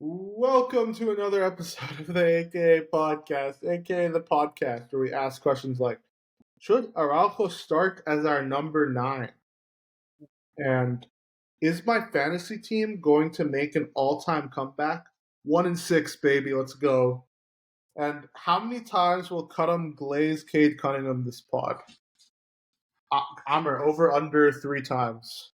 Welcome to another episode of the A.K.A. podcast, A.K.A. the podcast where we ask questions like, should Araujo start as our number 9? And is my fantasy team going to make an all-time comeback? 1-6, baby, let's go. And how many times will Karam glaze Cade Cunningham this pod? Amr, over under 3 times.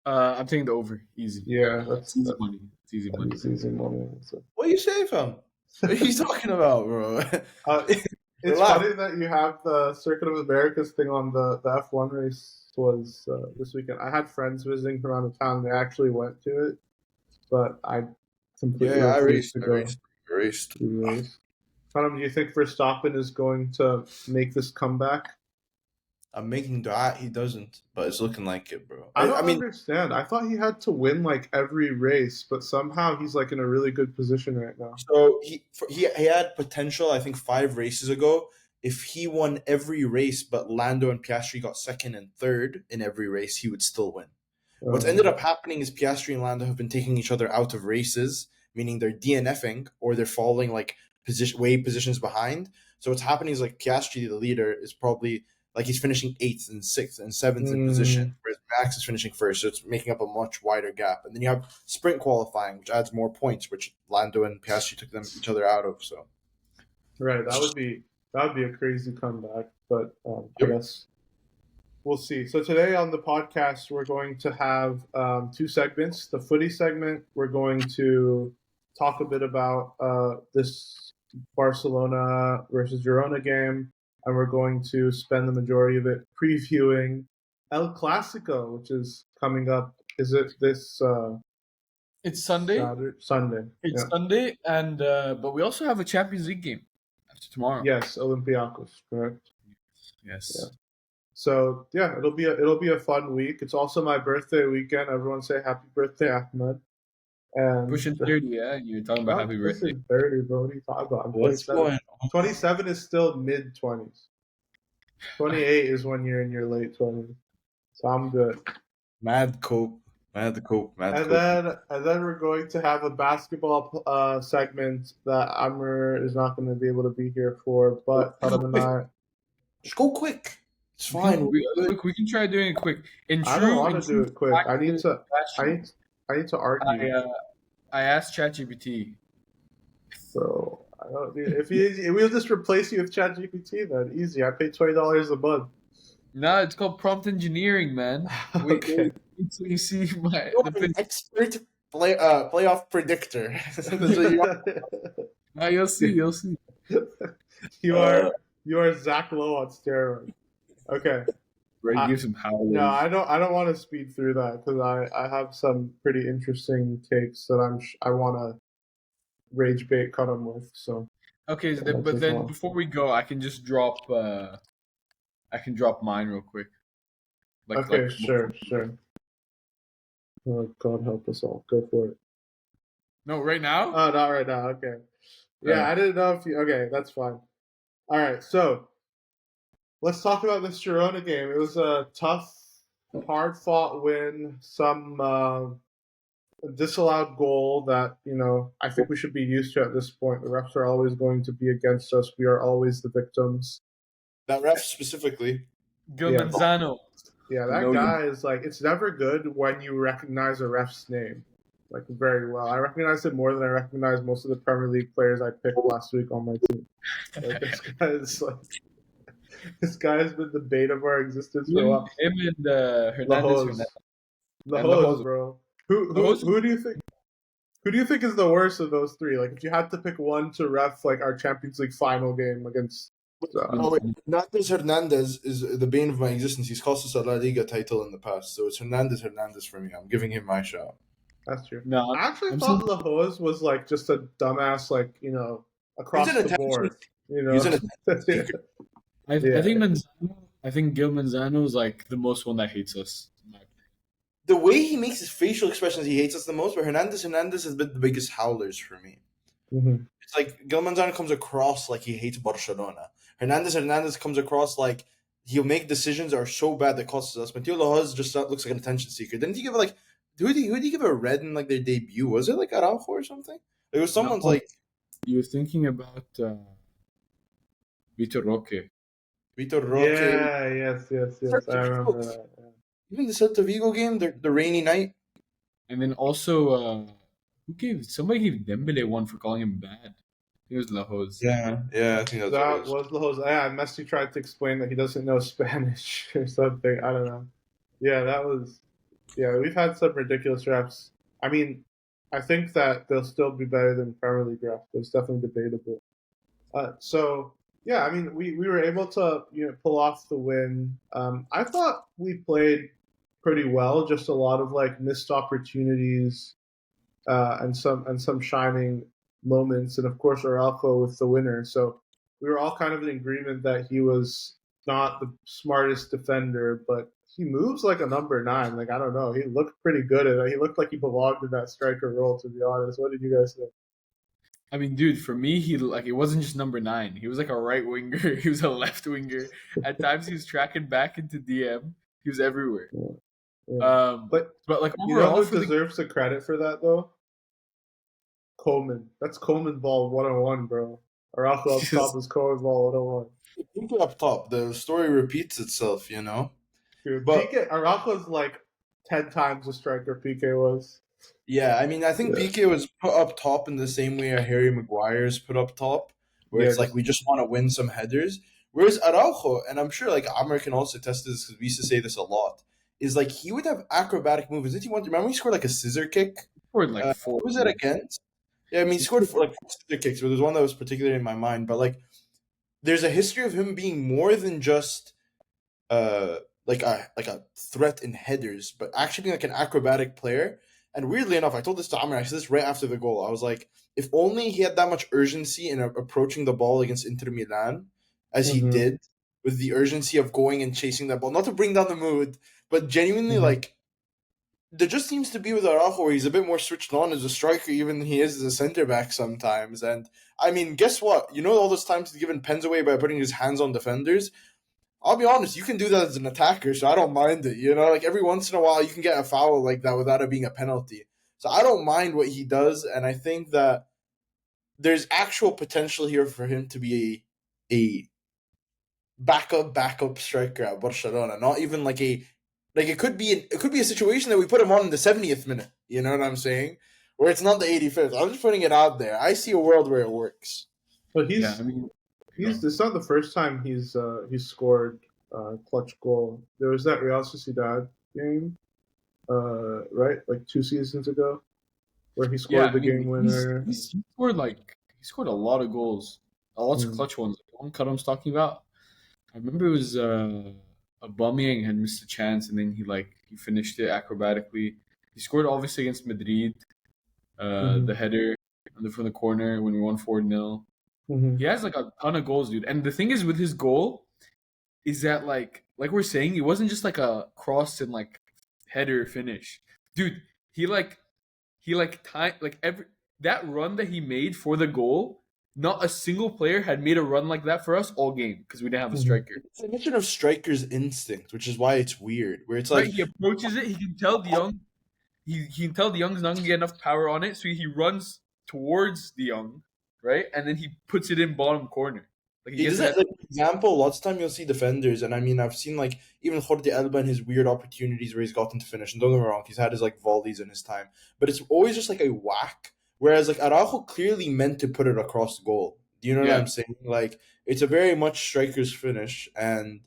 I'm taking the over. Easy. Yeah, It's easy money. It's easy money. It's easy money. So. What are you saying, fam? What are you talking about, bro? It's funny that you have the Circuit of Americas thing on the F1 race was this weekend. I had friends visiting from out of town. They actually went to it, but I completely refused to go. I raced. Adam, do you think Verstappen is going to make this comeback? I'm making dua he doesn't, but it's looking like it, bro. I don't understand. I thought he had to win like every race, but somehow he's like in a really good position right now. So he had potential, I think, 5 races ago. If he won every race, but Lando and Piastri got second and third in every race, he would still win. What's ended up happening is Piastri and Lando have been taking each other out of races, meaning they're DNFing or they're falling like positions behind. So what's happening is like Piastri, the leader, is probably like he's finishing 8th and 6th and 7th in position, whereas Max is finishing first, so it's making up a much wider gap. And then you have sprint qualifying, which adds more points, which Lando and Piastri took each other out of. So, right, that would be a crazy comeback, but I guess we'll see. So today on the podcast, we're going to have 2 segments. The footy segment, we're going to talk a bit about this Barcelona versus Girona game. And we're going to spend the majority of it previewing El Classico, which is coming up. Is it this? It's Sunday. Sunday. It's Sunday, and but we also have a Champions League game after tomorrow. Yes, Olympiacos, correct? Yes. Yeah. So yeah, it'll be a fun week. It's also my birthday weekend. Everyone say happy birthday, Ahmed. And pushing 30, yeah. You're talking about happy birthday. 30, bro. What are you talking about? I'm what's 27. going on? 27 is still mid-20s. 28 is when you're in your late 20s. So I'm good. Mad cope. And then we're going to have a basketball segment that Amr is not going to be able to be here for, but Adam and I. Just go quick. It's fine. We can try doing it quick. I don't want to do it quick. I need to argue. I asked ChatGPT. So I don't. If we'll just replace you with ChatGPT, then easy. I pay $20 a month. No, it's called prompt engineering, man. Okay. You see my expert playoff predictor. You'll see. You are Zach Lowe on steroids. Okay. Ready to give some power. No, I don't want to speed through that because I have some pretty interesting takes that I want to rage bait cut them with. So okay, but then before we go, I can just drop. I can drop mine real quick. Sure. Oh, God help us all. Go for it. No, right now? Oh, not right now. Okay. Yeah, I didn't know if you. Okay, that's fine. All right, so let's talk about this Girona game. It was a tough, hard-fought win. Some disallowed goal that I think we should be used to at this point. The refs are always going to be against us. We are always the victims. That ref specifically. Gilmanzano. Yeah, that guy is like, it's never good when you recognize a ref's name, like, very well. I recognize it more than I recognize most of the Premier League players I picked last week on my team. Like, this guy has been the bane of our existence for a while. Him and Hernandez. Lahoz, bro. Who do you think? Who do you think is the worst of those 3? Like, if you had to pick one to ref like our Champions League final game against. Hernandez is the bane of my existence. He's cost us a La Liga title in the past, so it's Hernandez for me. I'm giving him my shot. That's true. No, I actually thought Lahoz was like just a dumbass, like across the board. I think Gil Manzano is like the most one that hates us. The way he makes his facial expressions, he hates us the most. But Hernandez has been the biggest howlers for me. Mm-hmm. It's like Gil Manzano comes across like he hates Barcelona. Hernandez comes across like he'll make decisions that are so bad that costs us. Mateo Lahoz just looks like an attention seeker. Didn't he give like who did he give a red in like their debut? Was it like Araujo or something? It was someone's No, like you're thinking about Vitor Roque. Vitor Roque. Yeah, yes. I remember that. Yeah. Even the Celta Vigo game, the rainy night. And then also, somebody gave Dembele one for calling him bad. It was Lajos. Yeah, I think that's what it That was. was the whole. Yeah, Messi tried to explain that he doesn't know Spanish or something. I don't know. Yeah, that was. Yeah, we've had some ridiculous refs. I mean, I think that they'll still be better than Premier League refs. It's definitely debatable. So yeah, I mean, we were able to pull off the win. I thought we played pretty well. Just a lot of like missed opportunities and some shining moments, and of course Araujo with the winner. So we were all kind of in agreement that he was not the smartest defender, but he moves like a number 9. Like I don't know, he looked pretty good at it. He looked like he belonged in that striker role. To be honest, what did you guys think? I mean, dude, for me, it wasn't just number 9. He was like a right winger. He was a left winger. At times, he was tracking back into DM. He was everywhere. Yeah. Yeah. But But like you know overall, who deserves the credit for that though? Coleman. That's Coleman ball 101, bro. Araujo up top is Coleman ball 101. Pique up top. The story repeats itself, Dude, But Pique Araujo's like 10 times the striker Pique was. yeah, I mean, I think Yeah. Pique was put up top in the same way a Harry Maguire's put up top, where Yeah, it's like we just want to win some headers. Whereas Araujo, and I'm sure like Amr can also attest to this because we used to say this a lot, is like he would have acrobatic moves. Did he want? Remember he scored like a scissor kick? scored like 4. Who was that against? Yeah, I mean he scored like 4 scissor kicks, but there's one that was particularly in my mind. But like, there's a history of him being more than just uh like a threat in headers, but actually being like an acrobatic player. And weirdly enough, I told this to Amr. I said this right after the goal. I was like, if only he had that much urgency in approaching the ball against Inter Milan, as he Mm-hmm. did, with the urgency of going and chasing that ball, not to bring down the mood, but genuinely Mm-hmm. like there just seems to be with Araujo where he's a bit more switched on as a striker, even than he is as a center back sometimes. And I mean, guess what? You know, all those times he's given pens away by putting his hands on defenders. I'll be honest, you can do that as an attacker, so I don't mind it. Like every once in a while, you can get a foul like that without it being a penalty. So I don't mind what he does, and I think that there's actual potential here for him to be a backup striker at Barcelona. Not even like it could be a situation that we put him on in the 70th minute. You know what I'm saying? Where it's not the 85th. I'm just putting it out there. I see a world where it works. But Yeah, I mean, it's not the first time he's scored a clutch goal. There was that Real Sociedad game, right, like 2 seasons ago, where he yeah, scored I the mean, game winner. he scored a lot of goals, lots of clutch ones. The one Karam's talking about. I remember it was Aubameyang had missed a chance, and then he finished it acrobatically. He scored obviously against Madrid, the header from the corner when we won 4-0. Mm-hmm. He has like a ton of goals, dude. And the thing is with his goal is that like we're saying, it wasn't just like a cross and like header finish, dude. He time like every that run that he made for the goal. Not a single player had made a run like that for us all game because we didn't have a striker. It's a mention of striker's instinct, which is why it's weird. Where it's Right, like he approaches it. He can tell De Jong. He can tell De Jong's not gonna get enough power on it, so he runs towards De Jong, right, and then he puts it in bottom corner. Like he it gets doesn't that. like example. Lots of time you'll see defenders, and I mean I've seen like even Jordi Alba and his weird opportunities where he's gotten to finish. And don't get me wrong, he's had his like volleys in his time, but it's always just like a whack. Whereas like Araujo clearly meant to put it across the goal. Do you know what Yeah, I'm saying? Like it's a very much striker's finish, and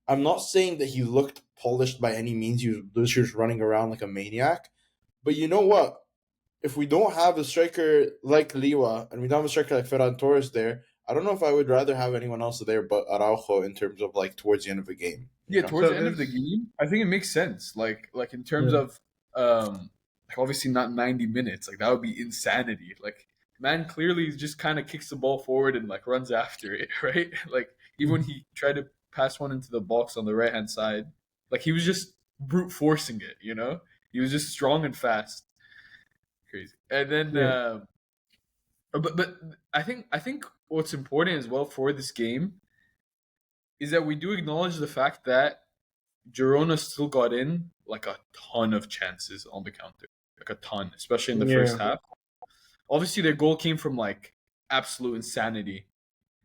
I'm not saying that he looked polished by any means. He was just running around like a maniac. But you know what? If we don't have a striker like Liwa and we don't have a striker like Ferran Torres there, I don't know if I would rather have anyone else there but Araujo in terms of like towards the end of the game. yeah. Towards So the end of the game, I think it makes sense. Like in terms yeah. of like obviously not 90 minutes. Like that would be insanity. Like man clearly just kind of kicks the ball forward and like runs after it, right? Like even when he tried to pass one into the box on the right hand side, like he was just brute forcing it. He was just strong and fast. Crazy. And then, Yeah. but I think what's important as well for this game is that we do acknowledge the fact that Girona still got in like a ton of chances on the counter, like a ton, especially in the first half. Obviously, their goal came from like absolute insanity.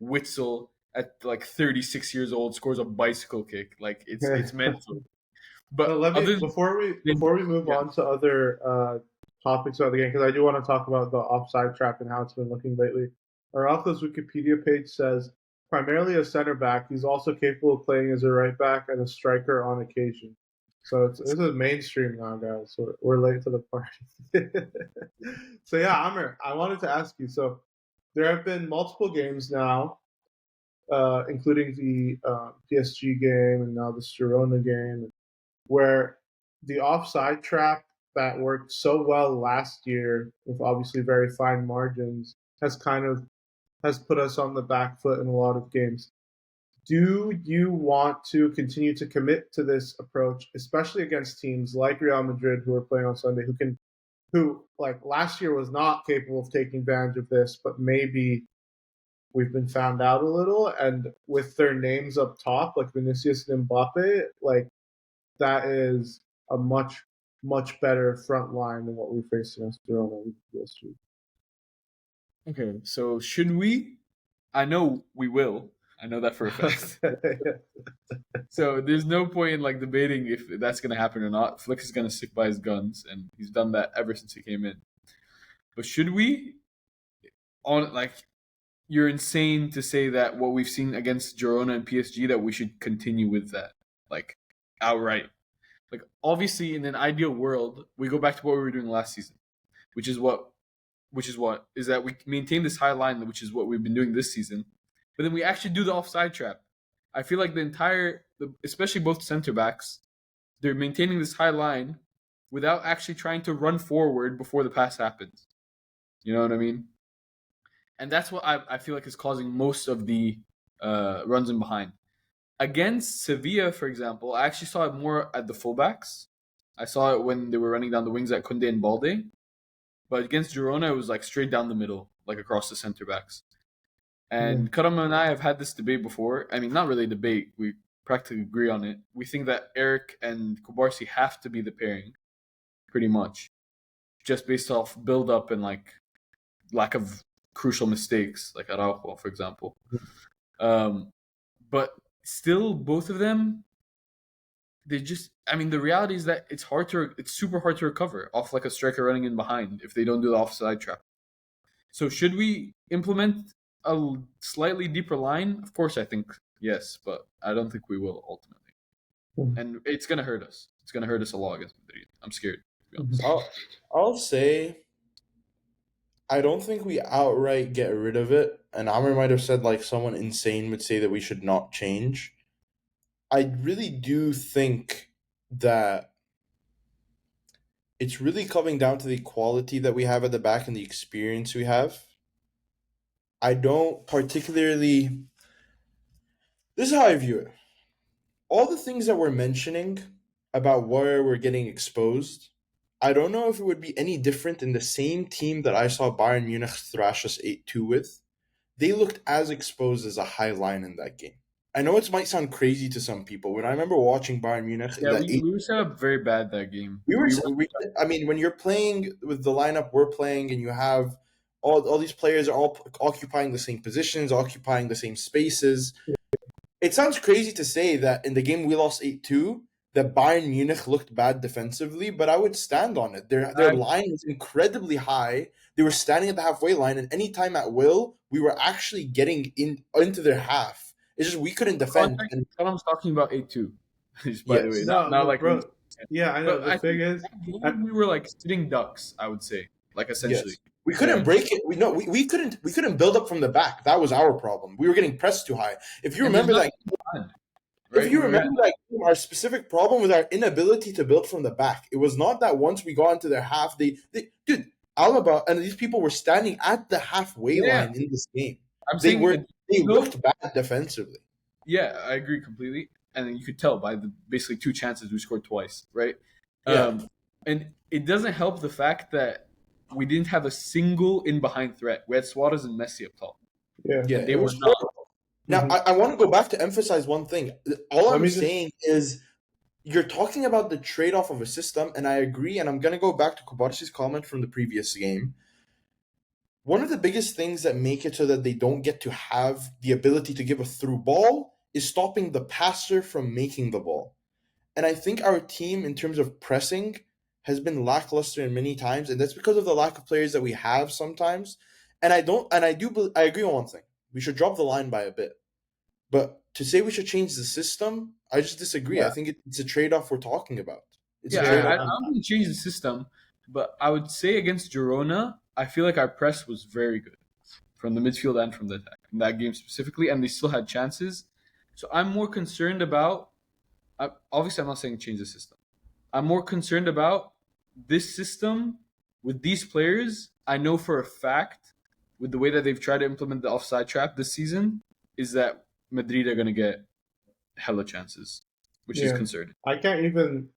Witzel at like 36 years old scores a bicycle kick. Like it's mental. But Let me other before we move yeah, on to other topics about the game, because I do want to talk about the offside trap and how it's been looking lately. Araujo's Wikipedia page says primarily a center back, he's also capable of playing as a right back and a striker on occasion. So this is mainstream now, guys. We're late to the party. So yeah, Amr, I wanted to ask you. So there have been multiple games now, including the PSG game and now the Girona game, where the offside trap that worked so well last year with obviously very fine margins has put us on the back foot in a lot of games. Do you want to continue to commit to this approach, especially against teams like Real Madrid who are playing on Sunday, who like last year was not capable of taking advantage of this, but maybe we've been found out a little, and with their names up top, like Vinicius and Mbappe, like that is a much better front line than what we faced against Girona yesterday. okay. So should we? I know we will. I know that for a fact. So there's no point in like debating if that's gonna happen or not. Flick is gonna stick by his guns, and he's done that ever since he came in. But should we? On like, you're insane to say that what we've seen against Girona and PSG that we should continue with that, like outright. Like obviously, in an ideal world, we go back to what we were doing last season, which is what is that we maintain this high line, which is what we've been doing this season. But then we actually do the offside trap. I feel like especially both center backs, they're maintaining this high line without actually trying to run forward before the pass happens. You know what I mean? And that's what I feel like is causing most of the runs in behind. Against Sevilla, for example, I actually saw it more at the fullbacks. I saw it when they were running down the wings at Kunde and Balde. But against Girona, it was like straight down the middle, like across the center backs. And Karam and I have had this debate before. I mean, not really a debate. We practically agree on it. We think that Eric and Kubarsi have to be the pairing, pretty much, just based off build up and like lack of crucial mistakes, like Araujo, for example. But still, both of them, the reality is that it's super hard to recover off like a striker running in behind if they don't do the offside trap. So should we implement a slightly deeper line? Of course, I think yes, but I don't think we will ultimately. And it's gonna hurt us. It's gonna hurt us a lot against Madrid. I'm scared, to be honest. I'll say I don't think we outright get rid of it. And Amr might have said like someone insane would say that we should not change. I really do think that it's really coming down to the quality that we have at the back and the experience we have. I don't particularly. This is how I view it. All the things that we're mentioning about where we're getting exposed, I don't know if it would be any different in the same team that I saw Bayern Munich thrash us 8-2 with. They looked as exposed as a high line in that game. I know it might sound crazy to some people. When I remember watching Bayern Munich in Yeah, that we were set up very bad that game. I mean, when you're playing with the lineup we're playing and you have all these players are all occupying the same positions, occupying the same spaces, it sounds crazy to say that in the game we lost 8-2, that Bayern Munich looked bad defensively, but I would stand on it. Their line was incredibly high. They were standing at the halfway line, and anytime at will, we were actually getting into their half. It's just we couldn't defend. And Karam's talking about 8-2, by the way. Yes. Not like bro. Yeah, I know. But The thing is, we were like sitting ducks, I would say, like essentially. yes. We couldn't break it. We couldn't build up from the back. That was our problem. We were getting pressed too high. If you remember that, right? if you remember that game, our specific problem was our inability to build from the back. It was not that once we got into their half, dude, Alaba and these people were standing at the halfway line in this game. They looked bad defensively. Yeah, I agree completely. And you could tell by the basically two chances we scored twice, right? Yeah. And it doesn't help the fact that we didn't have a single in behind threat. We had Suarez and Messi up top. Yeah, they were not. Now, I want to go back to emphasize one thing. All I'm saying is you're talking about the trade-off of a system, and I agree, and I'm going to go back to Kobachi's comment from the previous game. One of the biggest things that make it so that they don't get to have the ability to give a through ball is stopping the passer from making the ball. And I think our team, in terms of pressing, has been lackluster in many times, and that's because of the lack of players that we have sometimes. And I agree on one thing: we should drop the line by a bit. But to say we should change the system, I just disagree. I think it's a trade-off we're talking about. It's a Yeah, Yeah, trade-off. I don't think change the system, but I would say against Girona, I feel like our press was very good from the midfield and from the attack in that game specifically, and they still had chances. So I'm more concerned about. Obviously, I'm not saying change the system. I'm more concerned about this system with these players. I know for a fact, with the way that they've tried to implement the offside trap this season, is that Madrid are going to get hella chances, which is yeah. concerning. I can't even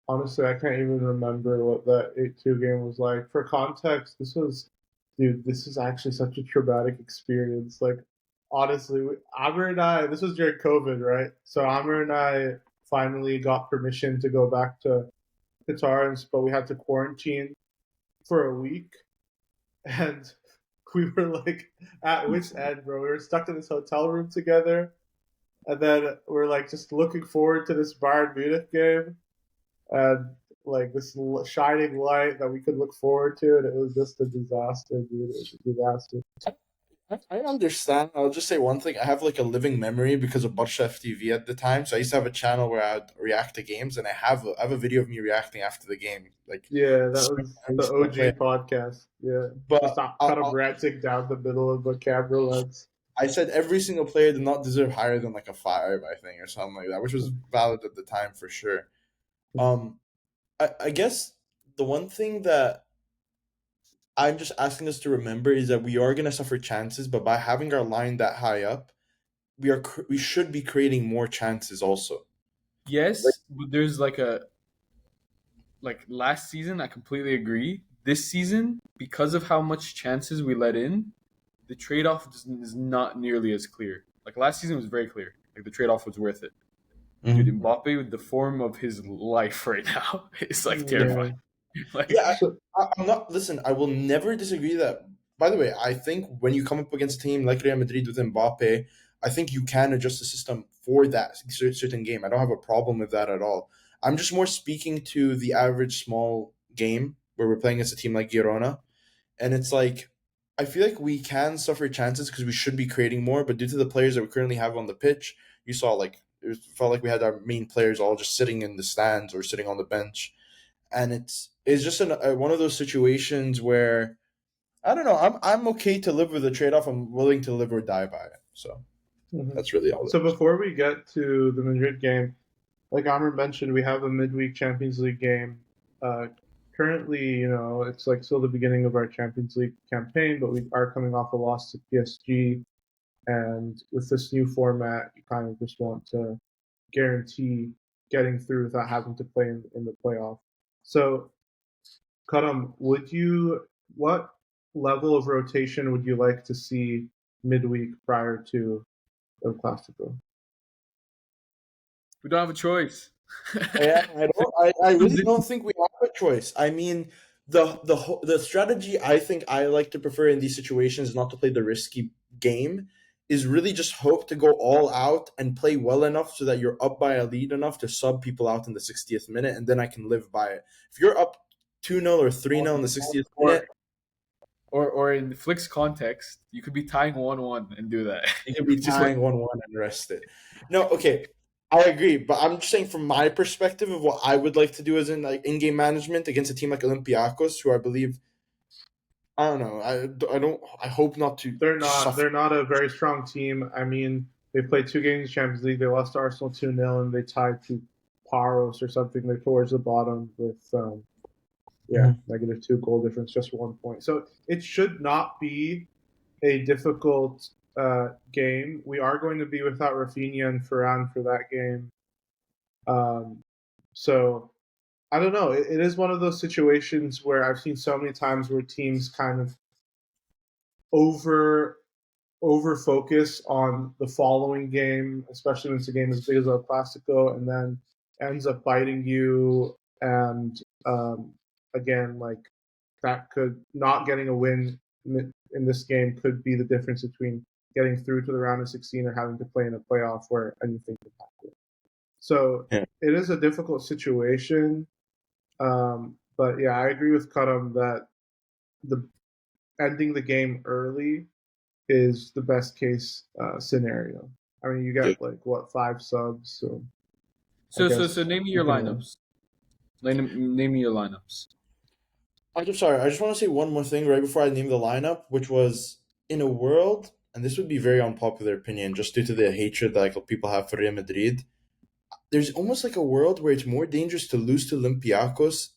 honestly. I can't even remember what that 8-2 game was like. For context, this is actually such a traumatic experience. Like, honestly, Amr and I. This was during COVID, right? So Amr and I finally got permission to go back to Qatar, but we had to quarantine for a week, and we were like at which end, bro? We were stuck in this hotel room together, and then we're like just looking forward to this Bayern Munich game, and like this shining light that we could look forward to, and it was just a disaster, dude. It was a disaster. I understand. I'll just say one thing. I have like a living memory because of Barca FTV at the time. So I used to have a channel where I'd react to games, and I have a video of me reacting after the game. Like Yeah, that was every the single OG player. podcast. Yeah, just But kind of ranting down the middle of the camera lens. I said every single player did not deserve higher than like a 5, I think, or something like that, which was valid at the time for sure. Um, I guess the one thing that I'm just asking us to remember is that we are going to suffer chances, but by having our line that high up, we should be creating more chances also. Like, Yes, but there's like last season. I completely agree. This season, because of how much chances we let in, the trade off is not nearly as clear. Like last season was very clear. Like the trade off was worth it. Dude, Mhm. Mbappe with the form of his life right now is like Yeah. terrifying. Like Yeah, So, I'm not. Listen, I will never disagree that. By the way, I think when you come up against a team like Real Madrid with Mbappe, I think you can adjust the system for that certain game. I don't have a problem with that at all. I'm just more speaking to the average small game where we're playing against a team like Girona, and it's like I feel like we can suffer chances because we should be creating more, but due to the players that we currently have on the pitch, you saw like it felt like we had our main players all just sitting in the stands or sitting on the bench, and it's just one of those situations where I don't know. I'm okay to live with the trade off. I'm willing to live or die by it. So mhm. that's really all it So is. before we get to the Madrid game, like Amr mentioned, we have a midweek Champions League game. Uh, Currently, it's like still the beginning of our Champions League campaign, but we are coming off a loss to PSG. And with this new format, you kind of just want to guarantee getting through without having to play in the playoff. So, Karam, what level of rotation would you like to see midweek prior to El Clasico? we don't have a choice. Yeah, I really don't think we have a choice. I mean, the strategy I think I like to prefer in these situations is not to play the risky game. Is really just hope to go all out and play well enough so that you're up by a lead enough to sub people out in the 60th minute, and then I can live by it. If you're up 2-0 or 3-0 in the 60th or minute, or in Flick's context, you could be tying 1-1 and do that. you can be Just like tying 1-1 and rest it. No, okay, I agree, but I'm just saying from my perspective of what I would like to do as in like in-game management against a team like Olympiacos, who I believe I don't know, I don't I hope not to They're not. suffer. They're not a very strong team. I mean, they played 2 games in Champions League. They lost to Arsenal 2-0, and they tied to Paros or something. They're towards the bottom with Mhm. -2 goal difference, just 1 point. So it should not be a difficult game. We are going to be without Rafinha and Varane for that game. So I don't know. It is one of those situations where I've seen so many times where teams kind of over over focus on the following game, especially when it's a game as big as El Clasico, and then ends up biting you, and again, like that could not getting a win in this game could be the difference between getting through to the round of 16 or having to play in a playoff where anything could happen. So Yeah. it is a difficult situation. But yeah, I agree with Karam that the ending the game early is the best case scenario. I mean, you Yeah. get like what 5 subs, so I So guess name me you your can win. lineups. Name me your lineups. I'm just sorry. I just want to say one more thing right before I name the lineup, which was in a world, and this would be very unpopular opinion, just due to the hatred that like people have for Real Madrid. There's almost like a world where it's more dangerous to lose to Olympiacos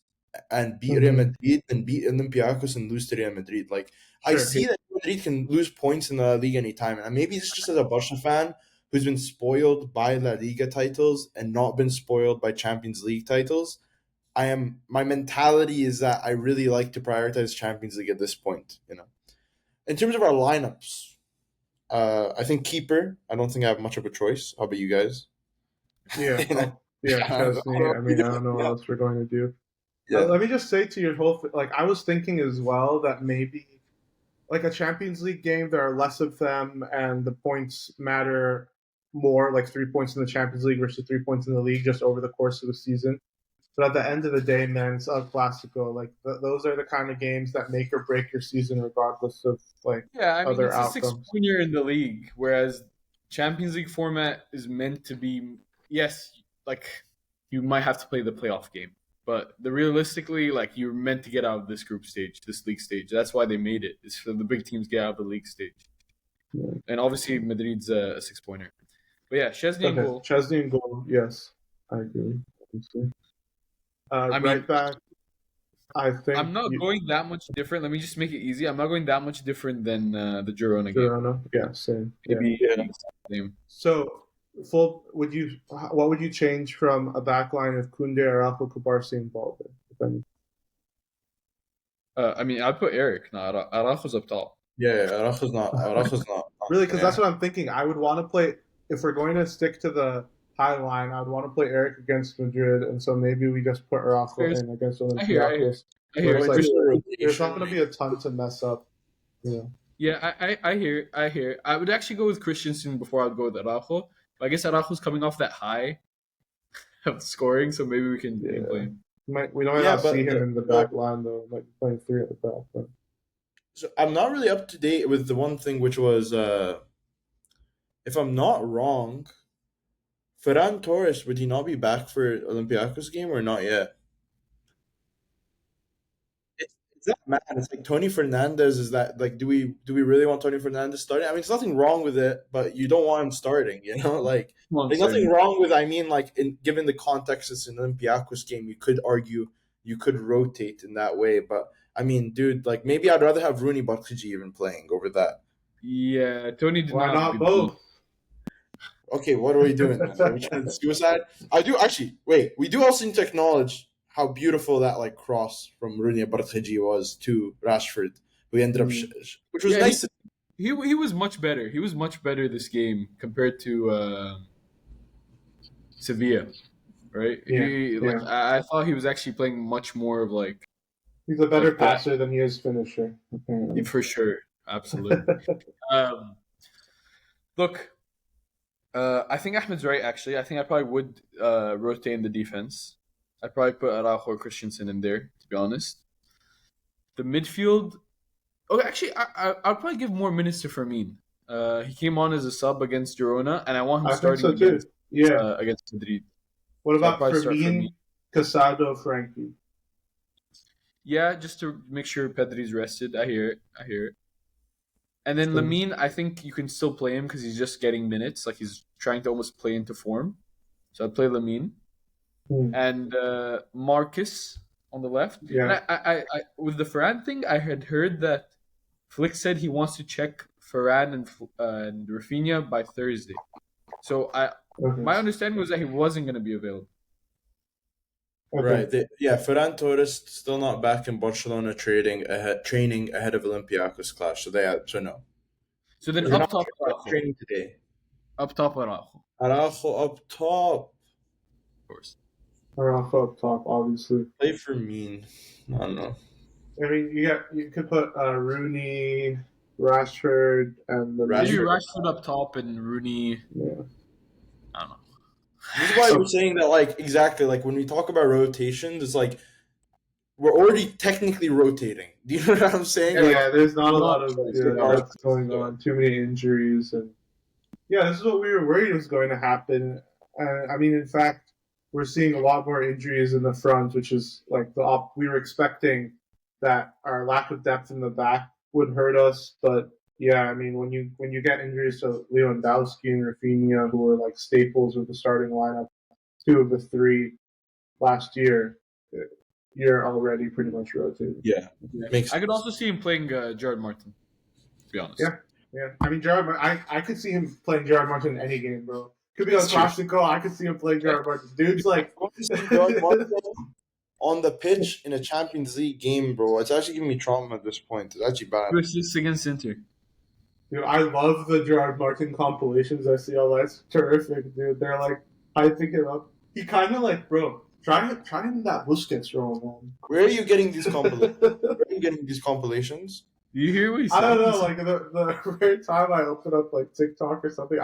and beat Real Mm-hmm. Madrid than beat Olympiacos and lose to Real Madrid. Like I Sure. see that Real Madrid can lose points in the La Liga anytime, and maybe it's just as a Barca fan who's been spoiled by La Liga titles and not been spoiled by Champions League titles. My mentality is that I really like to prioritize Champions League at this point. In terms of our lineups, I think keeper. I don't think I have much of a choice. How about you guys? Yeah. Yeah. I don't Chesney. know. I mean, I don't know what else we're going to do. Yeah. Let me just say to your whole like I was thinking as well that maybe like a Champions League game there are less of them and the points matter more, like 3 points in the Champions League versus 3 points in the league just over the course of a season. But at the end of the day, man, it's El Clasico. Like those are the kind of games that make or break your season, regardless of like Yeah, I mean other it's a outcomes. six-pointer in the league, whereas Champions League format is meant to be yes, like you might have to play the playoff game, but realistically, like you're meant to get out of this group stage, this league stage. That's why they made it. Is for the big teams get out of the league stage, Yeah. and obviously Madrid's a six-pointer. But yeah, Chesney and Okay, goal. Chesney and goal. Yes, I agree. I Right mean, back. I think I'm not going that much different. Let me just make it easy. I'm not going that much different than the Girona game. Girona. Yeah, same. Yeah. Maybe Yeah. same. So, what would you change from a back line of Kunde, Araujo, Kubarsi, and Balde? If any? I mean, I'd put Eric. No, Araujo's up top. Yeah, Araujo's not. Araujo's not. Really, because that's Yeah. what I'm thinking. I would want to play if we're going to stick to the high line. I would want to play Eric against Madrid, and so maybe we just put Araujo in against I hear. Olympiacos. I Where hear. it's Like like just a there's rotation. not going to be a ton to mess up. Yeah. Yeah, I hear. I hear. I would actually go with Christensen before I'd go with Araujo. But I guess Araujo's coming off that high of scoring, so maybe we can play him. We might Yeah, not see but him in the back line though, like playing three at the back. But so I'm not really up to date with the one thing, which was, if I'm not wrong, Ferran Torres, would he not be back for Olympiacos game or not yet? It's that man. It's like Tony Fernandez. Is that like do we really want Tony Fernandez starting? I mean, there's nothing wrong with it, but you don't want him starting. Like Come on, there's nothing wrong with. I mean, like given the context, it's an Olympiacos game. You could argue you could rotate in that way, but I mean, dude, like maybe I'd rather have Rooney Barkley even playing over that. Yeah, Tony did why not have a not good both? Okay, what are we doing then? Are we trying to suicide? I do actually wait. We do also need to acknowledge how beautiful that like cross from Rooney Barkley was to Rashford, who ended up, which was Yeah, nice. he was much better. He was much better this game compared to Sevilla, right? Yeah, He like yeah. I thought he was actually playing much more of like He's a better that passer than he is finisher, apparently. for sure, absolutely. Um, look, I think Ahmed's right. Actually, I think I probably would rotate in the defense. I'd probably put Araujo or Christensen in there. To be honest, the midfield. Oh, actually, I'll probably give more minutes to Fermin. He came on as a sub against Girona, and I want him I think starting so too. Yeah. against Madrid. What So I'll about probably start Fermin. Fermin, Casado, Frankie? Yeah, just to make sure Pedri's rested. I hear it. I hear it. And then Lamine, I think you can still play him because he's just getting minutes. Like he's trying to almost play into form. So I'd play Lamine. And Marcus on the left. Yeah. And I with the Ferran thing, I had heard that Flick said he wants to check Ferran and Rafinha by Thursday. So my understanding was that he wasn't going to be available. Right. Ferran Torres still not back in Barcelona training ahead of Olympiacos clash. So no. So then They're up not top, Araujo. training today. Up top, Araujo. Araujo up top. Of course. Araujo up top, obviously. Play for mean. I don't know. I mean, you could put Rooney, Rashford, and the Maybe Rashford. Rashford up top and Rooney. Yeah. I don't know. This is why So- we're saying that, like, exactly, like, when we talk about rotations, it's like we're already technically rotating. Do you know what I'm saying? Like, Yeah, there's not a not lot of that's going on. Too many injuries, and yeah, this is what we were worried was going to happen. I mean, in fact, we're seeing a lot more injuries in the front, which is like we were expecting that our lack of depth in the back would hurt us. But yeah, I mean, when you get injuries to Lewandowski and Rafinha, who were like staples of the starting lineup, two of the three last year, you're already pretty much rotated. yeah, makes I could sense. also see him playing Jared Martin. To be honest. Yeah. Yeah, I mean, I could see him playing Gerard Martin in any game, bro. Could be on It's true. Classico. I could see him playing Gerard Martin. Dude's like, I want to see Gerard Martin on the pitch in a Champions League game, bro. It's actually giving me trauma at this point. It's actually bad. Versus against Inter. dude, I love the Gerard Martin compilations I see all that's terrific, dude. They're like hyping him up. He kind of like, bro, try him in that Busquets role, man. Where are you getting these compilations? Where are you getting these compilations? Do you hear what he said? I don't know, like the rare time I open up like TikTok or something,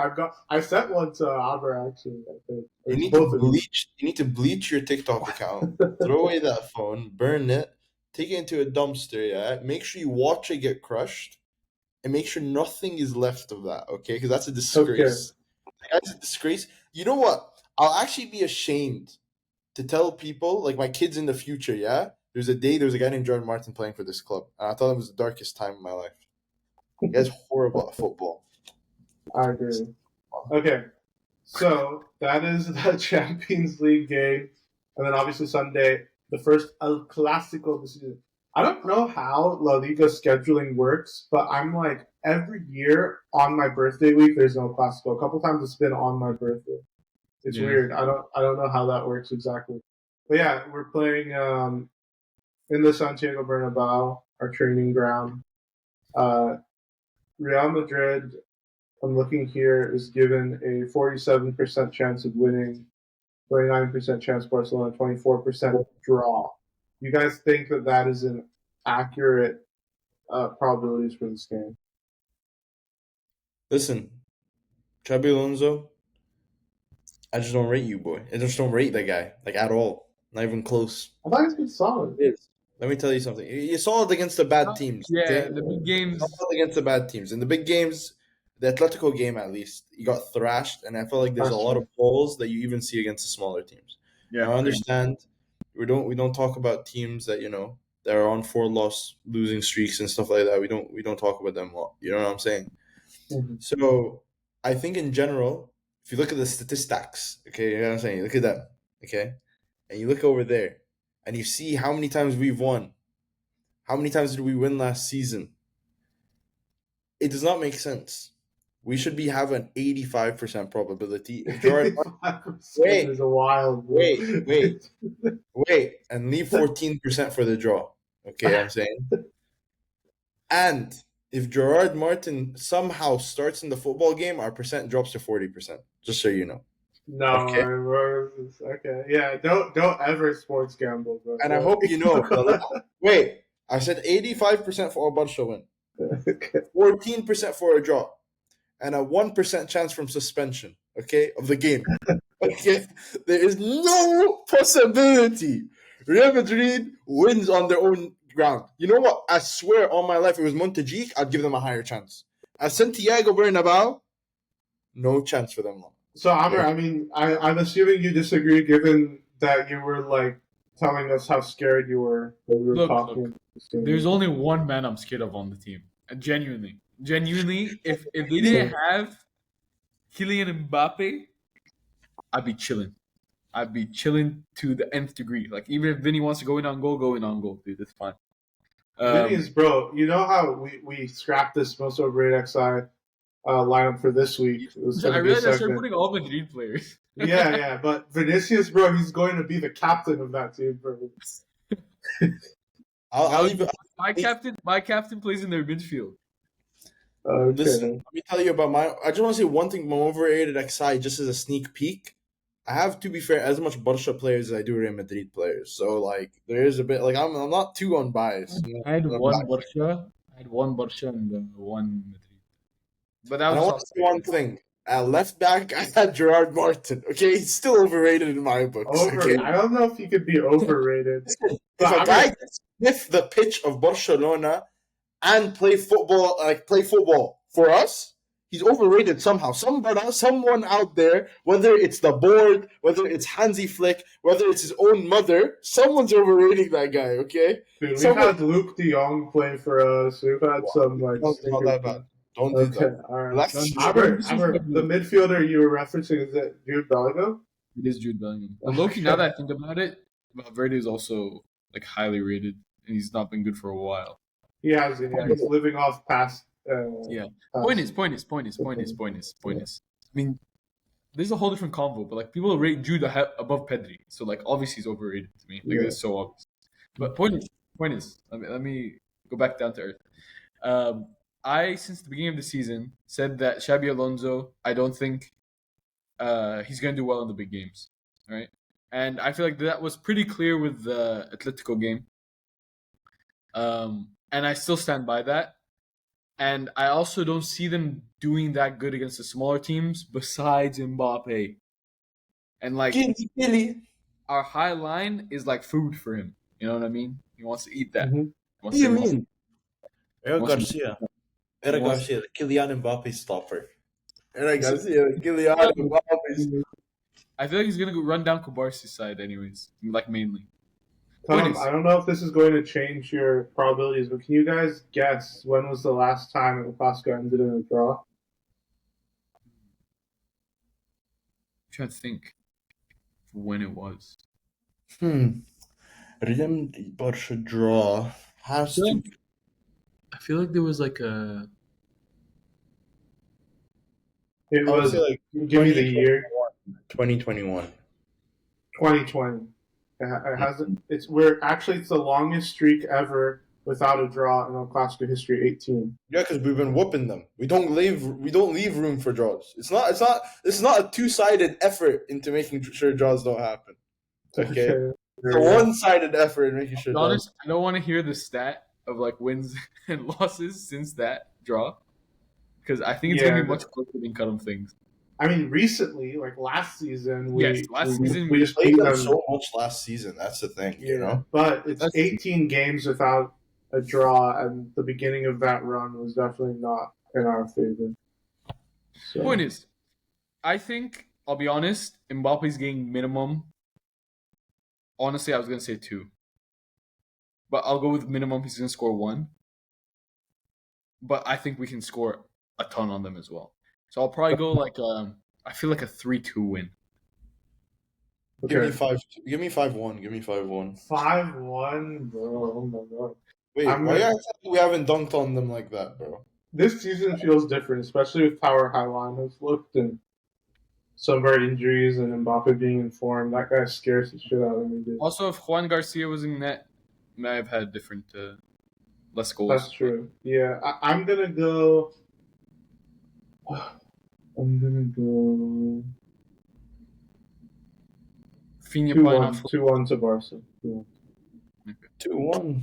I sent one to Aber actually. I think. You need Both to of them. bleach. You need to bleach your TikTok account. Throw away that phone. Burn it. Take it into a dumpster. Yeah. Make sure you watch it get crushed, and make sure nothing is left of that. Okay, because that's a disgrace. That's a disgrace. You know what? I'll actually be ashamed to tell people, like my kids in the future. Yeah. There's a guy named Jordan Martin playing for this club, and I thought it was the darkest time of my life. The guy's horrible at football. I agree. Okay, so that is the Champions League game, and then obviously Sunday, the first El Clasico of the season. I don't know how La Liga scheduling works, but I'm like every year on my birthday week, there's no Clasico. A couple times it's been on my birthday. It's Yeah. weird. I don't know how that works exactly. But yeah, we're playing in the Santiago Bernabeu, our training ground. Real Madrid, I'm looking here, is given a 47% chance of winning, 29% chance Barcelona, 24% draw. You guys think that is an accurate probabilities for this game? Listen, Xabi Alonso, I just don't rate you, boy. I just don't rate that guy, like, at all. Not even close. I thought he's been solid. Let me tell you something. You saw it against the bad teams. Yeah, okay? the big You games. saw it against the bad teams. In the big games, the Atletico game at least, you got thrashed, and I feel like there's a That's lot true. of holes that you even see against the smaller teams. Yeah. Now, I understand we don't talk about teams that that are on 4-loss losing streaks and stuff like that. We don't talk about them a lot. You know what I'm saying? Mm-hmm. So I think in general, if you look at the statistics, okay, you know what I'm saying? You look at them, okay, and you look over there, and you see how many times we've won. How many times did we win last season? It does not make sense. We should be having 85% probability. If Jordan, 85% is a wild. wait, and leave 14% for the draw. Okay, I'm saying. And if Gerard Martin somehow starts in the football game, our percent drops to 40%. Just so you know. No, Okay. okay, yeah. Don't ever sports gamble, bro. And I hope you know. Wait, I said 85% for a Barca win, Okay. 14% for a draw, and a 1% chance from suspension. Okay, of the game. Okay, there is no possibility Real Madrid wins on their own ground. You know what? I swear on my life, if it was Montejic, I'd give them a higher chance. At Santiago Bernabeu, no chance for them. So, Amr, I mean, I'm assuming you disagree, given that you were like telling us how scared you were when we were talking. There's only one man I'm scared of on the team. And genuinely, if they didn't have Kylian Mbappe, I'd be chilling. I'd be chilling to the nth degree. Like, even if Vinny wants to go in on goal, dude. That's fine. Vinny's, bro, you know how we scrapped this most overrated XI lineup for this week? It was I gonna be a realized I started segment. putting all Madrid players. Yeah, but Vinicius, bro, he's going to be the captain of that team, bro. I'll leave it. My captain plays in their midfield. Okay. Listen, let me tell you about I just want to say one thing. My overrated XI, just as a sneak peek. I have, to be fair, as much Barca players as I do Real Madrid players. So like there is a bit like I'm not too unbiased. I had I'm one biased. Barca. I had one Barca and one Madrid. But that And I was want to say one thing. At left back, I had Gerard Martin. Okay, he's still overrated in my books. Okay, I don't know if he could be overrated. listen, if But a I guy mean, can sniff the pitch of Barcelona and play football for us, he's overrated somehow. Someone out there, whether it's the board, whether it's Hansi Flick, whether it's his own mother, someone's overrating that guy. Okay, dude, we've someone. had Luke De Jong play for us. We've had some like No, it's not that bad. Don't do Okay, that. all right. Let's Albert, the midfielder you were referencing, is it Jude Bellingham? It is Jude Bellingham. But Loki, now that I think about it, Valverde is also like highly rated, and he's not been good for a while. He has it. Yeah, he's living off past. Yeah. past. Point is. I mean, this is a whole different convo, but like people rate Jude above Pedri, so like obviously he's overrated to me. Like Yeah. this is so obvious. But point is, let me go back down to earth. I, since the beginning of the season, said that Xabi Alonso, I don't think he's going to do well in the big games, right? And I feel like that was pretty clear with the Atletico game. And I still stand by that. And I also don't see them doing that good against the smaller teams besides Mbappe. And like our high line is like food for him. You know what I mean? He wants to eat that. Mhm. What do you mean? Eric Wants- Garcia. Eric wants- Garcia, the Kylian Mbappe stopper. Eric Garcia, the Kylian Mbappe. I feel like he's gonna go run down Kubarsi's side, anyways. Like mainly. Tom, Point is- I don't know if this is going to change your probabilities, but can you guys guess when was the last time the Classico ended in a draw? I'm trying to think when it was. Real Barca draw has to. I feel like there was like a. It I would was. say like Give me the year. 2021. 2020. It hasn't. It's the longest streak ever without a draw in El Clasico history. 18. Yeah, because we've been whooping them. We don't leave room for draws. This is not a two-sided effort into making sure draws don't happen. Okay. It's a one-sided effort in making sure. To be honest, I don't want to hear the stat of like wins and losses since that draw, because I think it's gonna be much closer than Karam thinks. I mean, recently, like last season, season we just played beat them them so much last season. That's the thing, you know. But it's That's 18 games without a draw, and the beginning of that run was definitely not in our favor. So. Point is, I think I'll be honest. Mbappe's getting minimum. Honestly, I was gonna say 2, but I'll go with minimum. He's gonna score 1, but I think we can score a ton on them as well. So I'll probably go like I feel like a 3-2 win. Okay. Give me 5-1. Give me 5-1. 5-1, bro. Oh my god. Wait, why we haven't dunked on them like that, bro? This season feels different, especially with how our high line has looked and some of our injuries and Mbappe being informed. That guy scares the shit out of me, dude. Also, if Juan Garcia was in net, may have had different less goals. That's true. Yeah, I'm gonna go. I'm gonna go. Finha 2-1 to Barca. 2-1.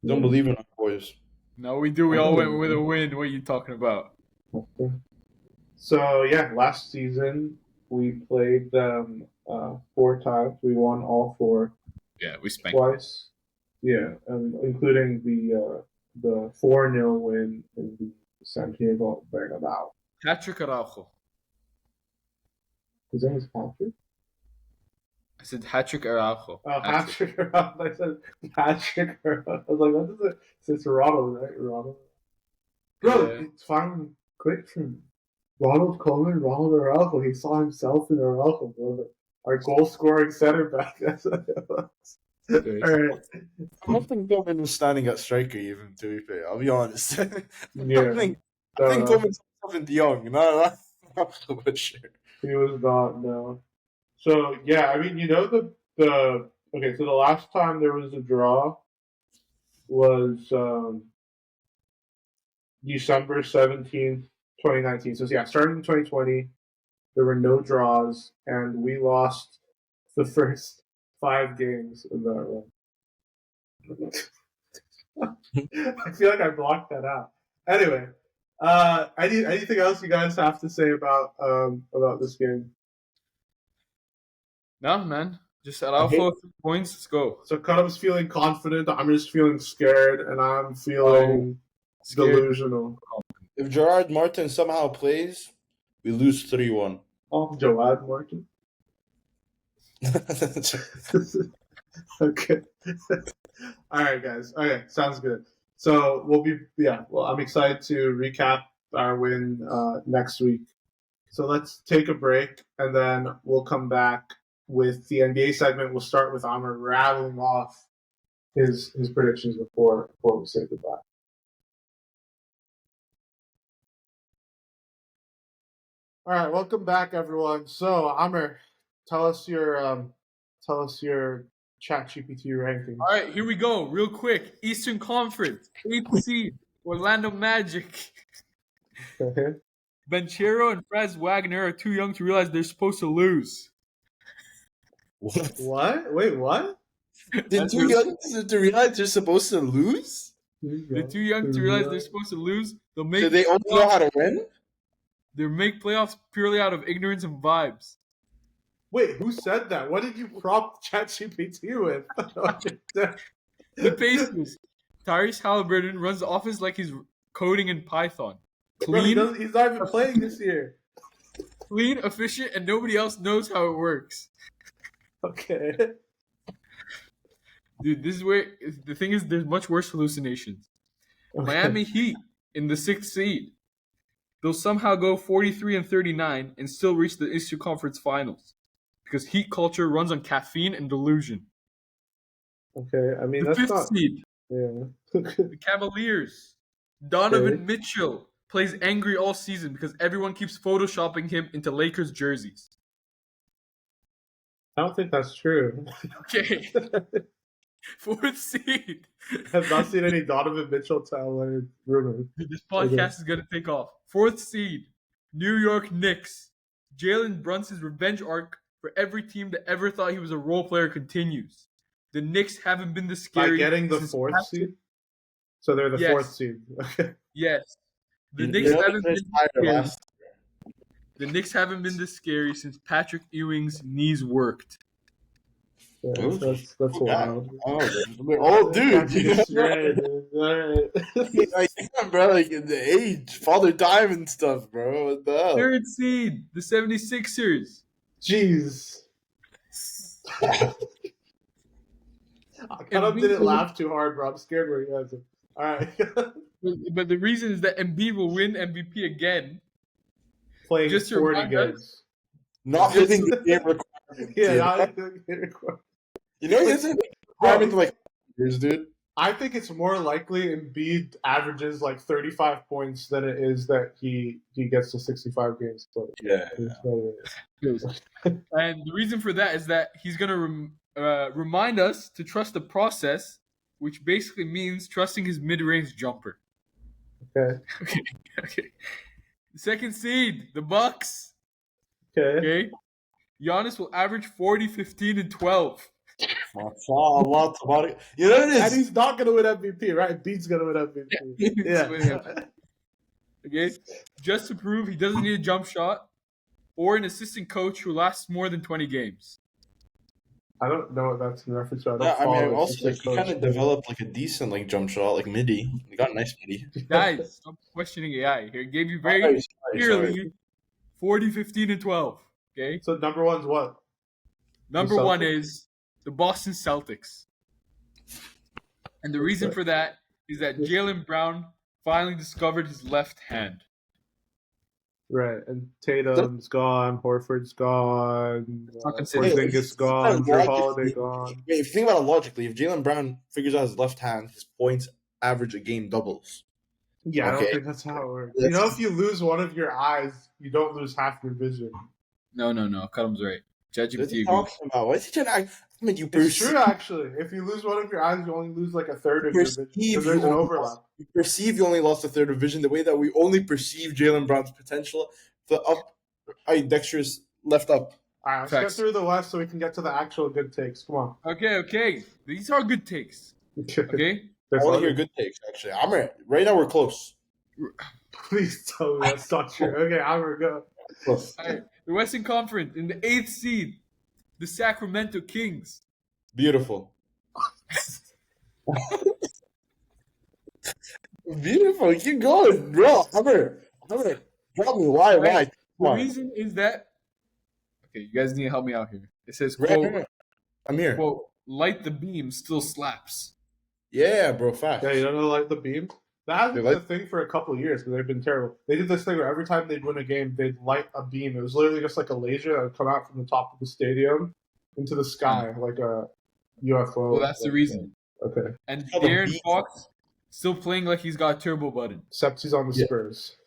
Don't believe in our boys. No, we do. We all went with a win. What are you talking about? Okay. So yeah, last season we played them 4 times. We won all 4. Yeah, we spanked twice. Yeah, including the 4-0 win in the Santiago Bernabeu. Patrick Araujo. His name is Patrick? I said Patrick Araujo. Oh, Patrick Araujo. I said Patrick Araujo. I was like, what is it? It's Ronald, right? Ronald. Bro, it's finally clicked for me. Ronald Koeman, Ronald Araujo. He saw himself in Araujo, bro. Our goal-scoring center back. That's what it was. All right. I don't think Koeman was standing at striker even, to be fair. I'll be honest. I think Koeman's something young. Not so much sure. He was not, no. So, yeah, I mean, you know, okay, so the last time there was a draw was December 17th, 2019. So, yeah, starting in 2020, There were no draws, and we lost the first 5 games of that run. I feel like I blocked that out. Anyway, anything else you guys have to say about this game? No, man. Just allow 3 points. Let's go. So Karam's feeling confident. I'm just feeling scared, and I'm feeling delusional. If Gerard Martin somehow plays, we lose 3-1. Oh, Gerard Martin. Okay. All right, guys. Okay, sounds good. So I'm excited to recap our win next week. So let's take a break, and then we'll come back with the NBA segment. We'll start with Amr rattling off his predictions before we say goodbye. All right, welcome back, everyone. So Amr, tell us your ChatGPT ranking. All right, here we go. Real quick. Eastern Conference, 8th seed, Orlando Magic. Okay. Banchero and Franz Wagner are too young to realize they're supposed to lose. What? Wait, what? They're too young to realize they're supposed to lose? They're too young to realize they're supposed to lose. So they only know how to win? They make playoffs purely out of ignorance and vibes. Wait, who said that? What did you prompt ChatGPT with? The Pacers. Tyrese Halliburton runs the office like he's coding in Python. Clean. Bro, he's not even playing this year. Clean, efficient, and nobody else knows how it works. Okay. Dude, this is where the thing is. There's much worse hallucinations. Okay. Miami Heat in the 6th seed. They'll somehow go 43-39 and still reach the Eastern Conference Finals because Heat culture runs on caffeine and delusion. Okay, I mean the that's 5th not. Seed. Yeah. The Cavaliers. Donovan Mitchell plays angry all season because everyone keeps photoshopping him into Lakers jerseys. I don't think that's true. Okay. 4th seed. I have not seen any Donovan Mitchell talent rumors. This podcast is going to take off. 4th seed. New York Knicks. Jalen Brunson's revenge arc for every team that ever thought he was a role player continues. The Knicks haven't been this scary. By getting the 4th seed? So they're the 4th seed. Okay. Yes. The Knicks haven't been scary. The Knicks haven't been this scary since Patrick Ewing's knees worked. Yeah, that's wild. Oh, dude. Bro, like the age, Father Time and stuff, bro. What the hell? 3rd seed, the 76ers. Jeez. I kind of didn't laugh too hard, bro. I'm scared where he has it. All right. But the reason is that Embiid will win MVP again. Playing just 40 games. Not hitting the game requirement. Yeah, not hitting the game requirement. You know, he hasn't requirement for like years, dude. I think it's more likely Embiid averages like 35 points than it is that he gets to 65 games played. Yeah. And the reason for that is that he's going to remind us to trust the process, which basically means trusting his mid-range jumper. Okay. Okay. 2nd seed, the Bucks. Okay. Giannis will average 40, 15, and 12. You know what it is? And he's not going to win MVP, right? Beat's going to win MVP. Yeah. Okay. Just to prove he doesn't need a jump shot or an assistant coach who lasts more than 20 games. I don't know what that's in reference to. Also like, he kind of developed like a decent like jump shot, like midi. He got a nice midi. Guys, stop questioning AI here. Gave you very clearly 40, 15, and 12. Okay. So number one's what? Number one is the Boston Celtics. And the reason for that is that Jaylen Brown finally discovered his left hand. Right, and Tatum's gone, Horford's gone, Porzingis gone, Drew Holiday gone. If you think about it logically, if Jaylen Brown figures out his left hand, his points average a game doubles. Yeah, okay. I don't think that's how it works. You know, if you lose one of your eyes, you don't lose half your vision. No. Karam's right. ChatGPT agrees. What is he trying to act? I mean, it's true, actually. If you lose one of your eyes, you only lose like a third of your vision. Because there's an overlap. You only lost a third of vision the way that we only perceive Jaylen Brown's potential. The Dexter's left up. All right, let's Facts. get through the West so we can get to the actual good takes. Come on. Okay. These are good takes. Okay. I want to hear good takes, actually. Right now we're close. Please tell me that's not true. Okay, I'm gonna go. Close. All right. The Western Conference in the 8th seed, the Sacramento Kings. Beautiful. Beautiful. Keep going, bro. Hammer. Tell me why. Right. Why? The reason is that. Okay, you guys need to help me out here. It says, Right, quote, right. I'm here. quote, light the beam still slaps. Yeah, bro. Facts. Yeah, you don't know like the beam? That has They been like- a thing for a couple of years because they've been terrible. They did this thing where every time they'd win a game, they'd light a beam. It was literally just like a laser that would come out from the top of the stadium into the sky, like a UFO. Well, that's the reason. Okay. And Oh, the De'Aaron beat. Fox still playing like he's got a turbo button. Except he's on the Yeah. Spurs.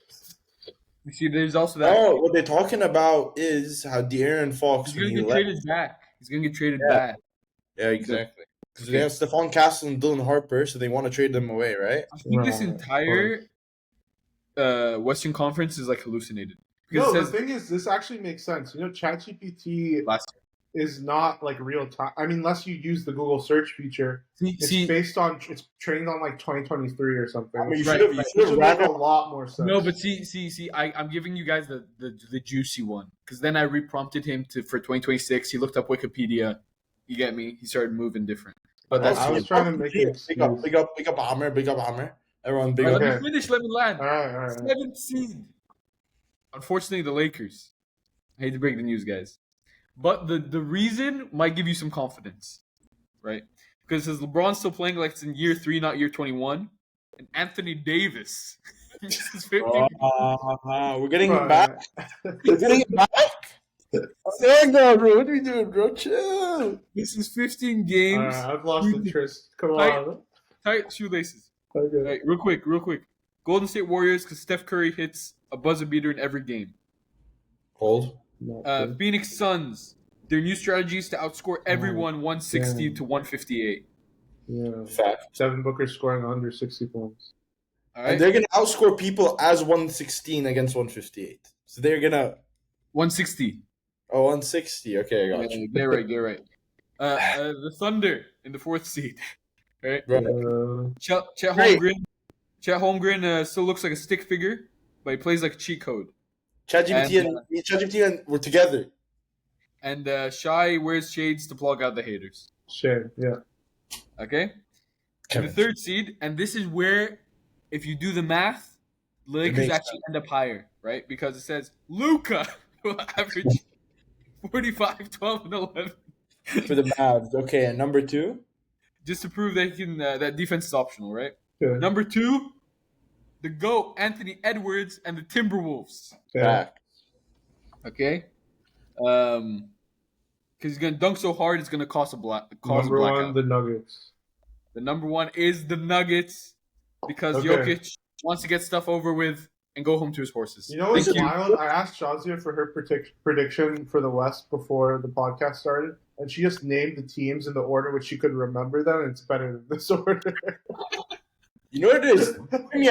You see, there's also that. Oh, what they're talking about is how De'Aaron Fox, He's when gonna he get left. traded back. He's gonna get traded Yeah. back. Yeah, exactly. Because they have Stephon Castle and Dylan Harper, so they want to trade them away, right? I think this Right, entire Western Conference is like hallucinated. No, Because the it says thing is, this actually makes sense. You know, ChatGPT last is not like real time. I mean, unless you use the Google search feature, year. it's See, it's trained on like 2023 or something. I mean, you Right, should right. have Which would ran make a out. lot more sense. no, but see, I'm giving you guys the juicy one because then I reprompted him for 2026. He looked up Wikipedia. You get me? He started moving different. But that's I was trying to make an Big up, excuse. big up Hammer, big up Hammer. Everyone, big All up. right, let Okay. me finish. Let me land. All right. 7th seed. Unfortunately, the Lakers. I hate to break the news, guys, but the reason might give you some confidence, right? Because his LeBron's still playing like it's in year 3, not year 21, and Anthony Davis. This is 15. We're getting him back. Right. We're getting him back. Hang on, bro. What are we doing, bro? Chill. This is 15 All games. right, I've lost interest. Come Tight. on. Tight shoelaces. Okay. Right, real quick. Golden State Warriors because Steph Curry hits a buzzer beater in every game. Hold. Not good. Phoenix Suns. Their new strategy is to outscore everyone 160 damn. to 158. Yeah. Fact. Devin Booker scoring under 60 points. All And right, they're gonna outscore people as 116 against 158. So they're gonna 160. 160. Okay, I got you. Get right. The Thunder in the 4th seed. Right. Right. Chet Great. Holmgren. Chet Holmgren still looks like a stick figure, but he plays like a cheat code. ChatGPT and we're together. And Shy wears shades to plug out the haters. Shame. Yeah. Okay? Kevin. And the 3rd seed, and this is where, if you do the math, the Lakers makes actually end up higher, right? Because it says Luka will average 45, 12, and 11. For the Mavs. Okay, and number 2? Just to prove that he can, that defense is optional, right? Good. Number 2, the GOAT, Anthony Edwards, and the Timberwolves. Yeah. Back. Okay? Because he's going to dunk so hard, it's going to cause a blackout. Number one, the Nuggets. The number 1 is the Nuggets because Okay. Jokic wants to get stuff over with and go home to his horses. You know what's Thank you. wild? I asked Shazia for her prediction for the West before the podcast started, and she just named the teams in the order which she could remember them, and it's better than this order. You know what it is? Yeah,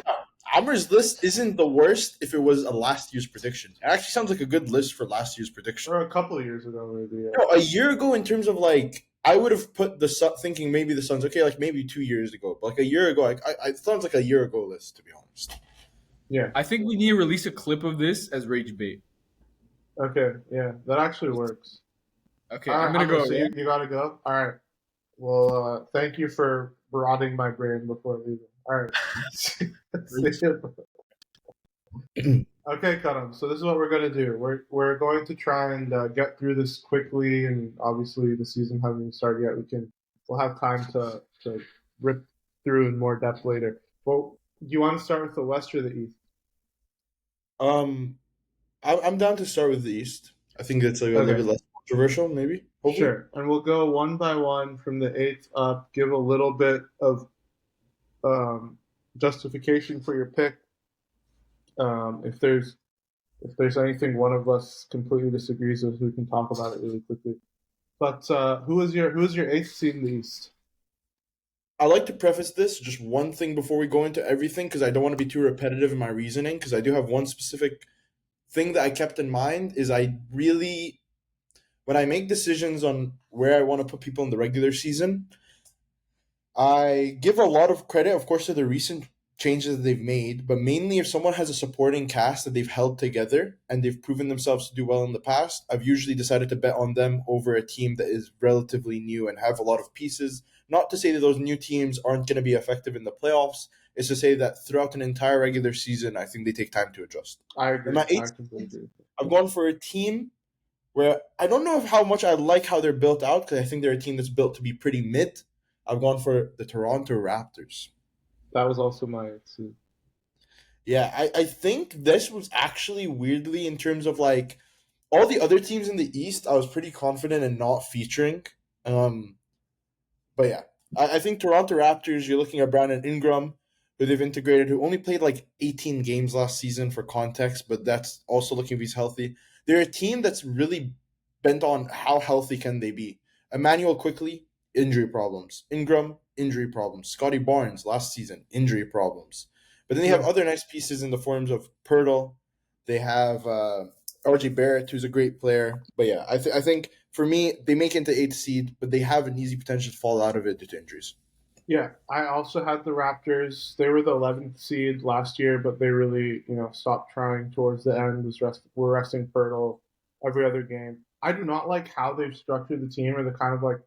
Amr's list isn't the worst if it was a last year's prediction. It actually sounds like a good list for last year's prediction. Or a couple of years ago, maybe. Yeah. No, a year ago, in terms of like, I would have put the Sun, thinking maybe the Suns. Okay, like maybe 2 years ago, but like a year ago, I it sounds like a year ago list, to be honest. Yeah. I think we need to release a clip of this as rage bait. Okay. Yeah, that actually works. Okay, All right, I'm going to go. So you gotta go. All right. Well, thank you for rotting my brain before leaving. All right. Okay, Karam. So this is what we're gonna do. We're going to try and get through this quickly, and obviously the season hasn't even started yet. We'll have time to rip through in more depth later. Well, do you want to start with the West or the East? I'm down to start with the East. I think it's like a little bit less controversial, maybe. Hopefully. Sure. And we'll go one by one from the 8th up. Give a little bit of justification for your pick. If there's anything one of us completely disagrees with, we can talk about it really quickly. But who is your 8th seed in the East? I like to preface this just one thing before we go into everything because I don't want to be too repetitive in my reasoning because I do have one specific thing that I kept in mind is when I make decisions on where I want to put people in the regular season, I give a lot of credit, of course, to the recent changes that they've made, but mainly if someone has a supporting cast that they've held together and they've proven themselves to do well in the past, I've usually decided to bet on them over a team that is relatively new and have a lot of pieces. Not to say that those new teams aren't going to be effective in the playoffs, it's to say that throughout an entire regular season, I think they take time to adjust. I In agree. my I eighth completely seed, agree. I've gone for a team where I don't know how much I like how they're built out because I think they're a team that's built to be pretty mid. I've gone for the Toronto Raptors. That was also my too. Yeah, I think this was actually weirdly in terms of like all the other teams in the East, I was pretty confident in not featuring. Um, but yeah, I think Toronto Raptors, you're looking at Brandon Ingram, who they've integrated, who only played like 18 games last season for context, but that's also looking if he's healthy. They're a team that's really bent on how healthy can they be. Emmanuel quickly, injury problems. Ingram, injury problems. Scotty Barnes last season, injury problems. But then they have Yeah. other nice pieces in the forms of Pirtle. They have RJ Barrett, who's a great player. But yeah, I think for me, they make it into eighth seed, but they have an easy potential to fall out of it due to injuries. Yeah, I also had the Raptors. They were the 11th seed last year, but they really, stopped trying towards the end. We're resting Pirtle every other game. I do not like how they've structured the team or the kind of like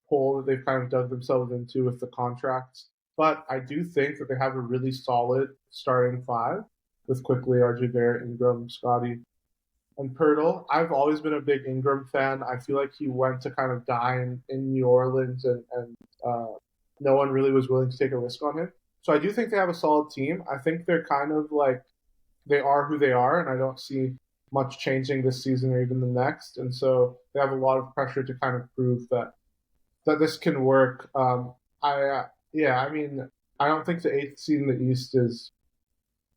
hole that they've kind of dug themselves into with the contracts. But I do think that they have a really solid starting five with quickly RJ Barrett, Ingram, Scotty, and Pirtle. I've always been a big Ingram fan. I feel like he went to kind of die in New Orleans, and no one really was willing to take a risk on him. So I do think they have a solid team. I think they're kind of like they are who they are, and I don't see much changing this season or even the next. And so they have a lot of pressure to kind of prove that this can work. Yeah, I mean, I don't think the eighth seed in the East is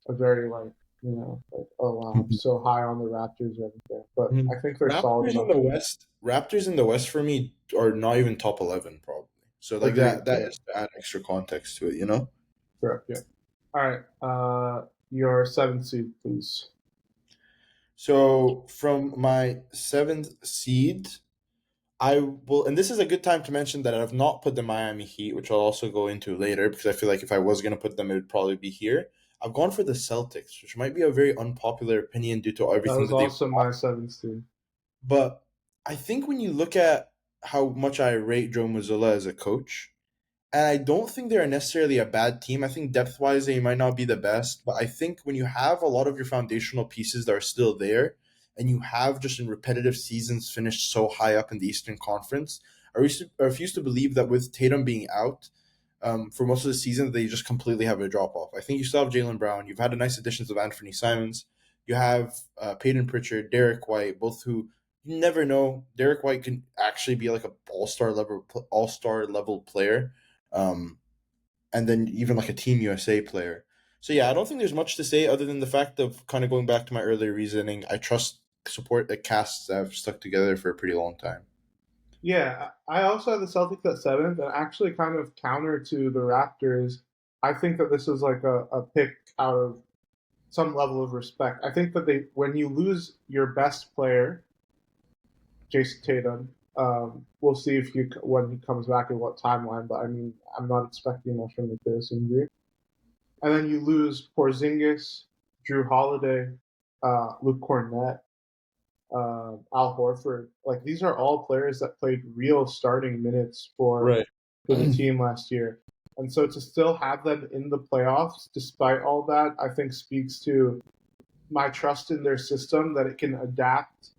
a very like, oh wow, I'm so high on the Raptors or anything. But Mhm. I think they're solid enough. Raptors in the West for me are not even top 11 probably. So like Agreed. that Yeah, is to add extra context to it, you know? correct. Yeah. All right. Your seventh seed, please. So from my seventh seed, I will, and this is a good time to mention that I've not put the Miami Heat, which I'll also go into later because I feel like if I was going to put them, it would probably be here. I've gone for the Celtics, which might be a very unpopular opinion due to That everything was that they've also my seventh seed. But I think when you look at how much I rate Joe Mazzulla as a coach, and I don't think they're necessarily a bad team. I think depth wise, they might not be the best, but I think when you have a lot of your foundational pieces that are still there, and you have just in repetitive seasons finished so high up in the Eastern Conference, I refuse to believe that with Tatum being out for most of the season, they just completely have a drop off. I think you still have Jalen Brown. You've had a nice additions of Anthony Simons. You have Peyton Pritchard, Derek White, both who you never know. Derek White can actually be like a all star level player, um, and then even like a Team USA player. So yeah, I don't think there's much to say other than the fact of kind of going back to my earlier reasoning. I trust support the casts that have stuck together for a pretty long time. Yeah, I also had the Celtics at seventh, and actually kind of counter to the Raptors. I think that this is like a pick out of some level of respect. I think that when you lose your best player, Jason Tatum, we'll see if when he comes back and what timeline. But I mean, I'm not expecting much from the Achilles injury. And then you lose Porzingis, Drew Holiday, Luke Cornett, Al Horford. Like these are all players that played real starting minutes Right. for the team last year. And so to still have them in the playoffs, despite all that, I think speaks to my trust in their system that it can adapt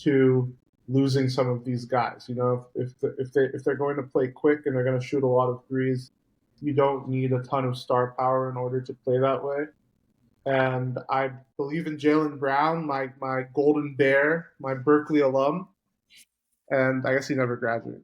to losing some of these guys. You know, if they're going to play quick and they're going to shoot a lot of threes, you don't need a ton of star power in order to play that way. And I believe in Jalen Brown, my Golden Bear, my Berkeley alum, and I guess he never graduated.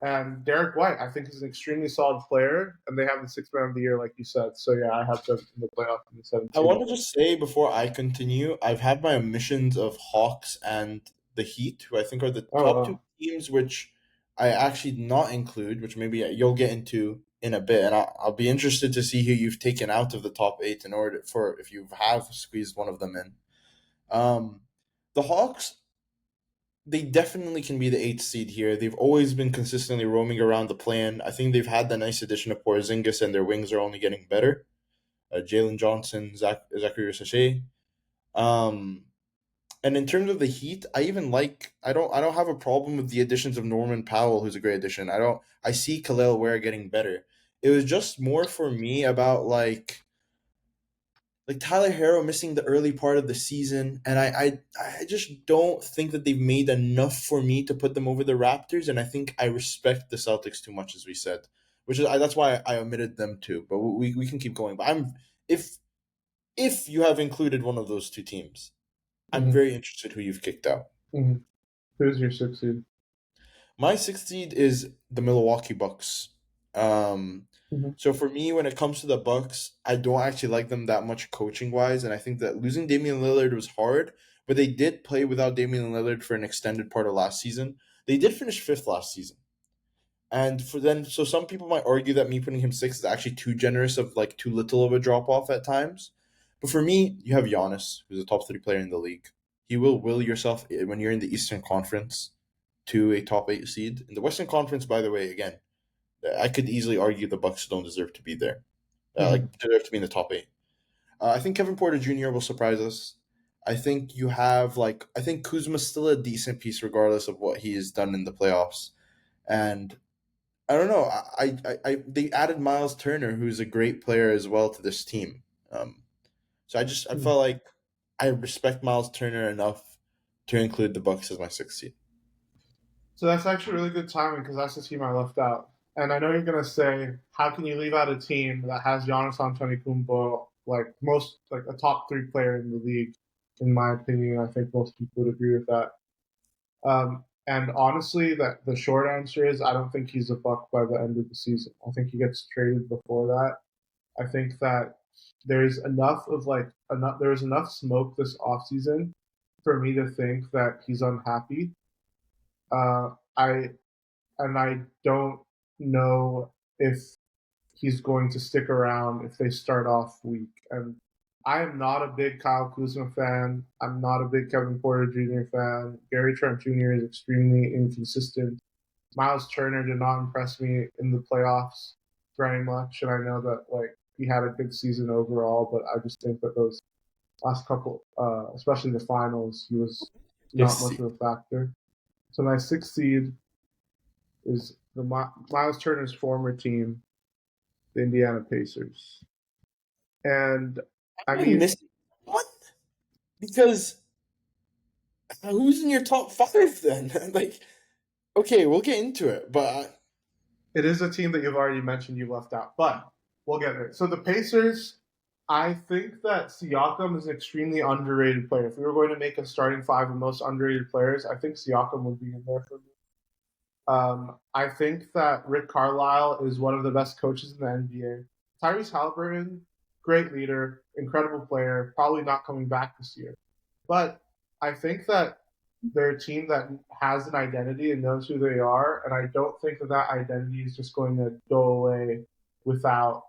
And Derek White, I think, is an extremely solid player, and they have the sixth round of the year, like you said. So yeah, I have them in the playoff in the I 17. want to just say before I continue, I've had my omissions of Hawks and the Heat, who I think are the Oh top two wow. teams, which I actually did not include, which maybe you'll get into in a bit, and I'll be interested to see who you've taken out of the top 8 in order for if you have squeezed one of them in. The Hawks, they definitely can be the 8th seed here. They've always been consistently roaming around the play-in. I think they've had the nice addition of Porzingis, and their wings are only getting better. Jalen Johnson, Zachary Sachet. Um, and in terms of the Heat, I don't have a problem with the additions of Norman Powell, who's a great addition. I see Khalil Ware getting better. It was just more for me about like Tyler Harrow missing the early part of the season, and I just don't think that they've made enough for me to put them over the Raptors, and I think I respect the Celtics too much, as we said, which is that's why I omitted them too. But we can keep going. But if if you have included one of those two teams, I'm Mhm. very interested who you've kicked out. Mhm. Who's your 6th seed? My 6th seed is the Milwaukee Bucks. Um, Mhm. so for me, when it comes to the Bucks, I don't actually like them that much coaching wise, and I think that losing Damian Lillard was hard, but they did play without Damian Lillard for an extended part of last season. They did finish 5th last season, and so some people might argue that me putting him 6th is actually too generous of like too little of a drop off at times. But for me, you have Giannis, who's a top 3 player in the league. He will yourself when you're in the Eastern Conference to a top 8 seed. In the Western Conference, by the way, again, I could easily argue the Bucks don't deserve to be there. Mhm. Deserve to be in the top 8. I think Kevin Porter Jr. will surprise us. I think you have I think Kuzma's still a decent piece regardless of what he has done in the playoffs. And I don't know. They added Miles Turner, who's a great player as well, to this team. So I Mhm. felt like I respect Miles Turner enough to include the Bucks as my 6th seed. So that's actually really good timing because that's the team I left out. And I know you're gonna say, how can you leave out a team that has Giannis Antetokounmpo, like a top 3 player in the league? In my opinion, I think most people would agree with that. And honestly, that the short answer is I don't think he's a Buck by the end of the season. I think he gets traded before that. I think that there's there's enough smoke this offseason for me to think that he's unhappy. I and I don't know if he's going to stick around if they start off weak. And I am not a big Kyle Kuzma fan. I'm not a big Kevin Porter Jr. fan. Gary Trent Jr. is extremely inconsistent. Miles Turner did not impress me in the playoffs very much, and I know that he had a good season overall, but I just think that those last couple, especially the finals, he was not 5th much seed. of a factor. So my 6th seed is the Miles Turner's former team, the Indiana Pacers. And I I'm mean, missing what? Because who's in your top 5 then? Okay, we'll get into it, but it is a team that you've already mentioned you left out, but we'll get there. So the Pacers, I think that Siakam is an extremely underrated player. If we were going to make a starting 5 of most underrated players, I think Siakam would be in there for me. I think that Rick Carlisle is one of the best coaches in the NBA. Tyrese Halliburton, great leader, incredible player, probably not coming back this year. But I think that they're a team that has an identity and knows who they are, and I don't think that that identity is just going to go away without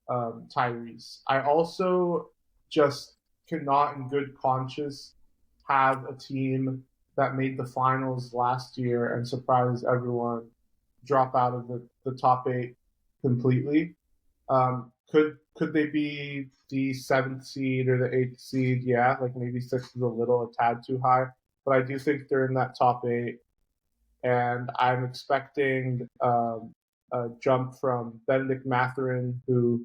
Tyrese. I also just cannot, in good conscience, have a team that made the finals last year and surprised everyone drop out of the top 8 completely. Could they be the 7th seed or the 8th seed? Yeah, like maybe 6 is a little a tad too high, but I do think they're in that top 8, and I'm expecting a jump from Benedict Mathurin, who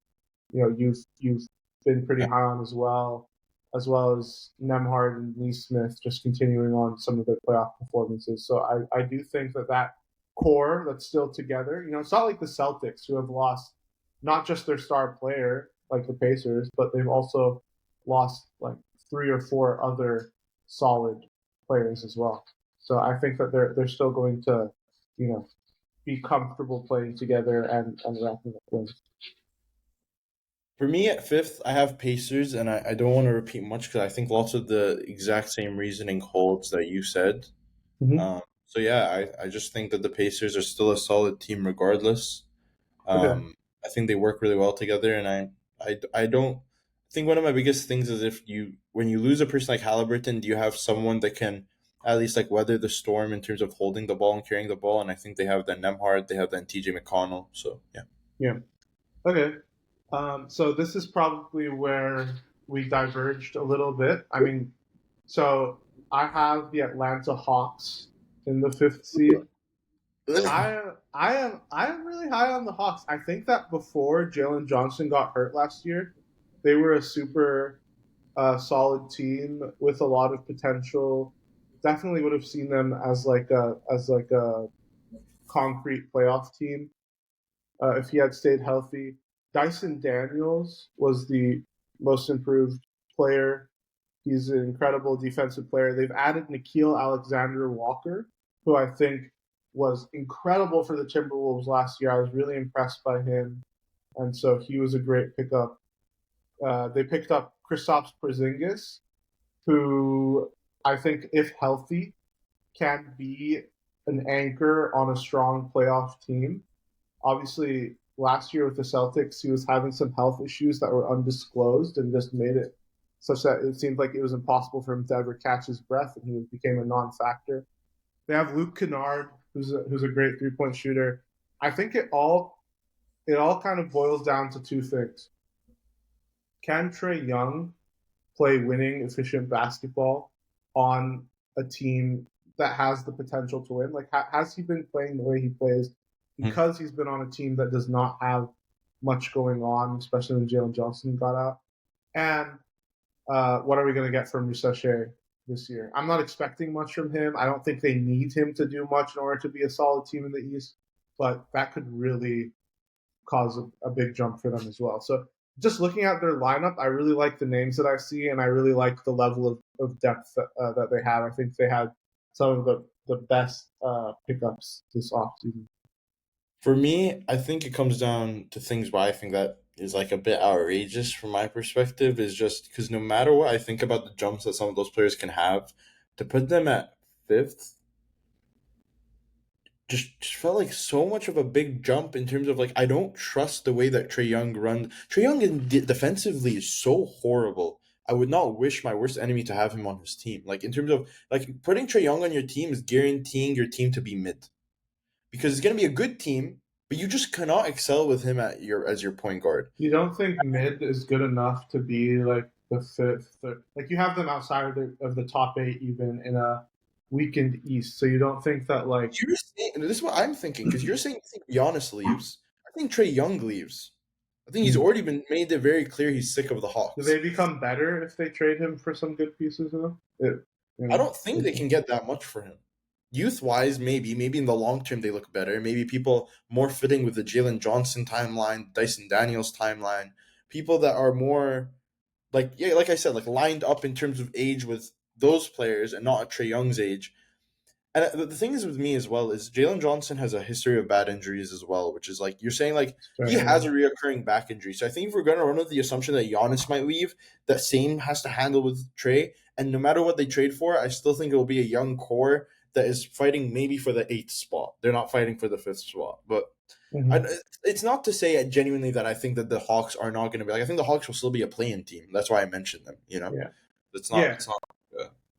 you've been pretty high on as well as Nemhard and Neesmith just continuing on some of their playoff performances. So I do think that that core that's still together, it's not like the Celtics who have lost not just their star player like the Pacers, but they've also lost like 3 or 4 other solid players as well. So I think that they're still going to, you know, be comfortable playing together and racking up wins. for me at 5th, I have Pacers, and I don't want to repeat much because I think lots of the exact same reasoning holds that you said. Mm-hmm. So yeah, I just think that the Pacers are still a solid team regardless. Okay. Um, I think they work really well together, and I don't I think one of my biggest things is when you lose a person like Halliburton, do you have someone that can at least like weather the storm in terms of holding the ball and carrying the ball? And I think they have that Nemhard, they have that TJ McConnell. So yeah. Yeah. Okay. So this is probably where we diverged a little bit. I mean, so I have the Atlanta Hawks in the fifth seed. I am really high on the Hawks. I think that before Jalen Johnson got hurt last year, they were a super solid team with a lot of potential. Definitely would have seen them as like a concrete playoff team if he had stayed healthy. Dyson Daniels was the most improved player. He's an incredible defensive player. They've added Nikhil Alexander Walker, who I think was incredible for the Timberwolves last year. I was really impressed by him, and so he was a great pickup. They picked up Kristaps Porzingis, who I think, if healthy, can be an anchor on a strong playoff team. Obviously, last year with the Celtics, he was having some health issues that were undisclosed and just made it such that it seemed like it was impossible for him to ever catch his breath, and he became a non-factor. They have Luke Kennard, who's a great three-point shooter. I think it all kind of boils down to two things. Can Trae Young play winning, efficient basketball on a team that has the potential to win? Like, has he been playing the way he plays because he's been on a team that does not have much going on, especially when Jalen Johnson got out? And what are we going to get from Musashi this year? I'm not expecting much from him. I don't think they need him to do much in order to be a solid team in the East, but that could really cause a big jump for them as well. So just looking at their lineup, I really like the names that I see, and I really like the level of depth that they have. I think they had some of the best pickups this offseason. For me, I think it comes down to things why I think that is like a bit outrageous from my perspective is just because no matter what I think about the jumps that some of those players can have, to put them at fifth just felt like so much of a big jump in terms of like I don't trust the way that Trae Young runs. Trae Young defensively is so horrible. I would not wish my worst enemy to have him on his team. Like in terms of like putting Trae Young on your team is guaranteeing your team to be mid because it's going to be a good team, but you just cannot excel with him at your as your point guard. You don't think mid is good enough to be like the fifth? Like you have them outside of the top eight even in a weakened East. So you don't think that like You're saying, this is what I'm thinking because you're saying you think Giannis leaves. I think Trae Young leaves. I think he's already been made it very clear he's sick of the do Hawks. they become better if they trade him for some good pieces? I don't think they can get that much for him. Youth wise, maybe in the long term they look better. Maybe people more fitting with the Jalen Johnson timeline, Dyson Daniels timeline, people that are more like I said, like lined up in terms of age with those players and not at Trae Young's age. And the thing is with me as well is Jalen Johnson has a history of bad injuries as well, which is like you're saying like he has a reoccurring back injury. So I think if we're gonna run with the assumption that Giannis might leave, that same has to handle with Trae. And no matter what they trade for, I still think it will be a young core that is fighting maybe for the eighth spot. They're not fighting for the fifth spot, but it's not to say genuinely that I think that the Hawks are not going to be like. I think the Hawks will still be a play-in team. That's why I mentioned them. You know, Yeah. it's not. Yeah. It's not.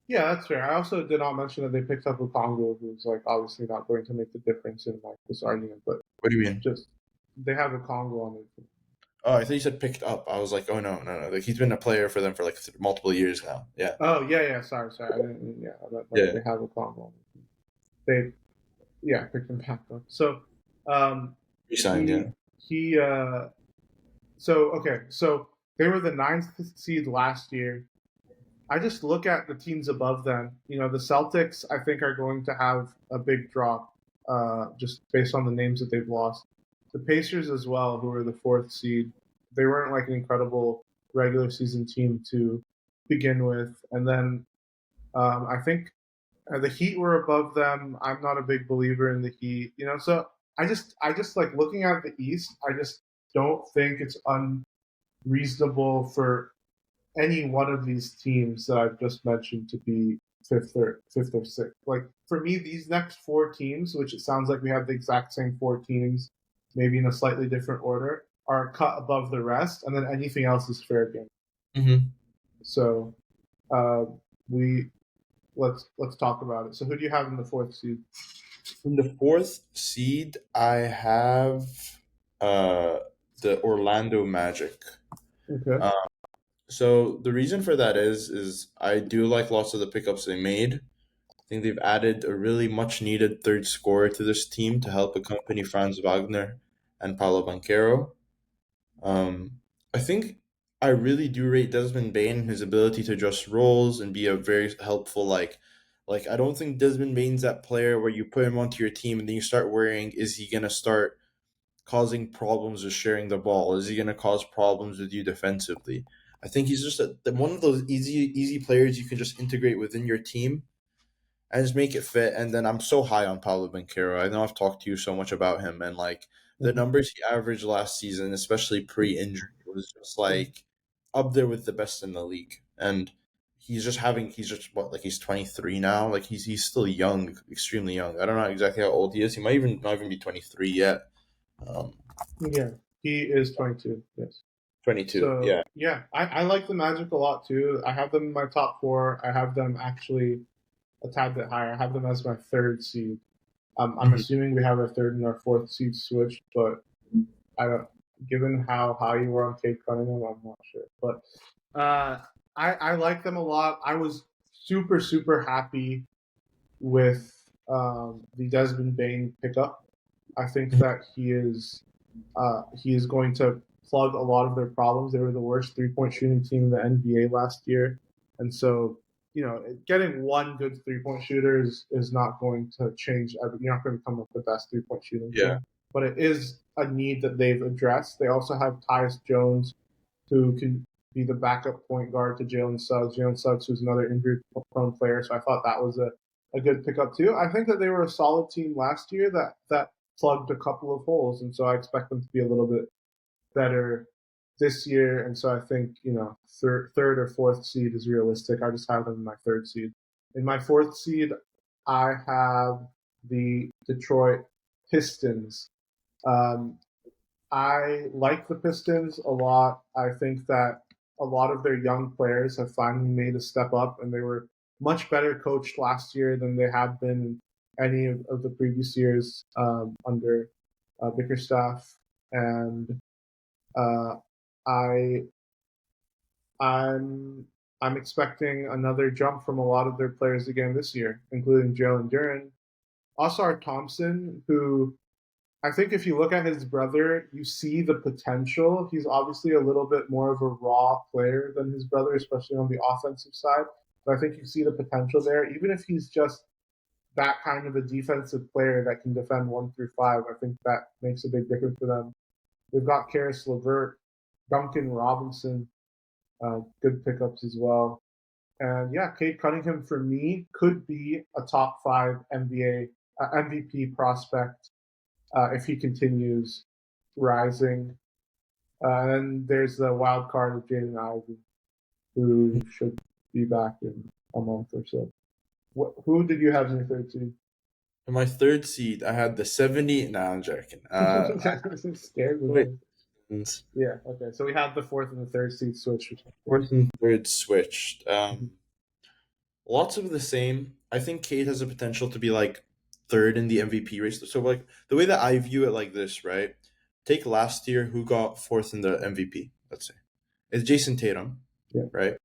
Yeah, that's fair. I also did not mention that they picked up Lukongo, who's like obviously not going to make the difference in like this argument, but What do you mean? just they have Lukongo on their team. Oh, I thought you said picked up. I was like, oh no. Like he's been a player for them for like multiple years now. Yeah. Oh yeah. Sorry. I didn't. Yeah, they have Lukongo on their team. They picked him back up. So Resigned. he so they were the ninth seed last year. I just look at the teams above them. You know, the Celtics, I think, are going to have a big drop just based on the names that they've lost. The Pacers as well, who are the fourth seed, they weren't like an incredible regular season team to begin with. And then I think the Heat were above them. I'm not a big believer in the Heat. You know, so I just like looking at the East, I just don't think it's unreasonable for any one of these teams that I've just mentioned to be fifth or sixth. Like for me, these next four teams, which it sounds like we have the exact same four teams, maybe in a slightly different order, are cut above the rest, and then anything else is fair game. Mm-hmm. So let's talk about it. So who do you have in the 4th seed? In the 4th seed, I have uh, the Orlando Magic. Okay. So the reason for that is I do like lots of the pickups they made. I think they've added a really much needed third scorer to this team to help accompany Franz Wagner and Paolo Banchero. Um, I think I really do rate Desmond Bain and his ability to adjust roles and be a very helpful like I don't think Desmond Bain's that player where you put him onto your team and then you start worrying, is he gonna start causing problems with sharing the ball? Is he gonna cause problems with you defensively? I think he's just one of those easy players you can just integrate within your team and just make it fit. And then I'm so high on Paulo Banquero. I know I've talked to you so much about him, and like the numbers he averaged last season, especially pre-injury, was just like up there with the best in the league. And he's just what, like he's 23 now. Like he's still young, extremely young. I don't know exactly how old he is. He might even not even be 23 yet. Um, Yeah, he is 22. Yes. 22. So Yeah. yeah, I like the Magic a lot too. I have them in my top 4. I have them actually a tad bit higher. I have them as my 3rd seed. I'm Mhm. assuming we have our 3rd and our 4th seed switched, but I don't. Given how high you were on Cade Cunningham, I'm not sure. But I like them a lot. I was super happy with the Desmond Bain pickup. I think that he is going to plug a lot of their problems. They were the worst 3-point shooting team in the NBA last year, and so getting one good 3-point shooter is not going to change. You're not going to come up with the best 3-point shooting Yeah. team, but it is a need that they've addressed. They also have Tyus Jones, who can be the backup point guard to Jalen Suggs. Jalen Suggs, who's another injury-prone player, so I thought that was a good pickup too. I think that they were a solid team last year that plugged a couple of holes, and so I expect them to be a little bit better this year. And so I think third or 4th seed is realistic. I just have them in my 3rd seed. In my 4th seed, I have the Detroit Pistons. Um, I like the Pistons a lot. I think that a lot of their young players have finally made a step up, and they were much better coached last year than they have been any of the previous years under Bickerstaff. And uh, I I'm expecting another jump from a lot of their players again this year, including Jalen Duran, Osar Thompson, who I think if you look at his brother, you see the potential. He's obviously a little bit more of a raw player than his brother, especially on the offensive side. But I think you see the potential there. Even if he's just that kind of a defensive player that can defend 1 through 5, I think that makes a big difference for them. They've got Karis LeVert, Duncan Robinson, good pickups as well. And yeah, Cade Cunningham for me could be a top 5 MVP prospect if he continues rising. And then there's the wild card of Jaden Ivey, who should be back in a month or so. Who did you have in your 3rd seed? In my 3rd seed, I had the 70. Nah, I'm joking. Scared Wait. me. Yeah. Okay. So we had the 4th and the 3rd seed switched. 4th and 3rd switched. Lots of the same. I think Kate has the potential to be like 3rd in the MVP race. So like the way that I view it like this, right? Take last year, who got 4th in the MVP? Let's say it's Jason Tatum, Yeah. right?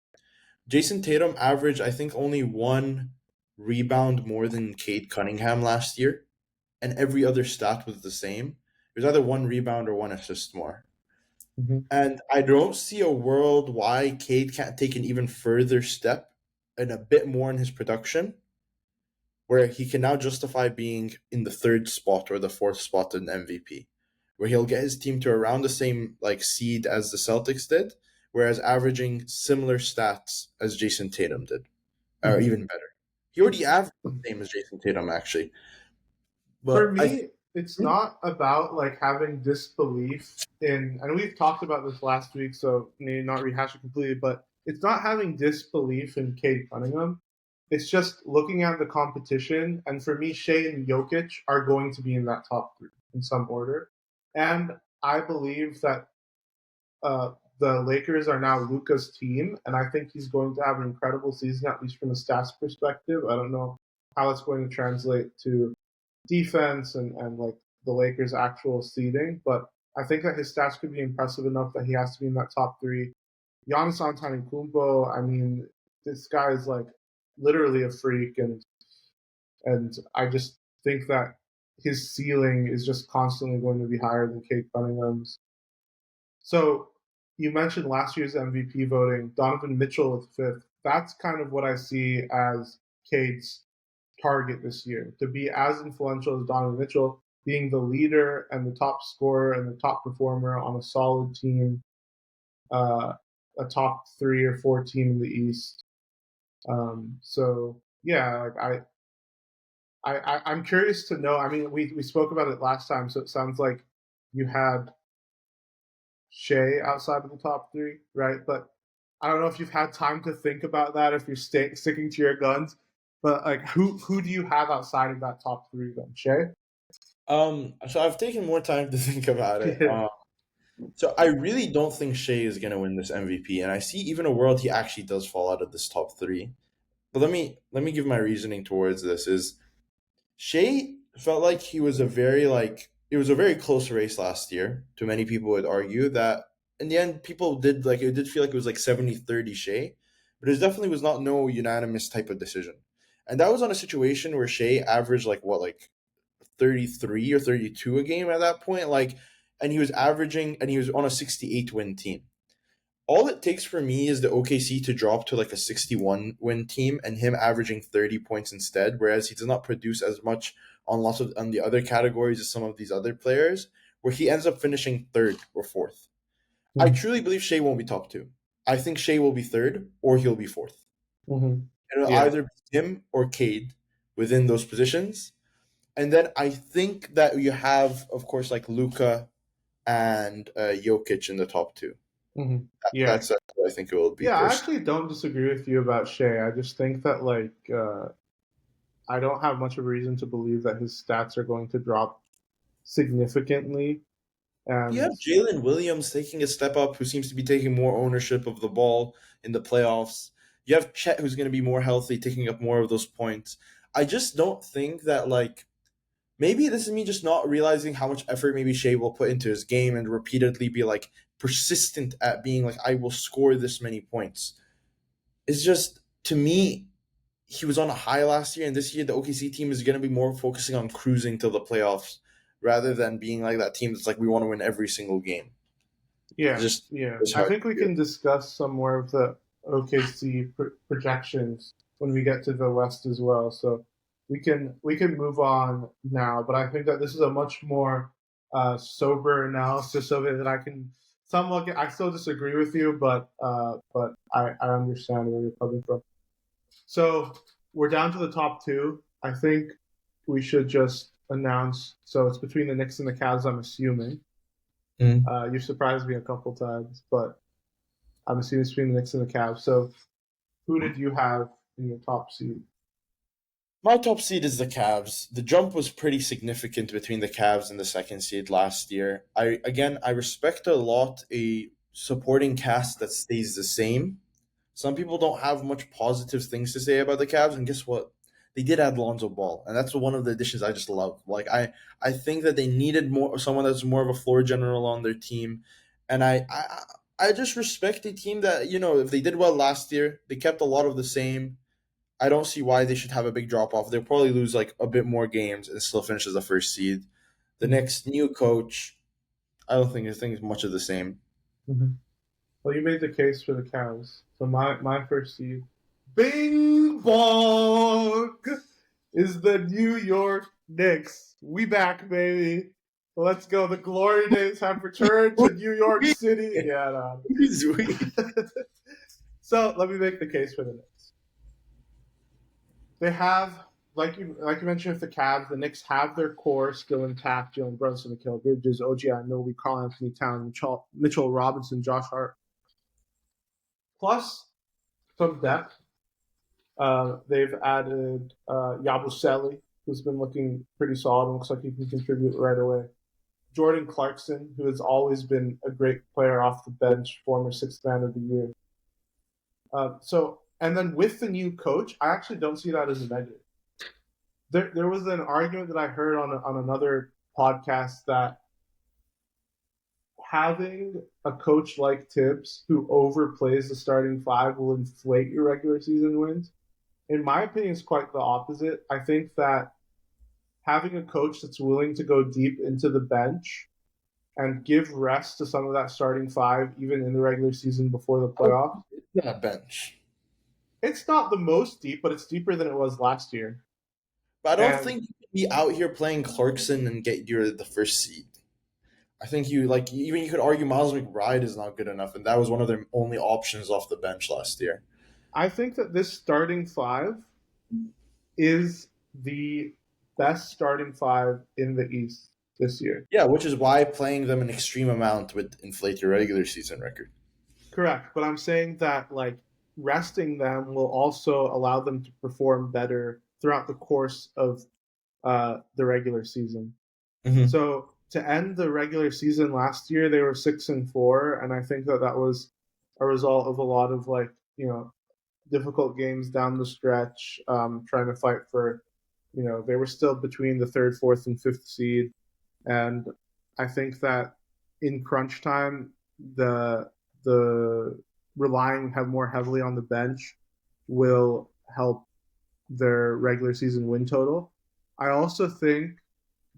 Jason Tatum averaged, I think, only 1 rebound more than Cade Cunningham last year, and every other stat was the same. It was either 1 rebound or 1 assist more. Mm-hmm. And I don't see a world why Cade can't take an even further step and a bit more in his production, where he can now justify being in the 3rd spot or the 4th spot in MVP, where he'll get his team to around the same like seed as the Celtics did, whereas averaging similar stats as Jason Tatum did, or even better. He already averaged the same as Jason Tatum actually. For But me, it's not about like having disbelief in, and we've talked about this last week, so maybe not rehash it completely, but it's not having disbelief in Cade Cunningham. It's just looking at the competition, and for me, Shea and Jokic are going to be in that top 3 in some order. And I believe that the Lakers are now Luka's team, and I think he's going to have an incredible season, at least from a stats perspective. I don't know how it's going to translate to defense and like the Lakers' actual seeding, but I think that his stats could be impressive enough that he has to be in that top three. Giannis Antetokounmpo, I mean, this guy is like literally a freak, and I just think that his ceiling is just constantly going to be higher than Kate Cunningham's. So you mentioned last year's MVP voting, Donovan Mitchell with fifth. That's kind of what I see as Cade's target this year, to be as influential as Donovan Mitchell, being the leader and the top scorer and the top performer on a solid team, uh, a top 3 or 4 team in the East. So yeah, like I'm curious to know. I mean, we spoke about it last time, so it sounds like you had Shea outside of the top three, right? But I don't know if you've had time to think about that, if you're sticking to your guns. But like, who do you have outside of that top three then? Shea? So I've taken more time to think about it. Yeah. So I really don't think Shea is gonna win this MVP, and I see even a world he actually does fall out of this top three. But let me give my reasoning towards this. Is Shea felt like he was a very like it was a very close race last year. To many people would argue that in the end people did like it did feel like it was like 70-30 Shea, but it definitely was not no unanimous type of decision. And that was on a situation where Shea averaged like what like 33 or 32 a game at that point like and he was averaging and he was on a 68 win team. All it takes for me is the OKC to drop to like a 61 win team and him averaging 30 points instead, whereas he does not produce as much on lots of on the other categories as some of these other players, where he ends up finishing third or fourth. I Mhm. truly believe Shea won't be top two. I think Shea will be third or he'll be fourth. Mhm. It'll Yeah. either be him or Cade within those positions. And then I think that you have, of course, like Luca and Jokic in the top two. Mhm. Yeah. That's what I think it will be Yeah, I personally. actually don't disagree with you about Shea. I just think that like I don't have much of a reason to believe that his stats are going to drop significantly. You And have Jalen Williams taking a step up, who seems to be taking more ownership of the ball in the playoffs. You have Chet, who's going to be more healthy, taking up more of those points. I just don't think that, like, maybe this is me just not realizing how much effort maybe Shea will put into his game and repeatedly be, like, persistent at being like, I will score this many points. It's just, to me, he was on a high last year, and this year the OKC team is going to be more focusing on cruising to the playoffs rather than being like that team that's like, we want to win every single game. yeah, Just yeah. just I how I think we see it. can discuss some more of the OKC projections when we get to the West as well. So we can move on now, but I think that this is a much more sober analysis of it that I can somewhat get. I still disagree with you, but I understand where you're coming from. So we're down to the top two. I think we should just announce. So it's between the Knicks and the Cavs. I'm assuming. Mm. You surprised me a couple times, but I'm assuming it's between the Knicks and the Cavs. So who did you have in your top seed? My top seed is the Cavs. The jump was pretty significant between the Cavs and the second seed last year. I respect a lot a supporting cast that stays the same. Some people don't have much positive things to say about the Cavs, and guess what? They did add Lonzo Ball, and that's one of the additions I just love. Like I think that they needed more someone that's more of a floor general on their team, and I just respect a team that if they did well last year, they kept a lot of the same. I don't see why they should have a big drop off. They'll probably lose like a bit more games and still finish as the first seed. The next new coach, I don't think it's much of the same. Mm-hmm. Well, you made the case for the Cavs. So my first seed, Bing Bong, is the New York Knicks. We back, baby. Let's go. The glory days have returned to New York City. Yeah, no. So let me make the case for the Knicks. They have, like you mentioned with the Cavs, the Knicks have their core still intact. Jalen Brunson, Mikal Bridges, OG Anunoby, Karl Anthony Towns, Mitchell Robinson, Josh Hart, plus some depth. They've added Yabusele, who's been looking pretty solid and looks like he can contribute right away. Jordan Clarkson, who has always been a great player off the bench, former sixth man of the year. And then with the new coach, I actually don't see that as a negative. There was an argument that I heard on another podcast that having a coach like Tibbs who overplays the starting five will inflate your regular season wins. In my opinion, it's quite the opposite. I think that having a coach that's willing to go deep into the bench and give rest to some of that starting five, even in the regular season before the playoffs. That bench. It's not the most deep, but it's deeper than it was last year. But I don't think you can be out here playing Clarkson and get the first seed. I think you could argue Miles McBride is not good enough, and that was one of their only options off the bench last year. I think that this starting five is the best starting five in the East this year. Yeah, which is why playing them an extreme amount would inflate your regular season record. Correct, but I'm saying that resting them will also allow them to perform better throughout the course of the regular season. Mm-hmm. So to end the regular season last year, they were 6-4, and I think that was a result of a lot of difficult games down the stretch, trying to fight for, they were still between the third, fourth, and fifth seed, and I think that in crunch time, the relying more heavily on the bench will help their regular season win total. I also think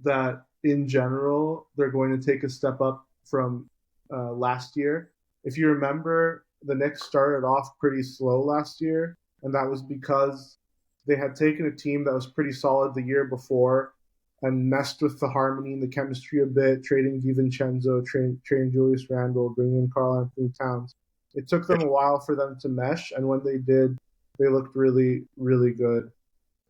that in general, they're going to take a step up from last year. If you remember, the Knicks started off pretty slow last year, and that was because they had taken a team that was pretty solid the year before and messed with the harmony and the chemistry a bit, trading DiVincenzo, trading Julius Randle, bringing in Karl-Anthony Towns. It took them a while for them to mesh, and when they did, they looked really, really good.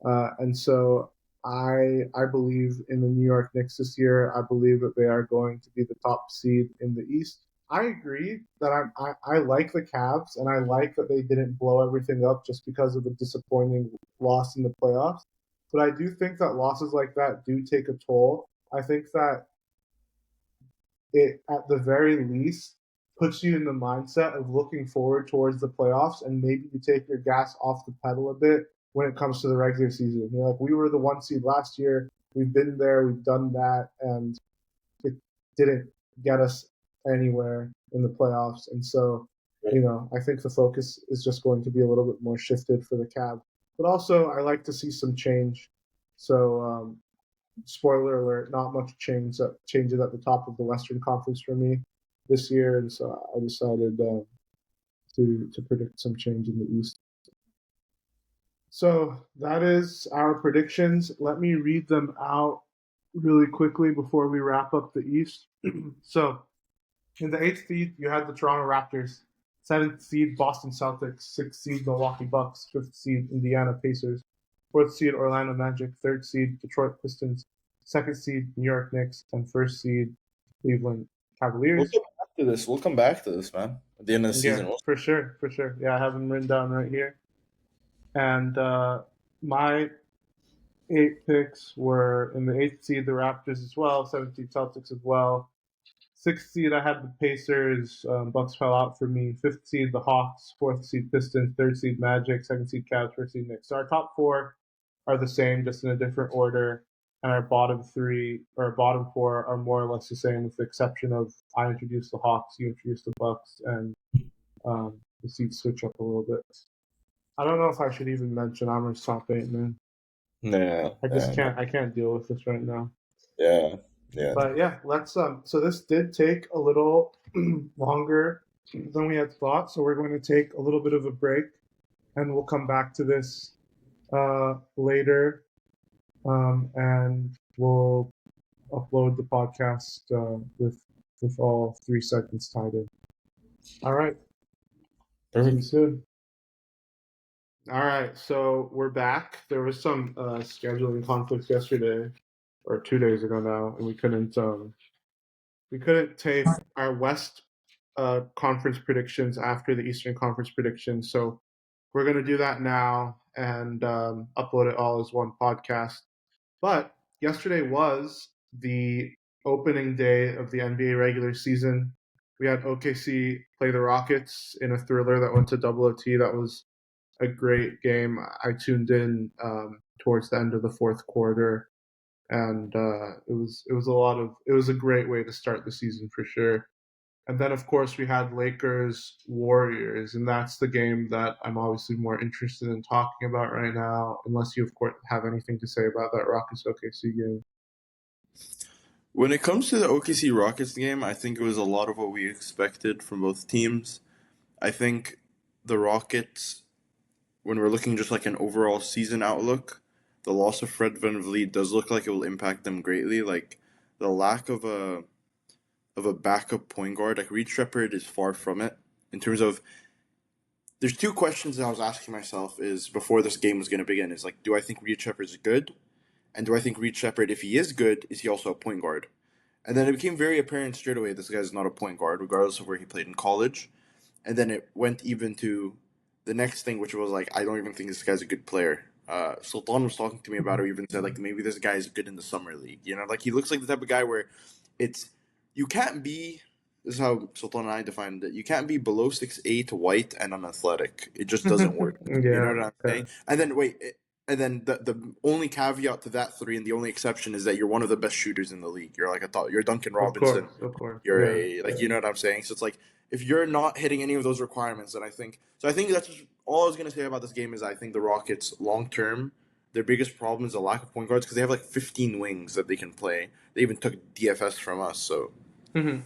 And so I believe in the New York Knicks this year. I believe that they are going to be the top seed in the East. I agree that I like the Cavs, and I like that they didn't blow everything up just because of a disappointing loss in the playoffs. But I do think that losses like that do take a toll. I think that it, at the very least, puts you in the mindset of looking forward towards the playoffs, and maybe you take your gas off the pedal a bit when it comes to the regular season. You're like, we were the 1 seed last year. We've been there. We've done that. And it didn't get us anywhere in the playoffs. And so, I think the focus is just going to be a little bit more shifted for the Cavs. But also, I like to see some change. So, spoiler alert, not much changes at the top of the Western Conference for me this year. And so I decided to predict some change in the East. So that is our predictions. Let me read them out really quickly before we wrap up the East. So in the 8th seed, you had the Toronto Raptors. 7th seed, Boston Celtics. 6th seed, Milwaukee Bucks. 5th seed, Indiana Pacers. 4th seed, Orlando Magic. 3rd seed, Detroit Pistons. 2nd seed, New York Knicks. And 1st seed, Cleveland Cavaliers. We'll come back to this, man. At the end of the season. Yeah, for sure. Yeah, I have them written down right here. And my 8 picks were in the 8th seed, the Raptors as well, 7th seed, Celtics as well. 6th seed, I had the Pacers. Bucks fell out for me. 5th seed, the Hawks. 4th seed, Pistons. 3rd seed, Magic. 2nd seed, Cavs. 1st seed, Knicks. So our top 4 are the same, just in a different order. And our bottom 4 are more or less the same, with the exception of I introduced the Hawks, you introduced the Bucks, and the seeds switch up a little bit. I don't know if I should even mention Amar's top 8, man. No, I just can't. I can't deal with this right now. Yeah. But yeah, let's. So this did take a little longer than we had thought. So we're going to take a little bit of a break, and we'll come back to this later, and we'll upload the podcast with all 3 segments tied in. All right. Perfect. See you soon. All right, so we're back. There was some scheduling conflicts yesterday, or 2 days ago now, and we couldn't tape our West Conference predictions after the Eastern Conference predictions. So we're going to do that now and upload it all as one podcast. But yesterday was the opening day of the NBA regular season. We had OKC play the Rockets in a thriller that went to double OT. That was a great game. I tuned in towards the end of the fourth quarter, and it was a great way to start the season for sure. And then, of course, we had Lakers Warriors, and that's the game that I'm obviously more interested in talking about right now. Unless you, of course, have anything to say about that Rockets OKC game. When it comes to the OKC Rockets game, I think it was a lot of what we expected from both teams. I think the Rockets, when we're looking just like an overall season outlook, the loss of Fred VanVleet does look like it will impact them greatly. Like the lack of a backup point guard, like Reed Shepherd is far from it. In terms of, there's two questions that I was asking myself is before this game was going to begin. Is like, do I think Reed Shepherd is good, and do I think Reed Shepherd, if he is good, is he also a point guard? And then it became very apparent straight away this guy's not a point guard, regardless of where he played in college. And then it went even to the next thing, which was like, I don't even think this guy's a good player. Sultan was talking to me about it, even said like maybe this guy is good in the summer league. You know, like he looks like the type of guy where it's you can't be. This is how Sultan and I defined it. You can't be below 6'8", white, and unathletic. It just doesn't work. You know Yeah, what I'm yeah, saying? And then wait, and then the only caveat to that three, and the only exception is that you're one of the best shooters in the league. You're like you're Duncan Robinson. of course, You're yeah. a like you know what I'm saying. So it's like if you're not hitting any of those requirements, then I think so. I think that's just all I was gonna say about this game is I think the Rockets long term their biggest problem is the lack of point guards because they have like 15 wings that they can play. They even took DFS from us. So Mhm.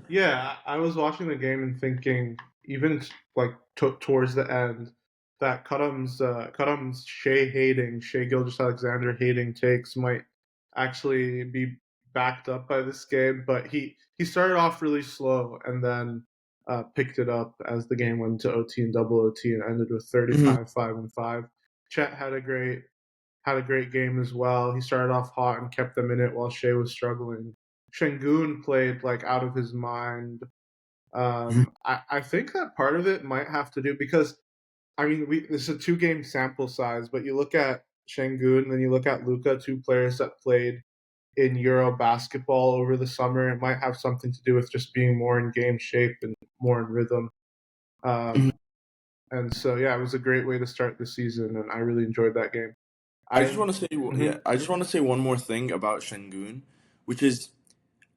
Yeah, I was watching the game and thinking, even like towards the end, that Karam's Shea Gilgeous Alexander hating takes might actually be backed up by this game. But he started off really slow and then picked it up as the game went to OT and double OT and ended with 35, 5-5. Chet had a great game as well. He started off hot and kept them in it while Shea was struggling. Şengün played like out of his mind. I think that part of it might have to do because I mean this is a 2 game sample size, but you look at Şengün and then you look at Luka, two players that played in Euro basketball over the summer. It might have something to do with just being more in game shape and more in rhythm. Um, and so yeah, it was a great way to start the season, and I really enjoyed that game. I just want to say Mhm. I just want to say one more thing about Şengün, which is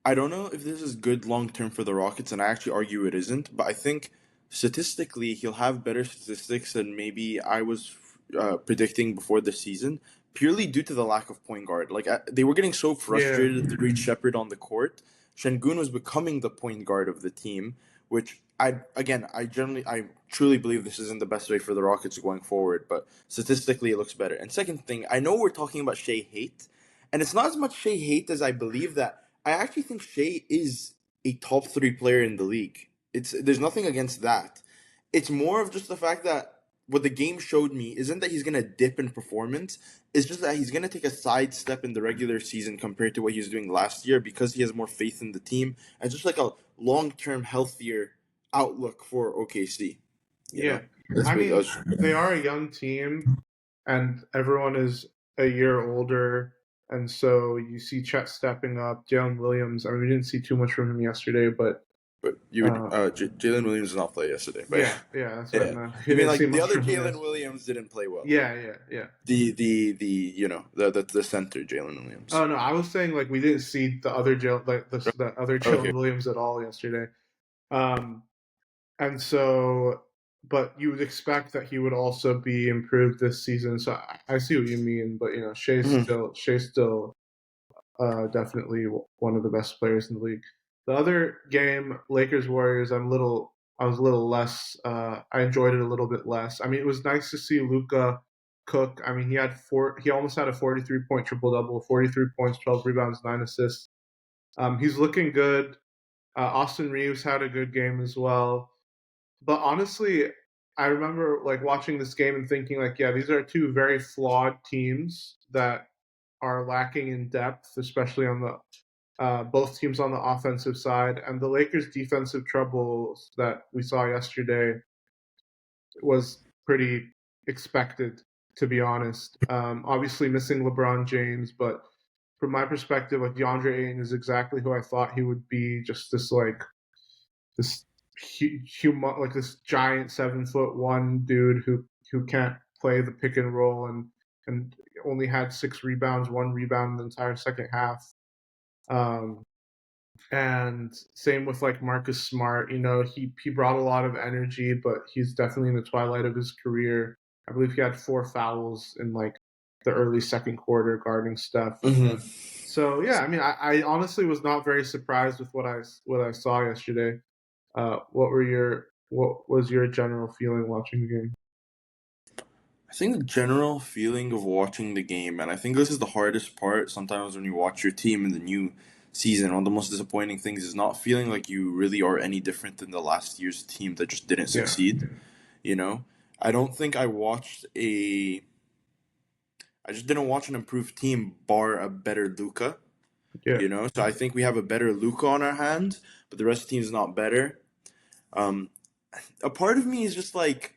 I don't know if this is good long term for the Rockets, and I actually argue it isn't. But I think statistically, he'll have better statistics than maybe I was predicting before the season, purely due to the lack of point guard. Like they were getting so Yeah, frustrated to reach Shepard on the court. Şengün was becoming the point guard of the team, which I truly believe this isn't the best way for the Rockets going forward. But statistically, it looks better. And second thing, I know we're talking about Shea hate, and it's not as much Shea hate as I believe that I actually think Shea is a top 3 player in the league. There's nothing against that. It's more of just the fact that what the game showed me isn't that he's gonna dip in performance. It's just that he's gonna take a side step in the regular season compared to what he was doing last year because he has more faith in the team and just like a long term healthier outlook for OKC. You know, yeah. that's I what I mean, was. they are a young team, and everyone is a year older, and so you see Chet stepping up. Jalen Williams. I mean, we didn't see too much from him yesterday, but But you would Jalen Williams did not play yesterday, but yeah, that's what I yeah, meant. We you mean didn't see like the much other from him Jalen yesterday. Williams didn't play well. Yeah. The you know the center Jalen Williams. Oh no, I was saying like we didn't see the other the other Okay. Jalen Williams at all yesterday. Um, and so, but you would expect that he would also be improved this season. So I see what you mean, but you know, Mhm. Shea's still definitely one of the best players in the league. The other game, Lakers Warriors, I was a little less. I enjoyed it a little bit less. I mean, it was nice to see Luka cook. I mean, he almost had a 43-point triple double, 43 points, 12 rebounds, 9 assists. He's looking good. Austin Reeves had a good game as well. But honestly, I remember like watching this game and thinking like, yeah, these are two very flawed teams that are lacking in depth, especially on the both teams on the offensive side. And the Lakers' defensive troubles that we saw yesterday was pretty expected, to be honest. Obviously, missing LeBron James, but from my perspective, like DeAndre Ayton is exactly who I thought he would be. Just this like this giant 7'1" dude who can't play the pick and roll and only had 6 rebounds, 1 rebound in the entire second half. And same with like Marcus Smart. He brought a lot of energy, but he's definitely in the twilight of his career. I believe he had 4 fouls in like the early second quarter guarding Steph. Mm-hmm. So yeah, I mean, I honestly was not very surprised with what I saw yesterday. What was your general feeling watching the game? I think the general feeling of watching the game, and I think this is the hardest part sometimes when you watch your team in the new season, one of the most disappointing things is not feeling like you really are any different than the last year's team that just didn't Yeah, succeed. You know? I don't think I just didn't watch an improved team bar a better Luca. yeah, So I think we have a better Luca on our hands, but the rest of the team is not better. Um, a part of me is just like,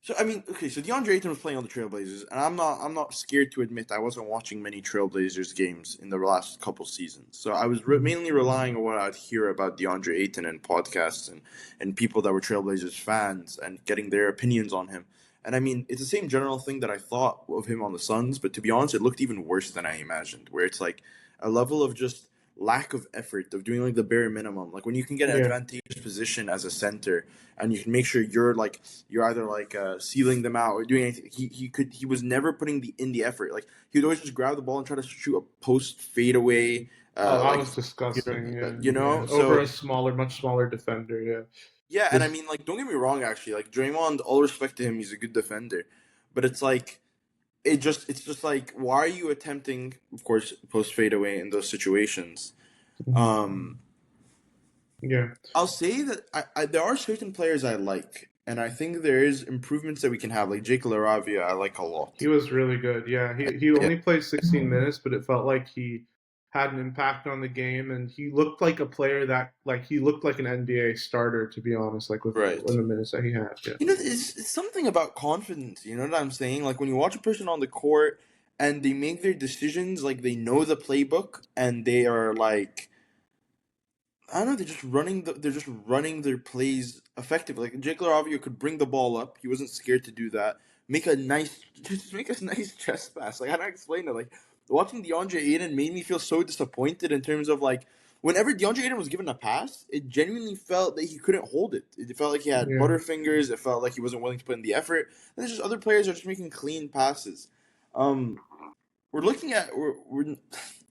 so I mean, okay, so DeAndre Ayton was playing on the Trailblazers, and I'm not scared to admit I wasn't watching many Trailblazers games in the last couple seasons. So I was mainly relying on what I'd hear about DeAndre Ayton and podcasts and people that were Trailblazers fans and getting their opinions on him. And I mean, it's the same general thing that I thought of him on the Suns, but to be honest, it looked even worse than I imagined. Where it's like a level of just lack of effort of doing like the bare minimum. Like when you can get an yeah, advantageous position as a center and you can make sure you're either like sealing them out or doing anything. He was never putting in the effort. Like he would always just grab the ball and try to shoot a post fadeaway. Oh, that Like was disgusting. Yeah, you yeah. know, Over a so much smaller defender. Yeah. yeah, and I This, mean like don't get me wrong. Actually, like Draymond, all respect to him, he's a good defender, but it's like it's just like why are you attempting, of course, post fadeaway in those situations? Um, yeah, I'll say that there are certain players I like, and I think there is improvements that we can have. Like Jake LaRavia, I like a he lot. was really good. Yeah, he Yeah, only played 16 minutes, but it felt like he had an impact on the game, and he looked like a player that like he looked like an NBA starter. To be honest, like with right. in the minutes that he had. Yeah, It's something about confidence. You know what I'm saying? Like when you watch a person on the court and they make their decisions, like they know the playbook and they are like I don't know. They're just running their plays effectively. Like Jake LaRavia could bring the ball up. He wasn't scared to do that. Just make a nice chest pass. Like how do I explain it? Like watching DeAndre Ayton made me feel so disappointed in terms of like whenever DeAndre Ayton was given a pass, it genuinely felt that he couldn't hold it. It felt like he had yeah, butterfingers. It felt like he wasn't willing to put in the effort. And there's just other players that are just making clean passes. Um, we're looking at we're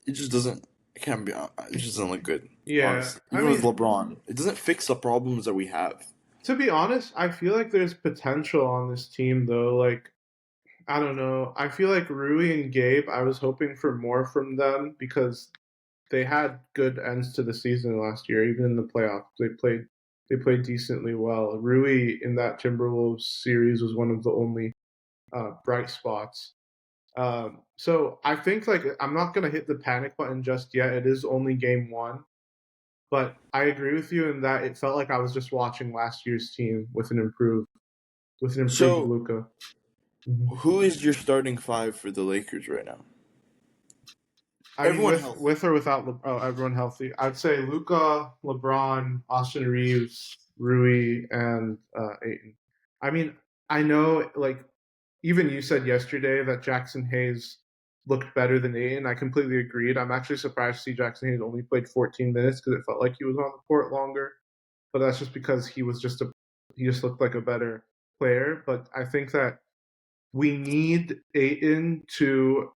it just doesn't it can't be it just doesn't look good, yeah. honestly. I Even with mean, LeBron, it doesn't fix the problems that we have. to be honest, I feel like there's potential on this team though. Like I don't know. I feel like Rui and Gabe. I was hoping for more from them because they had good ends to the season last year, even in the playoffs. They played decently well. Rui in that Timberwolves series was one of the only bright spots. So I think like I'm not gonna hit the panic button just yet. It is only game one, but I agree with you in that it felt like I was just watching last year's team with an improved So, Luca. Mm-hmm. who is your starting five for the Lakers right now? I mean, Everyone healthy. with or without everyone healthy, I'd say Luca, LeBron, Austin Reeves, Rui, and Aiton. I mean, I know like even you said yesterday that Jackson Hayes looked better than Aiton. I completely agreed. I'm actually surprised to see Jackson Hayes only played 14 minutes because it felt like he was on the court longer. But that's just because he just looked like a better player. But I think that we need Aiton to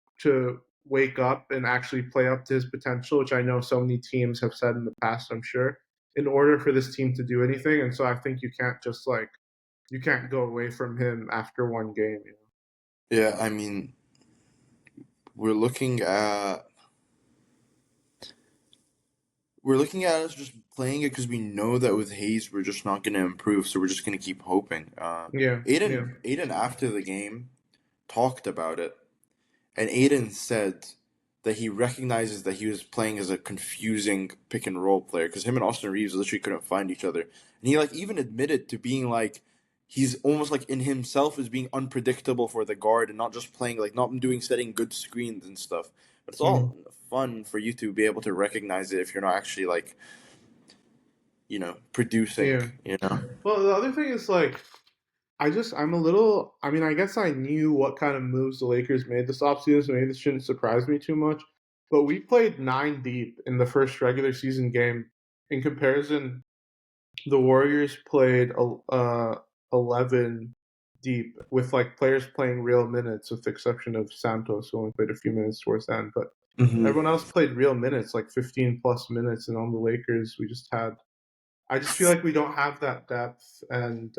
wake up and actually play up to his potential, which I know so many teams have said in the past, I'm sure, in order for this team to do anything. And so I think you can't go away from him after one game. Yeah, I mean, we're looking at us just playing it because we know that with Hayes we're just not going to improve, so we're just going to keep hoping. Yeah, yeah, Aiden after the game talked about it. And Aiden said that he recognizes that he was playing as a confusing pick and roll player because him and Austin Reeves literally couldn't find each other. And he like even admitted to being like he's almost like in himself is being unpredictable for the guard and not just playing like not doing setting good screens and stuff. But it's all fun for you to be able to recognize it if you're not actually like, producing. Yeah. Well, the other thing is like I'm a little. I mean, I guess I knew what kind of moves the Lakers made this offseason, so maybe this shouldn't surprise me too much. But we played 9 deep in the first regular season game. In comparison, the Warriors played 11 deep with like players playing real minutes, with the exception of Santos, who only played a few minutes towards the end. But everyone else played real minutes, like 15 plus minutes. And on the Lakers, I just feel like we don't have that depth. And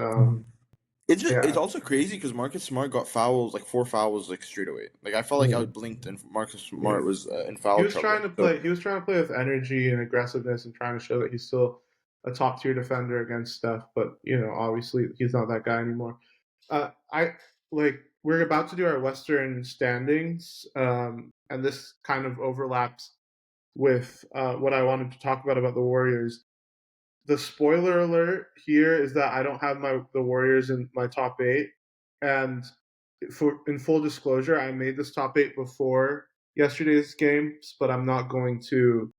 It's yeah, also crazy because Marcus Smart got fouls, like 4 fouls, like straight away. Like I felt like I blinked and Marcus yeah. Smart was in foul trouble. He was trying to play with energy and aggressiveness and trying to show that he's still a top tier defender against Steph. But obviously he's not that guy anymore. I like we're about to do our Western standings, and this kind of overlaps with what I wanted to talk about the Warriors. The spoiler alert here is that I don't have the Warriors in my top 8, and in full disclosure, I made this top 8 before yesterday's games, but I'm not going to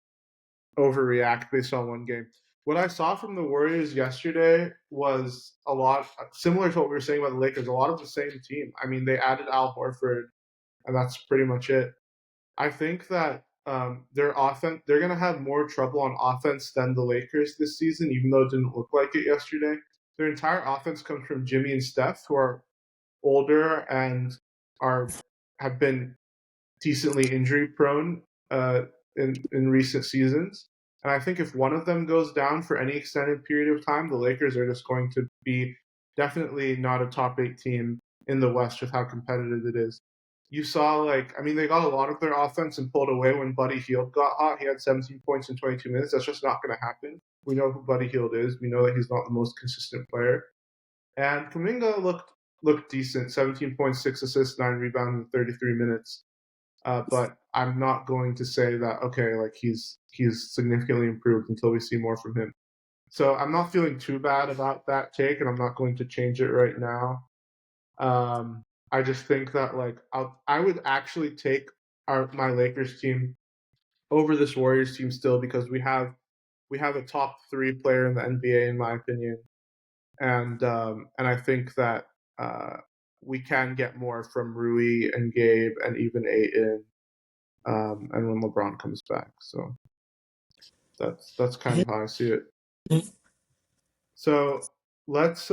overreact based on one game. What I saw from the Warriors yesterday was a lot similar to what we were saying about the Lakers. A lot of the same team. I mean, they added Al Horford, and that's pretty much it. I think that their offense, they're going to have more trouble on offense than the Lakers this season, even though it didn't look like it yesterday. Their entire offense comes from Jimmy and Steph, who are older and are have been decently injury prone in recent seasons. And I think if one of them goes down for any extended period of time, the Lakers are just going to be definitely not a top 8 team in the West with how competitive it is. You saw, they got a lot of their offense and pulled away when Buddy Hield got hot. He had 17 points in 22 minutes. That's just not going to happen. We know who Buddy Hield is. We know that he's not the most consistent player. And Kuminga looked decent. 17.6 assists, 9 rebounds in 33 minutes. But I'm not going to say that he's significantly improved until we see more from him. So I'm not feeling too bad about that take, and I'm not going to change it right now. I just think that I would actually take my Lakers team over this Warriors team still, because we have a top 3 player in the NBA in my opinion, and I think that we can get more from Rui and Gabe and even Ayton, and when LeBron comes back. So that's kind of how I see it. So let's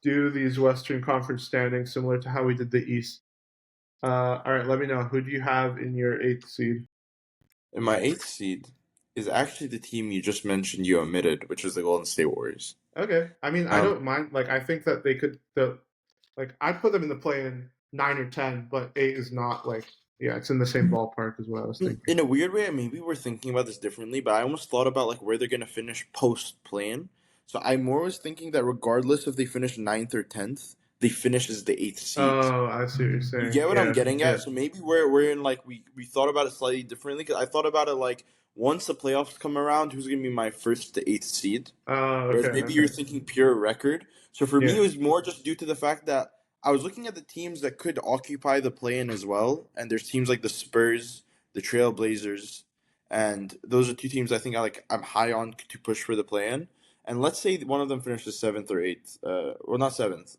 do these Western Conference standings similar to how we did the East. All right, let me know, who do you have in your 8th seed? And my 8th seed is actually the team you just mentioned you omitted, which is the Golden State Warriors. Okay, I mean I don't mind. I think that they could. I'd put them in the play-in 9 or 10, but 8 is not it's in the same ballpark as what I was thinking. In a weird way, maybe we're thinking about this differently, but I almost thought about where they're gonna finish post play-in. So I more was thinking that regardless if they finish 9th or 10th, they finish as the 8th seed. Oh, I see what you're saying. You get what I'm getting at? Yeah. So maybe we're in we thought about it slightly differently, because I thought about it once the playoffs come around, who's gonna be my 1st to 8th seed? Oh, Whereas okay. maybe you're thinking pure record. So for me, Yeah. it was more just due to the fact that I was looking at the teams that could occupy the play-in as well, and there's teams like the Spurs, the Trailblazers, and those are 2 teams I think I'm high on to push for the play-in. And let's say one of them finishes 7th or 8th, well not 7th,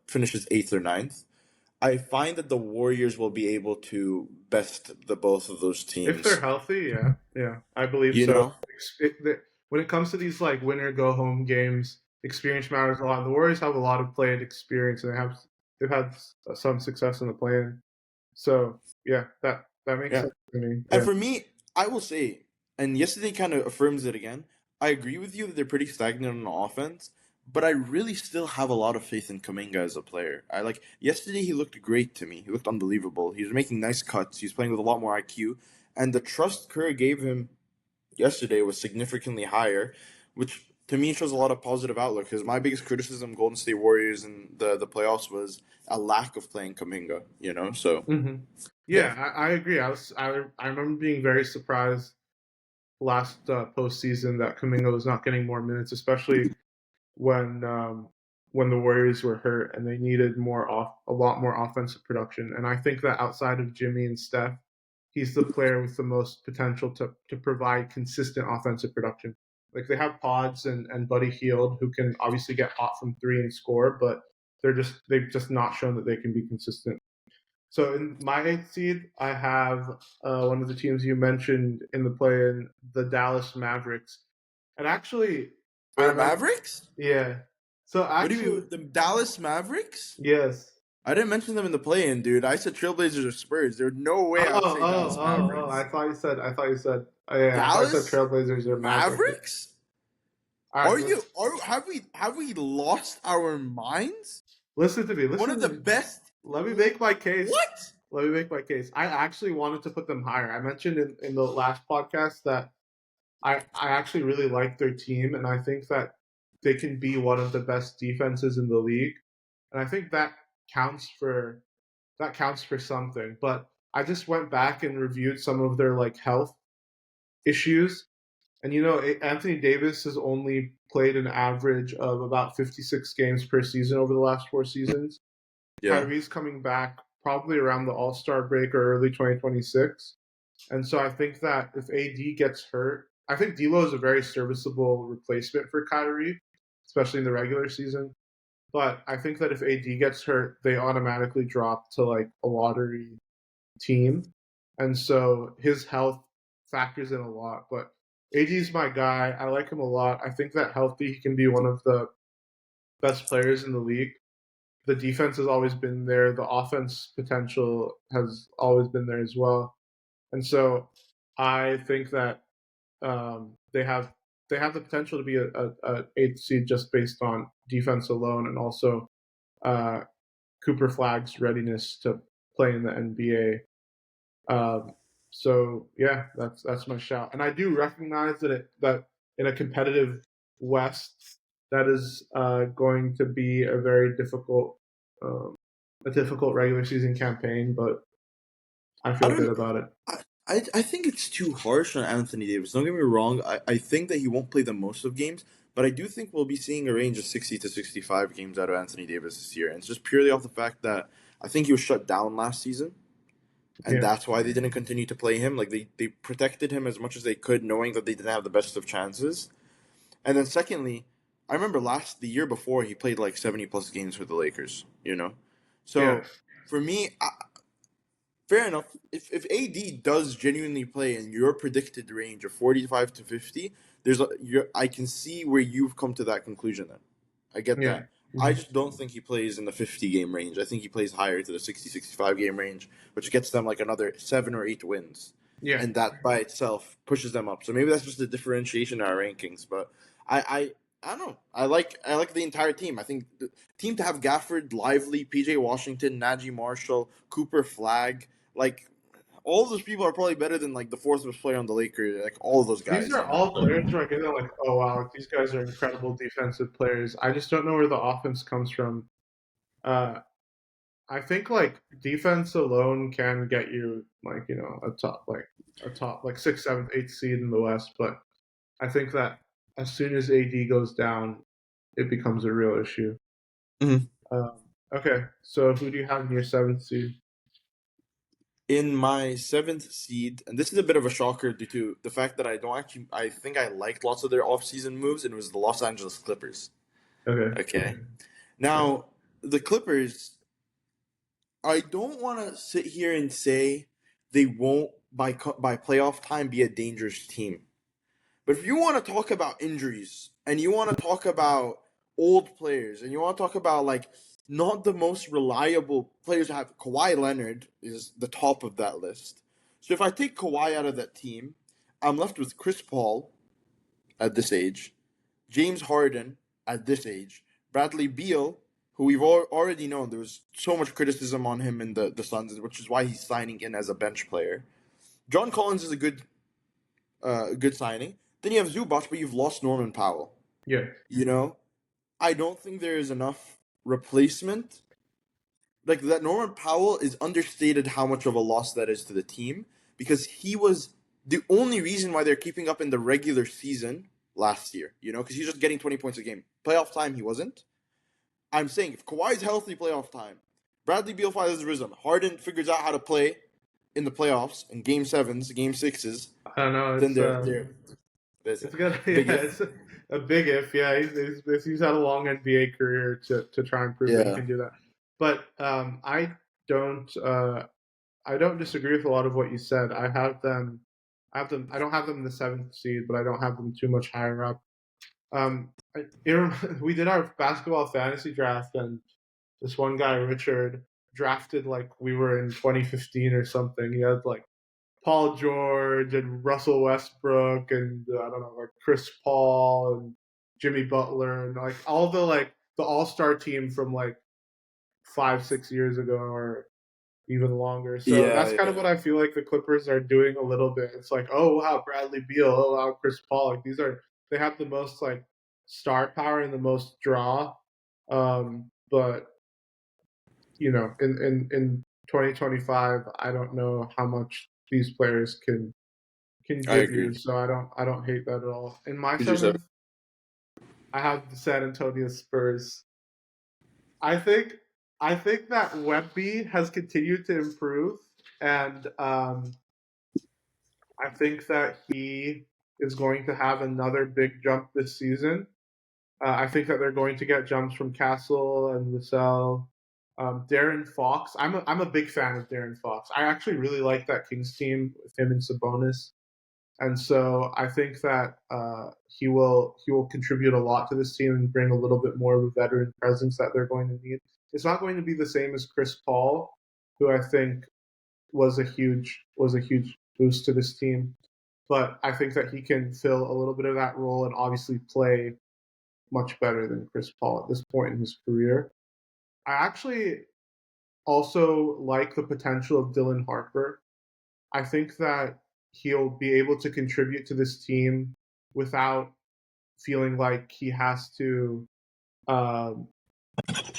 finishes 8th or 9th. I find that the Warriors will be able to best the both of those teams. If they're healthy, yeah, I believe You so. know? When it comes to these winner go home games, experience matters a lot. The Warriors have a lot of play-in experience, and they've had some success in the play-in. So yeah, that makes sense to me. And for me, I will say, and yesterday kind of affirms it again. I agree with you that they're pretty stagnant on offense, but I really still have a lot of faith in Kuminga as a player. Yesterday he looked great to me. He looked unbelievable. He was making nice cuts. He was playing with a lot more IQ, and the trust Kerr gave him yesterday was significantly higher, which to me shows a lot of positive outlook. Because my biggest criticism of Golden State Warriors in the playoffs was a lack of playing Kuminga. So. Mm-hmm. Yeah, I agree. I remember being very surprised last postseason that Kuminga was not getting more minutes, especially when the Warriors were hurt and they needed a lot more offensive production. And I think that outside of Jimmy and Steph, he's the player with the most potential to provide consistent offensive production. Like they have Pods and Buddy Hield who can obviously get hot from three and score, but they've just not shown that they can be consistent. So in my eighth seed, I have one of the teams you mentioned in the play-in, the Dallas Mavericks, and actually, I For the remember, Mavericks? yeah. So What do you actually, mean? The Dallas Mavericks? yes. I didn't mention them in the play-in, dude. I said Trailblazers or Spurs. There's no way I'd say Dallas Oh! Mavericks. Oh yeah, I thought you said Dallas Trailblazers or Mavericks. Mavericks? All right, Have we lost our minds? listen to me. One Listen of to the me. best. Let me make my case. What? Let me make my case. I actually wanted to put them higher. I mentioned in the last podcast that I actually really like their team, and I think that they can be one of the best defenses in the league. And I think that counts for something. But I just went back and reviewed some of their like health issues, and Anthony Davis has only played an average of about 56 games per season over the last 4 seasons. Yeah. Kyrie's coming back probably around the All-Star break or early 2026. And so I think that if AD gets hurt, I think D'Lo is a very serviceable replacement for Kyrie, especially in the regular season. But I think that if AD gets hurt, they automatically drop to like a lottery team. And so his health factors in a lot. But AD's my guy. I like him a lot. I think that healthy, he can be one of the best players in the league. The defense has always been there. The offense potential has always been there as well. And so I think that they have the potential to be a eighth seed just based on defense alone, and also uh, Cooper Flag's readiness to play in the NBA. So yeah, that's my shout, and I do recognize that in a competitive West, that is going to be um, a difficult regular season campaign, but I I feel good don't. about it. I think it's too harsh on Anthony Davis. Don't get me wrong. I think that he won't play the most of games, but I do think we'll be seeing a range of 60 to 65 games out of Anthony Davis this year. And it's just purely off the fact that I think he was shut down last season, and Yeah, that's why they didn't continue to play him. Like they protected him as much as they could, knowing that they didn't have the best of chances. And then secondly, I remember the year before he played like 70 plus games for the Lakers. yeah. So for me, fair enough. If AD does genuinely play in your predicted range of 45 to 50, I can see where you've come to that conclusion then. I get Yeah. that. I just don't think he plays in the 50 game range. I think he plays higher to the 60 65 game range, which gets them like another 7 or 8 wins. Yeah. And that by itself pushes them up. So maybe that's just a differentiation in our rankings, but I don't know. I like the entire team. I think the team to have Gafford, Lively, PJ Washington, Najee Marshall, Cooper Flag, like all of those people are probably better than like the fourth best player on the Lakers. Like all of those These guys, are all players where I get like, oh wow, these guys are incredible defensive players. I just don't know where the offense comes from. Uh, I think like defense alone can get you like a top like sixth, seventh, eighth seed in the West, but I think that as soon as AD goes down, it becomes a real issue. Mhm. Okay, so who do you have in your seventh seed? In my seventh seed, and this is a bit of a shocker due to the fact that I think I liked lots of their offseason moves, and it was the Los Angeles Clippers. Okay, Okay. Now, the Clippers, I don't want to sit here and say they won't by playoff time be a dangerous team. But if you want to talk about injuries and you want to talk about old players and you want to talk about like not the most reliable players to have, Kawhi Leonard is the top of that list. So if I take Kawhi out of that team, I'm left with Chris Paul at this age, James Harden at this age, Bradley Beal, who we've already known there was so much criticism on him in the Suns, which is why he's signing in as a bench player. John Collins is a good signing. Then you have Zubac, but you've lost Norman Powell. yeah, I don't think there is enough replacement. Like that, Norman Powell is understated how much of a loss that is to the team because he was the only reason why they're keeping up in the regular season last year. Because he's just getting 20 points a game. Playoff time, he wasn't. I'm saying if Kawhi's healthy, playoff time, Bradley Beal finds his rhythm, Harden figures out how to play, in the playoffs in Game 7s, Game 6s, I don't know. then there's It's gonna big if. it's a big if. Yeah, he's had a long NBA career to try and prove that he Yeah. can do that. But don't I don't disagree with a lot of what you said. I have them. I don't have them in the seventh seed, but I don't have them too much higher up. We did our basketball fantasy draft, and this one guy, Richard, drafted like we were in 2015 or something. He had like Paul George and Russell Westbrook and I don't know, like Chris Paul and Jimmy Butler and like all the All Star team from like 5-6 years ago or even longer. So Yeah, that's kind of yeah. what I feel like the Clippers are doing a little bit. It's like, oh wow, Bradley Beal, oh wow, Chris Paul. Like they have the most like star power and the most draw. But in 2025, I don't know how much these players can I give agree. you. So I don't hate that at all. In my Who's your seven? seventh, I have the San Antonio Spurs. I think I think that Wemby has continued to improve, and I think that he is going to have another big jump this season. I think that they're going to get jumps from Castle and Vassell. Darren Fox. I'm a big fan of Darren Fox. I actually really like that Kings team with him and Sabonis, and so I think that he will contribute a lot to this team and bring a little bit more of a veteran presence that they're going to need. It's not going to be the same as Chris Paul, who I think was a huge boost to this team. But I think that he can fill a little bit of that role and obviously play much better than Chris Paul at this point in his career. I actually also like the potential of Dylan Harper. I think that he'll be able to contribute to this team without feeling like he has to. Um,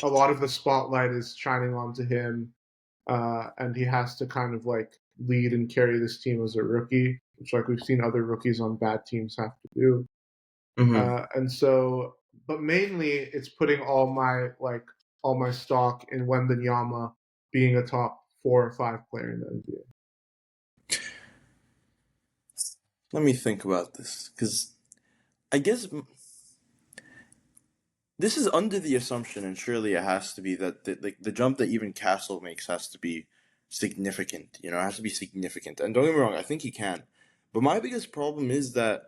a lot of the spotlight is shining onto him, and he has to kind of like lead and carry this team as a rookie, which like we've seen other rookies on bad teams have to do. Mm-hmm. And so, but mainly it's putting all my stock in Wembanyama being a top 4 or 5 player in the NBA. Let me think about this, because I guess this is under the assumption, and surely it has to be, that the jump that even Castle makes has to be significant. It has to be significant. And don't get me wrong, I think he can. But my biggest problem is that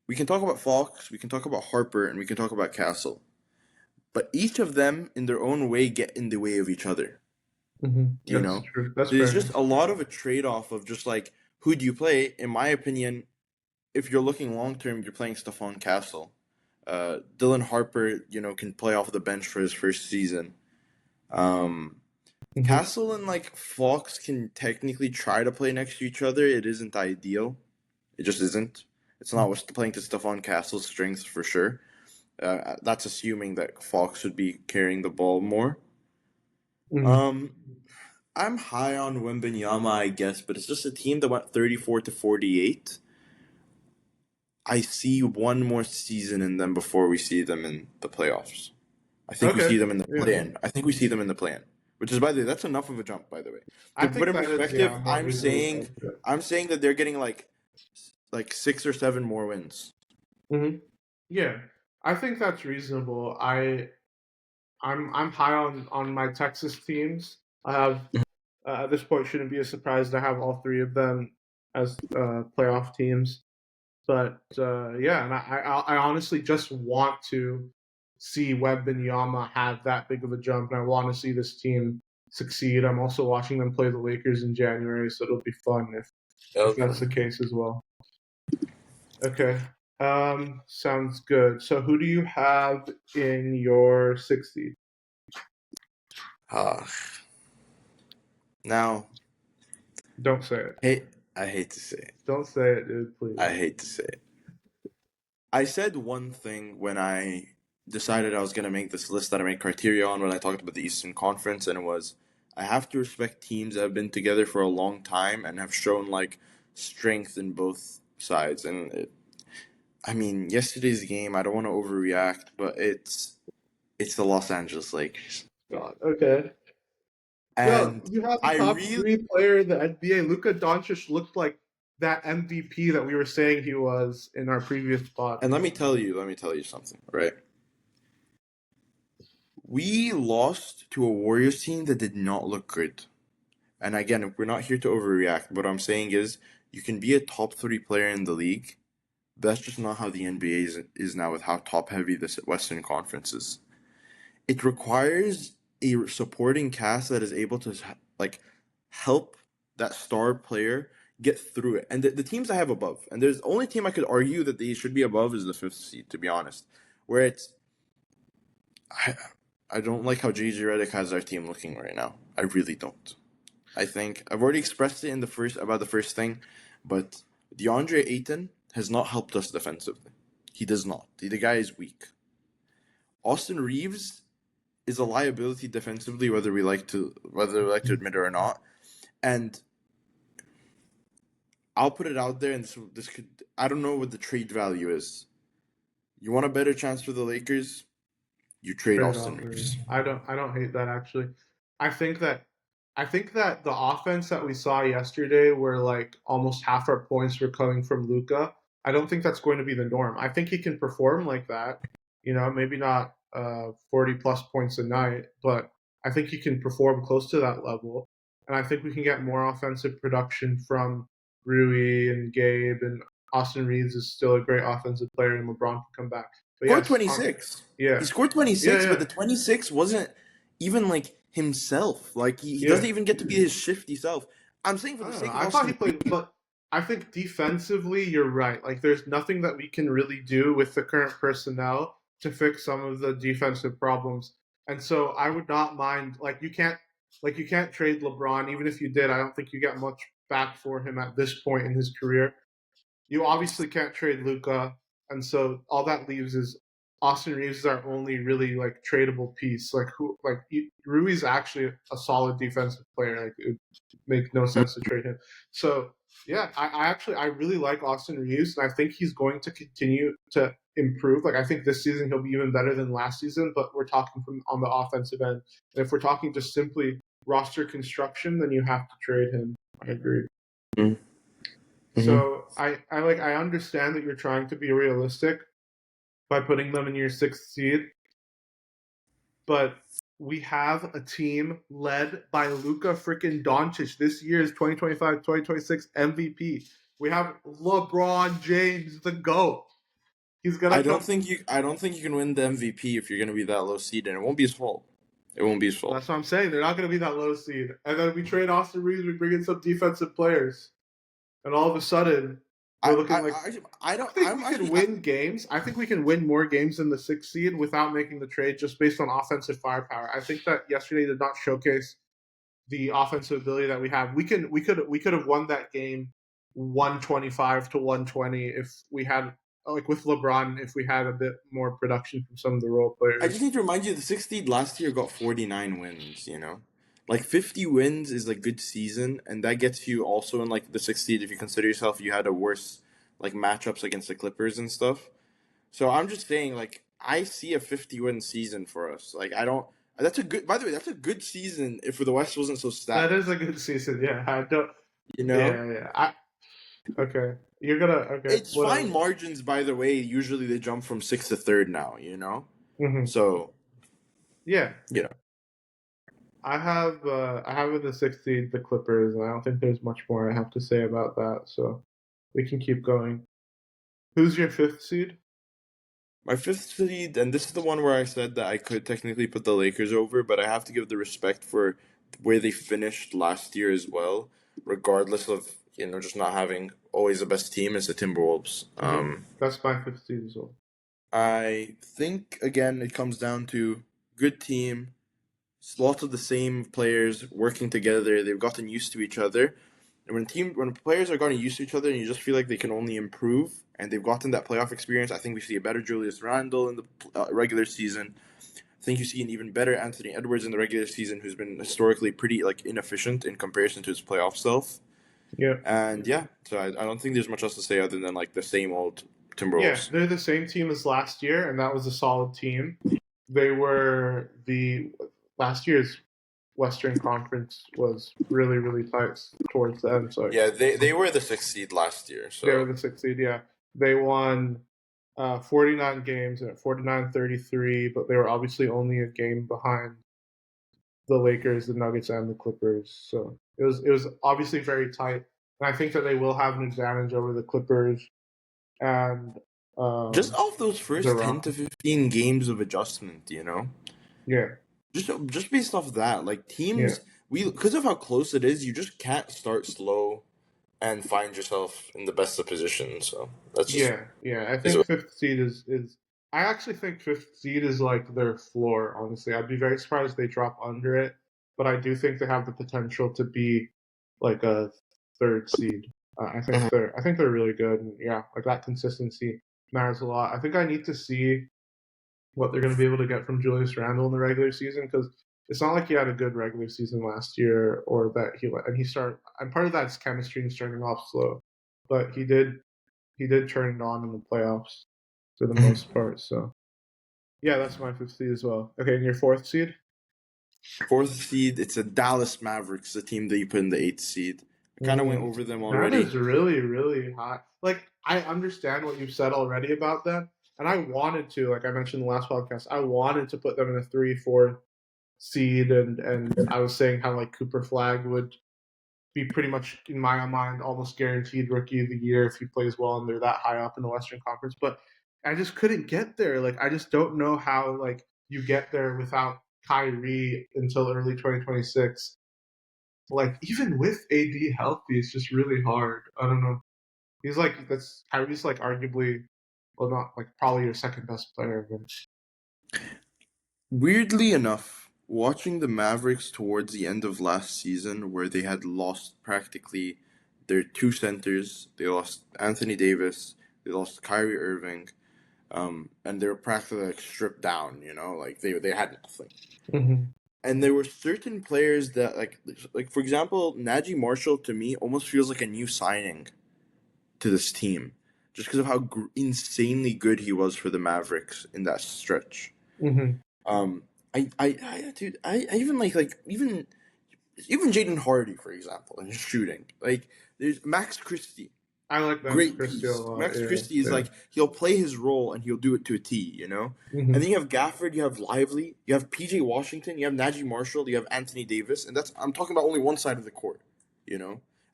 we can talk about Fox, we can talk about Harper, and we can talk about Castle. But each of them, in their own way, get in the way of each other. That's true. That's There's fair. just a lot of a trade-off of just like, who do you play? In my opinion, if you're looking long-term, you're playing Stephon Castle. Dylan Harper, can play off the bench for his first season. Castle and like Fox can technically try to play next to each other. It isn't ideal. It just isn't. It's not what's playing to Stephon Castle's strengths for sure. That's assuming that Fox would be carrying the ball more. Mhm. I'm high on Wembanyama, I guess, but it's just a team that went 34-48. I see one more season in them before we see them in the playoffs. I think we Okay. see them in the Yeah. play-in. I think we see them in the play-in, which is, by the way, that's enough of a jump. By the way, I to put think in that is, perspective, more reasonable. I'm saying that they're getting like 6 or 7 more wins. Yeah, I think that's reasonable. I'm high on my Texas teams. I have at this point shouldn't be a surprise to have all 3 of them as playoff teams. But yeah, and I honestly just want to see Wembanyama have that big of a jump, and I want to see this team succeed. I'm also watching them play the Lakers in January, so it'll be fun if that's the case as well. Okay. Sounds good. So who do you have in your 60? Now, Don't say it. I hate to say it. Don't say it, dude, please. I hate to say it. I said one thing when I decided I was going to make this list that I made criteria on when I talked about the Eastern Conference, and it was, I have to respect teams that have been together for a long time and have shown like strength in both sides. And yesterday's game, I don't want to overreact, but it's the Los Angeles Lakers. God. Okay. Yo, And you have the I top really three player in the NBA. Luka Doncic looked like that MVP that we were saying he was in our previous pod. and let me tell you something, right? We lost to a Warriors team that did not look good. And again, we're not here to overreact. What I'm saying is, you can be a top three player in the league. That's just not how the NBA is now with how top heavy this Western Conference is. It requires a supporting cast that is able to like help that star player get through it. And the teams I have above, and there's the only team I could argue that they should be above is the fifth seed, to be honest. Where it's I, I don't like how JJ Redick has our team looking right now. I really don't. I think I've already expressed it in the first thing, but DeAndre Ayton has not helped us defensively. He does not. The guy is weak. Austin Reeves is a liability defensively, whether we like to admit it or not. And I'll put it out there, and this could, I don't know what the trade value is. You want a better chance for the Lakers? You trade Austin Reeves. I don't hate that actually. I think that I think that the offense that we saw yesterday, where like almost half our points were coming from Luka, I don't think that's going to be the norm. I think he can perform like that. You know, maybe not 40 plus points a night, but I think he can perform close to that level. And I think we can get more offensive production from Rui and Gabe, and Austin Reeves is still a great offensive player, and LeBron can come back. But Scored yes, 26. yeah, He scored 26, yeah, but the 26 wasn't even like himself. Like he yeah. doesn't even get to be his shifty self. I'm saying for I the don't know. sake of I thought he Austin played, Reeves, but I think defensively, you're right. Like, there's nothing that we can really do with the current personnel to fix some of the defensive problems. And so, I would not mind. You can't trade LeBron. Even if you did, I don't think you get much back for him at this point in his career. You obviously can't trade Luca, and so all that leaves is Austin Reeves is our only really like tradable piece. Rui's actually a solid defensive player. Like, it would make no sense to trade him. So yeah, I really like Austin Reeves, and I think he's going to continue to improve. Like, I think this season he'll be even better than last season. But we're talking from on the offensive end, and if we're talking just simply roster construction, then you have to trade him. I agree. Mhm. So I understand that you're trying to be realistic by putting them in your sixth seed, but we have a team led by Luka freaking Doncic, this year's 2025-2026 MVP. We have LeBron James, the GOAT. He's gonna come. I don't think you can win the MVP if you're gonna be that low seed, and it won't be his fault. It won't be his fault. That's what I'm saying. They're not gonna be that low seed. And then we trade Austin Reeves, we bring in some defensive players, and all of a sudden I we're looking like I I don't. think I'm we can actually. win games. I think we can win more games than the sixth seed without making the trade, just based on offensive firepower. I think that yesterday did not showcase the offensive ability that we have. We could have won that game 125-120 if we had, like, with LeBron, if we had a bit more production from some of the role I players. just need to remind you, the sixth seed last year got 49 wins. You know, like 50 wins is a good season, and that gets you also in like the sixth seed if you consider yourself you had a worse like matchups against the Clippers and stuff. So I'm just saying, like, I see a 50-win season for us. Like, I don't. That's a good. By the way, that's a good season if the West wasn't so That stacked. is a good season. Yeah, I don't. You know, Yeah. Okay. You're gonna okay. it's fine Whatever. margins. By the way, usually they jump from sixth to third now. You know, Hmm. so Yeah. you know. I have in the sixth seed the Clippers, and I don't think there's much more I have to say about that. So we can keep going. Who's your fifth seed? My fifth seed, and this is the one where I said that I could technically put the Lakers over, but I have to give the respect for where they finished last year as well, regardless of just not having always the best team, is the Timberwolves. That's my fifth seed as well. I think again it comes down to good team, lots of the same players working together. They've gotten used to each other. And when players are gotten used to each other and you just feel like they can only improve and they've gotten that playoff experience, I think we see a better Julius Randle in the regular season. I think you see an even better Anthony Edwards in the regular season, who's been historically pretty like inefficient in comparison to his playoff self. Yeah. And yeah, so I don't think there's much else to say other than like the same old Yeah, Timberwolves. they're the same team as last year, and that was a solid team. They were the last year's Western Conference was really, really tight towards the end. So Yeah, they were the 6th seed last year. they were So the 6th seed. Yeah, they won 49 games at 49-33, but they were obviously only a game behind the Lakers, the Nuggets, and the Clippers. So it was obviously very tight, and I think that they will have an advantage over the Clippers and just um, off those the first 10 to Rockets. 15 games of adjustment, Yeah, just based off that, like yeah, teams, we because of how close it is, you just can't start slow and find yourself in the best of positions. So that's just yeah. I is think fifth seed is. I actually think fifth seed is like their floor. Honestly, I'd be very surprised if they drop under it, but I do think they have the potential to be like a third seed. Mhm. I think they're really good, and yeah, like that consistency matters a lot. I think I need to see what they're going to be able to get from Julius Randle in the regular season because it's not like he had a good regular season last year or that he started. And part of that's chemistry and starting off slow, but he did turn it on in the playoffs for the most part. So yeah, that's my fifth seed as well. Okay, and your fourth seed? Fourth seed. It's a Dallas Mavericks, the team that you put in the 8th seed. I kind of went over them That already. is really, really hot. Like, I understand what you've said already about them, and I wanted to, like I mentioned in the last podcast, I wanted to put them in a 3-4 seed, and I was saying how like Cooper Flag would be pretty much in my mind almost guaranteed rookie of the year if he plays well and they're that high up in the Western Conference. But I just couldn't get there. Like I just don't know how like you get there without Kyrie until early 2026. Like even with AD healthy, it's just really hard. I don't know. He's like that's Kyrie's like arguably, well, not like probably your second best player. But Weirdly enough, watching the Mavericks towards the end of last season, where they had lost practically their two centers, they lost Anthony Davis, they lost Kyrie Irving, and they were practically like stripped down. Like they had nothing. mm-hmm. And there were certain players that like for example, Najee Marshall to me almost feels like a new signing to this team, just because of how insanely good he was for the Mavericks in that stretch. Mm-hmm. Um, dude, I even even Jaden Hardy, for example, in his shooting. Like, there's Max Christie, I like Max great Christie a piece. lot. Max Yeah, Christie is yeah. like he'll play his role and he'll do it to a T. And Mm-hmm. then you have Gafford, you have Lively, you have PJ Washington, you have Najee Marshall, you have Anthony Davis, and that's I'm talking about only one side of the court. And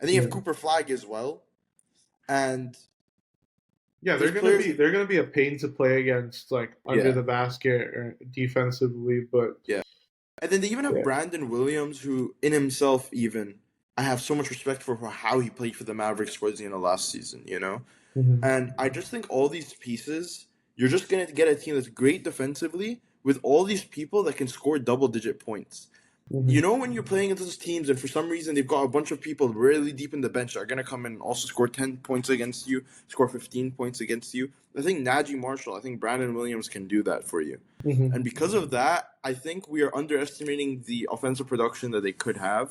then you have Yeah. Cooper Flag as well, and Yeah, they're there's gonna players. be they're gonna be a pain to play against, like under Yeah, the basket or defensively. But yeah. And then they even have yeah, Brandon Williams, who in himself even I have so much respect for how he played for the Mavericks towards the end of last season. mm-hmm. And I just think all these pieces, you're just gonna get a team that's great defensively with all these people that can score double-digit points. Mm-hmm. When you're playing against those teams and for some reason they've got a bunch of people really deep in the bench that are going to come in and also score 10 points against you, score 15 points against you. I think Najee Marshall, I think Brandon Williams can do that for you. Mm-hmm. And because of that, I think we are underestimating the offensive production that they could have.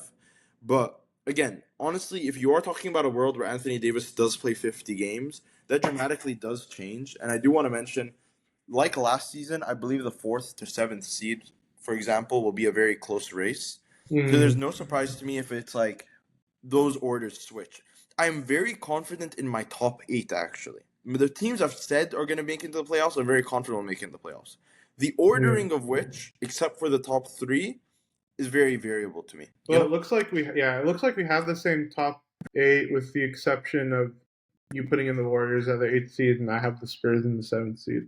But again, honestly, if you are talking about a world where Anthony Davis does play 50 games, that dramatically does change. And I do want to mention, like last season, I believe the 4th to 7th seed, for example, will be a very close race. So there's Mm-hmm. no surprise to me if it's like those orders switch. I'm very confident in my top 8, actually. The teams I've said are going to make it into the playoffs, I'm very confident will make it into the playoffs. The Yeah. ordering of which, except for the top 3, is very variable to me. Well, it looks like we have the same top eight with the exception of you putting in the Warriors at the eighth seed, and I have the Spurs in the seventh seed.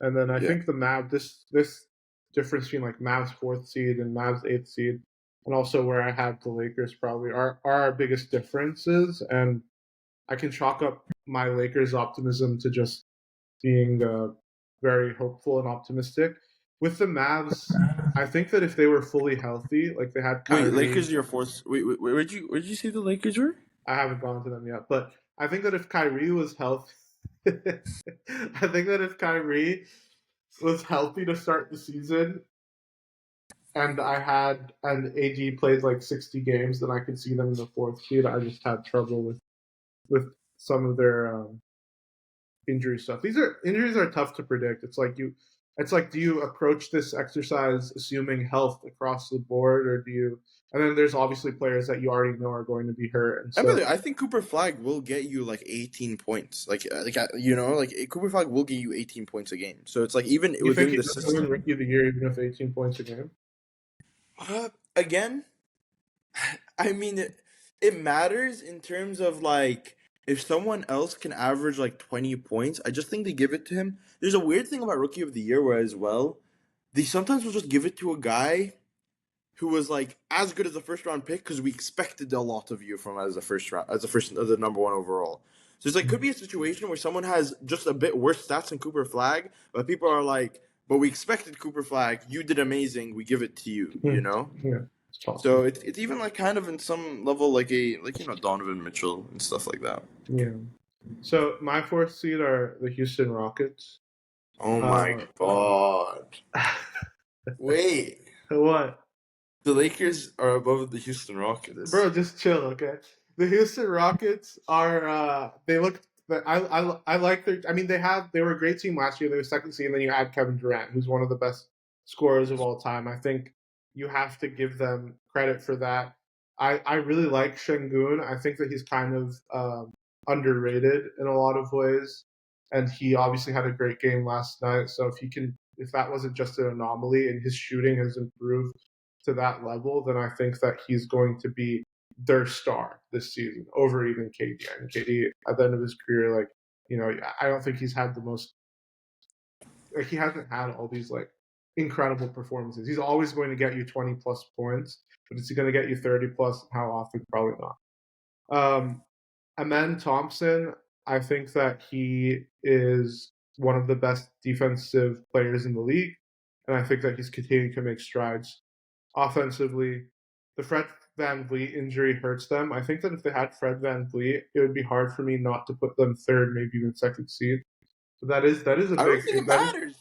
And then I Yeah. think the this difference between like Mavs fourth seed and Mavs eighth seed, and also where I have the Lakers probably are our biggest differences. And I can chalk up my Lakers optimism to just being very hopeful and optimistic. With the Mavs, I think that if they were fully healthy, like they had Wait, Lakers Kyrie, are your fourth. Wait, where'd you say the Lakers were? I haven't gone to them yet, but I think that if Kyrie was healthy, I think that if Kyrie was healthy to start the season, and AD played like 60 games, then I could see them in the fourth seed. I just had trouble with some of their injury stuff. These are injuries are tough to predict. It's like it's like, do you approach this exercise assuming health across the board, or do you? And then there's obviously players that you already know are going to be hurt, and And by so the way, I think Cooper Flag will get you like 18 points. Cooper Flag will get you 18 points a game. So it's like even you think within the he's going to win system. Rookie of the Year even with 18 points a game? Again, I mean it matters in terms of like if someone else can average like 20 points, I just think they give it to him. There's a weird thing about Rookie of the Year where as well, they sometimes will just give it to a guy who was like as good as a first round pick because we expected a lot of you from as the number one overall. So it's like could be a situation where someone has just a bit worse stats than Cooper Flag, but people are like, but we expected Cooper Flag, you did amazing, we give it to you, you know? Yeah, it's possible. So it's even like kind of in some level like Donovan Mitchell and stuff like that. Yeah. So my fourth seed are the Houston Rockets. Oh my god. Wait. What? The Lakers are above the Houston Rockets. Bro, just chill, okay? The Houston Rockets are they look. I like their. I mean, they were a great team last year. They were second seed, and then you add Kevin Durant, who's one of the best scorers of all time. I think you have to give them credit for that. I really like Şengün. I think that he's kind of underrated in a lot of ways, and he obviously had a great game last night. So if that wasn't just an anomaly, and his shooting has improved to that level, then I think that he's going to be their star this season over even KD. I mean, KD at the end of his career, like, I don't think he's had the most. Like, he hasn't had all these like incredible performances. He's always going to get you 20 plus points, but is he going to get you 30 plus? How often? Probably not. Amen Thompson, I think that he is one of the best defensive players in the league, and I think that he's continuing to make strides offensively. The Fred Van Vliet injury hurts them. I think that if they had Fred Van Vliet, it would be hard for me not to put them third, maybe even second seed. So that is a I don't think big it matters.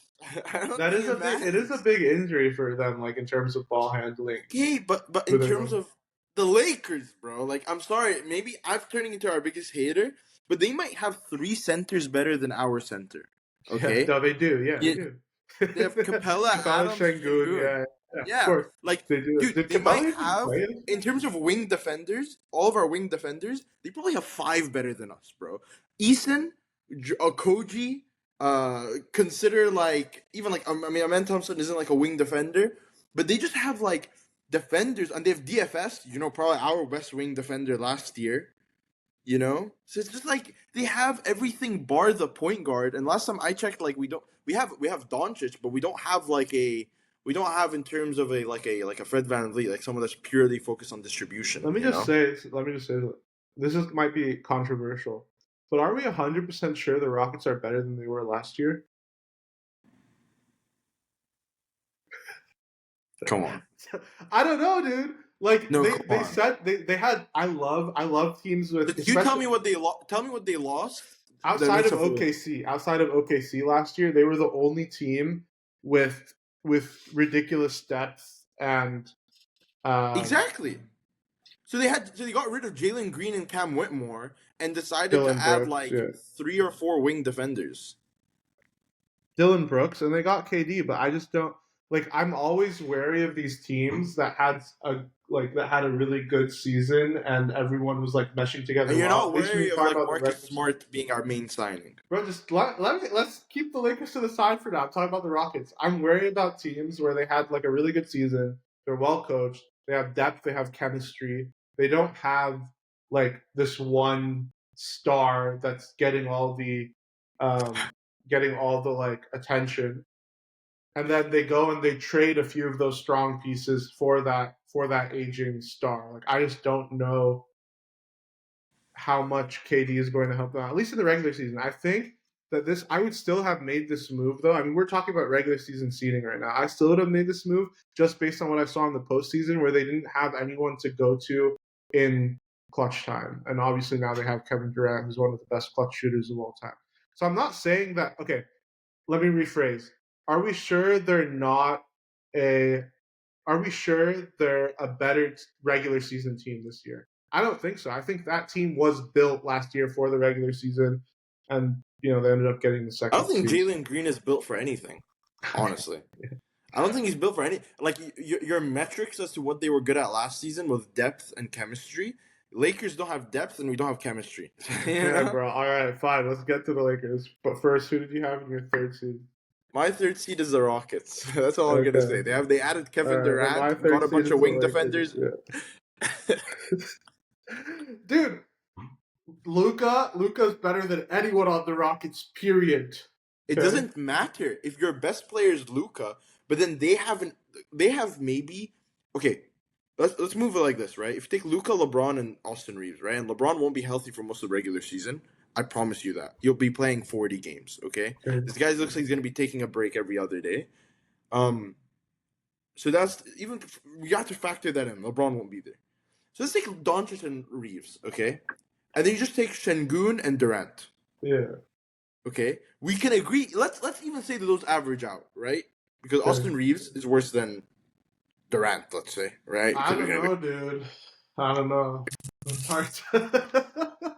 I don't that think is a it big it is a matters. big injury for them, like in terms of ball handling. Okay, but in Moving terms on. of the Lakers, bro, like I'm sorry, maybe I'm turning into our biggest hater, but they might have 3 centers better than our center. Yeah, Okay, no, they do. Yeah, they yeah, do. they have Capella, Capella, Adams, Şengün, Şengün. yeah, of Yeah, course like they do. dude, Did they Capella might even have play? in terms of wing defenders, all of our wing defenders, they probably have 5 better than us, bro. Eason, Koji, consider like even like I mean, Amen Thompson isn't like a wing defender, but they just have like defenders, and they have DFS. Probably our best wing defender last year. So it's just like they have everything bar the point guard. And last time I checked, like we have Doncic, but we don't have in terms of a Fred VanVleet, like someone that's purely focused on distribution. Let me just say, might be controversial, but are we 100% sure the Rockets are better than they were last year? Come on. I don't know, dude. Like No, they, come they on. said they had. I love teams with. You tell me what they tell me what they lost. Outside of OKC last year, they were the only team with ridiculous depth and Exactly. So they got rid of Jalen Green and Cam Whitmore and decided to Dillon add Brooks, like 3 or 4 wing defenders. Dillon Brooks, and they got KD, but I just don't like. I'm always wary of these teams that had a really good season and everyone was like meshing together. And you're well. not At least when wary you of talk like about the Marcus Lakers. Smart being our main signing. Bro, just let's keep the Lakers to the side for now. I'm talking about the Rockets. I'm wary about teams where they had like a really good season. They're well coached. They have depth. They have chemistry. They don't have like this one star that's getting all the like attention, and then they go and they trade a few of those strong pieces for that aging star. Like, I just don't know how much KD is going to help them out, at least in the regular season. I think that I would still have made this move, though. I mean, we're talking about regular season seeding right now. I still would have made this move just based on what I saw in the postseason, where they didn't have anyone to go to in clutch time. And obviously now they have Kevin Durant, who's one of the best clutch shooters of all time. So I'm not saying that. Okay, let me rephrase. Are we sure they're not a? Are we sure they're a better regular season team this year? I don't think so. I think that team was built last year for the regular season, and they ended up getting the I second don't think seed. Jalen Green is built for anything. Honestly, I don't think he's built for any. Like your metrics as to what they were good at last season was depth and chemistry. Lakers don't have depth and we don't have chemistry. Yeah, bro. All right, fine. Let's get to the Lakers. But first, who did you have in your third seed? My third seed is the Rockets. That's all I'm gonna Okay. say. They added All Kevin right. Well, my Durant, got third a seed bunch is of the wing Lakers. defenders. Yeah. Dude, Luka's better than anyone on the Rockets. Period. It Okay? doesn't matter if your best player is Luka, but then they have maybe okay. Let's move it like this, right? If you take Luka, LeBron, and Austin Reeves, right, and LeBron won't be healthy for most of the regular season, I promise you that he'll be playing 40 games. Okay, this guy looks like he's gonna be taking a break every other day. So that's even you have to factor that in. LeBron won't be there. So let's take Doncic and Reeves, okay, and then you just take Şengün and Durant. Yeah. Okay, we can agree. Let's even say that those average out, right? Because Okay. Austin Reeves is worse than Durant, let's say, right? I don't know, dude. I don't know. It's hard to...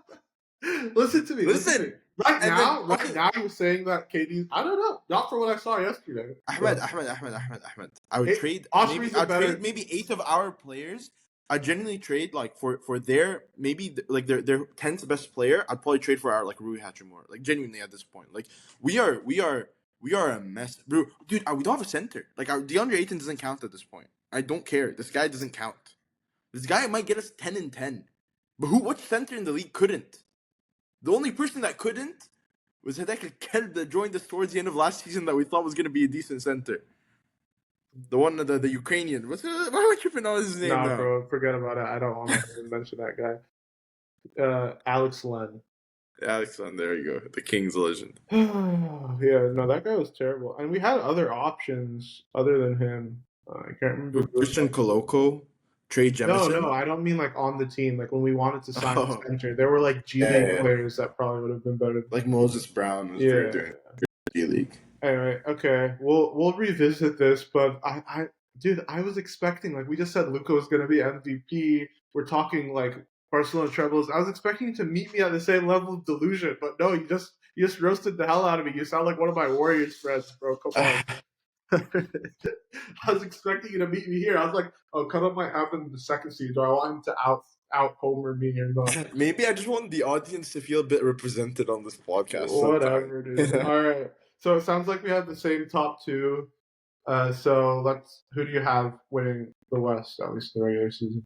Listen to me. Listen, Right and now, then, okay. right now, you're saying that KD's. I don't know. Not for what I saw yesterday. Ahmed. I would trade Osprey's a better- trade maybe 8 of our players. I genuinely trade like for their maybe like their 10th best player. I'd probably trade for our like Rui Hachimura. Like genuinely at this point, like we are a mess, bro. Dude, we don't have a center. Like our DeAndre Ayton doesn't count at this point. I don't care. This guy doesn't count. This guy might get us 10 and 10, but what center in the league couldn't? The only person that couldn't was Hideki Kel that joined us towards the end of last season that we thought was going to be a decent center. The one, the Ukrainian. Why am I tripping on his name now? Bro, forget about it. I don't want to even mention that guy. Alex Len. Alex Len, there you go. The Kings legend. Yeah, no, that guy was terrible. And we had other options other than him. I can't remember. Christian Koloko, Trey Jemison. No, I don't mean like on the team. Like when we wanted to sign a center, there were like G League players that probably would have been better. Like Moses Brown was during G League. Anyway, okay, we'll revisit this, but dude, I was expecting, like we just said, Luka was going to be MVP. We're talking like Barcelona trebles. I was expecting you to meet me at the same level of delusion, but no, you just roasted the hell out of me. You sound like one of my Warriors friends, bro. Come on. I was expecting you to meet me here. I was like, oh, Karam might happen in the second seed. Do I want him to out homer me or not? Maybe I just want the audience to feel a bit represented on this podcast. Whatever, dude. All right. So it sounds like we have the same top two. So who do you have winning the West, at least in the regular season?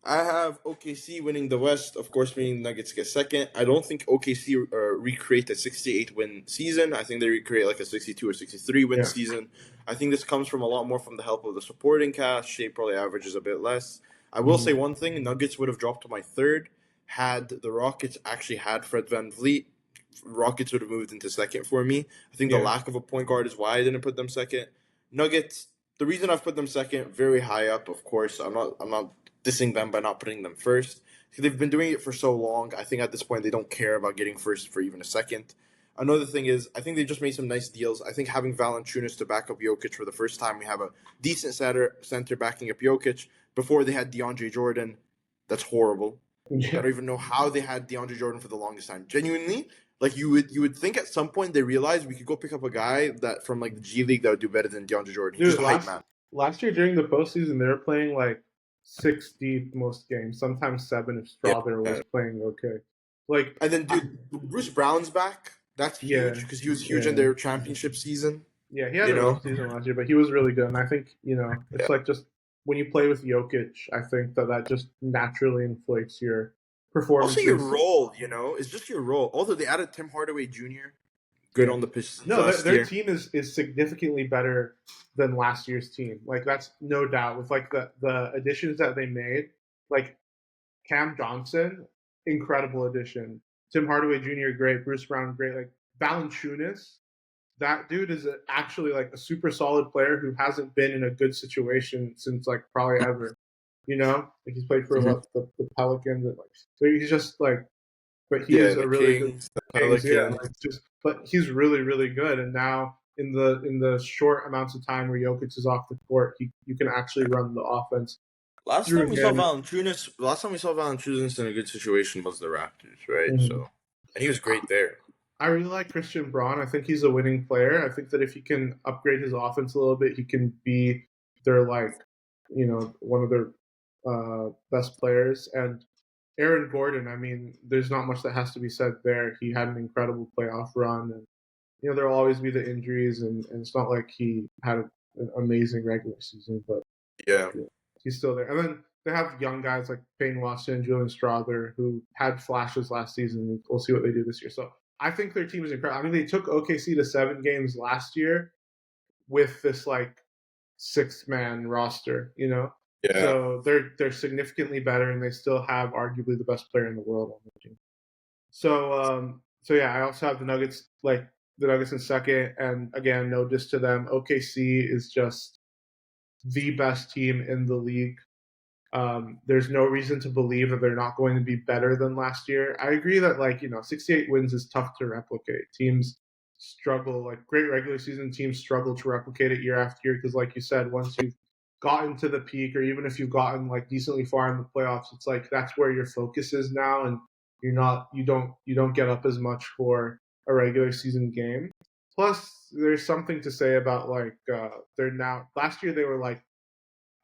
I have OKC winning the West, of course, meaning Nuggets get second. I don't think OKC recreate a 68-win season. I think they recreate like a 62 or 63-win season. I think this comes from a lot more from the help of the supporting cast. Shea probably averages a bit less. I will say one thing. Nuggets would have dropped to my third had the Rockets actually had Fred VanVleet. Rockets would have moved into second for me. I think the lack of a point guard is why I didn't put them second. Nuggets, the reason I've put them second, very high up, of course. I'm not dissing them by not putting them first. They've been doing it for so long. I think at this point they don't care about getting first for even a second. Another thing is, I think they just made some nice deals. I think having Valanciunas to back up Jokic for the first time, we have a decent center backing up Jokic. Before they had DeAndre Jordan, that's horrible. I don't even know how they had DeAndre Jordan for the longest time. Genuinely, like you would think at some point they realized we could go pick up a guy that from like the G League that would do better than DeAndre Jordan. He's just a hype man. Last year during the postseason, they were playing like 6 deep most games, sometimes 7 if Strawberry was playing okay. Like, and then dude, Bruce Brown's back. That's huge because he was huge in their championship season. Yeah, he had a rough season last year, but he was really good. And I think it's like just when you play with Jokic, I think that just naturally inflates your performance. Also, your role, it's just your role. Although they added Tim Hardaway Jr. Good on the Pistons. No, their team is significantly better than last year's team. Like that's no doubt. With like the additions that they made, like Cam Johnson, incredible addition. Tim Hardaway Jr. great. Bruce Brown great. Like Valanciunas, that dude is actually like a super solid player who hasn't been in a good situation since like probably ever. Like he's played for the Pelicans. And, like so he's just like, but he is a really good. But he's really really good. And now in the short amounts of time where Jokic is off the court, you can actually run the offense. Last time we saw Valanciunas in a good situation was the Raptors, right? So, and he was great there. I really like Christian Braun. I think he's a winning player. I think that if he can upgrade his offense a little bit, he can be their one of their best players. And Aaron Gordon, I mean, there's not much that has to be said there. He had an incredible playoff run, and there'll always be the injuries, and it's not like he had an amazing regular season, but Yeah. he's still there. And then they have young guys like Payne Watson and Julian Strother who had flashes last season. We'll see what they do this year. So I think their team is incredible. I mean, they took OKC to 7 games last year with this like 6-man roster, Yeah. So they're significantly better, and they still have arguably the best player in the world on their team. So yeah, I also have the Nuggets in second, and again, no diss to them. OKC is just the best team in the league. There's no reason to believe that they're not going to be better than last year. I agree that 68 wins is tough to replicate. Teams struggle, like great regular season teams struggle to replicate it year after year because, like you said, once you've gotten to the peak, or even if you've gotten like decently far in the playoffs, it's like that's where your focus is now, and you don't get up as much for a regular season game. Plus, there's something to say about they're now. Last year they were like,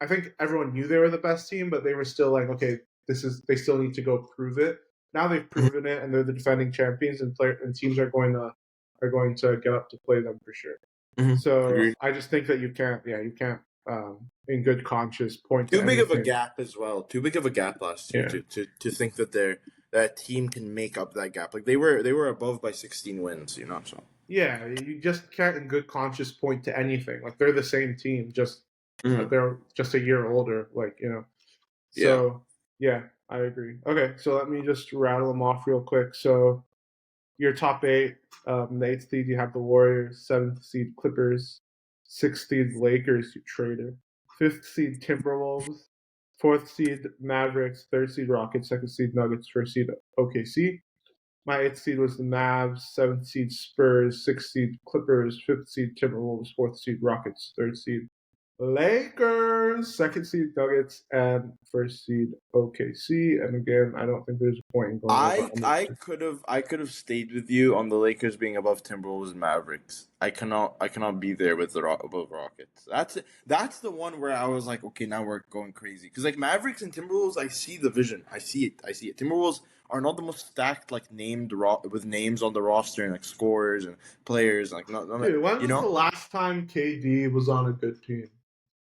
I think everyone knew they were the best team, but they were still like, okay, they still need to go prove it. Now they've proven it, and they're the defending champions, and teams are going to get up to play them for sure. Mm-hmm. So Agreed. I just think that you can't in good conscience point Too to big of a anything. gap as well. Too big of a gap last year to think that that team can make up that gap. Like they were above by 16 wins, So Yeah, you just can't in good conscience point to anything. Like they're the same team, just they're just a year older. So yeah, I agree. Okay, so let me just rattle them off real quick. So your top 8, the 8th seed you have the Warriors, 7th seed Clippers, 6th seed Lakers, you traded, 5th seed Timberwolves, 4th seed Mavericks, 3rd seed Rockets, 2nd seed Nuggets, 1st seed OKC. My 8th seed was the Mavs, 7th seed Spurs, 6th seed Clippers, 5th seed Timberwolves, 4th seed Rockets, 3rd seed Lakers, 2nd seed Nuggets, and 1st seed OKC. And again, I don't think there's a point in going over. I could have stayed with you on the Lakers being above Timberwolves and Mavericks. I cannot be there with the above Rockets. That's the one where I was like, okay, now we're going crazy because like Mavericks and Timberwolves, I see the vision. I see it. Timberwolves are not the most stacked with names on the roster and like scorers and players like not Dude, when was the last time KD was on a good team?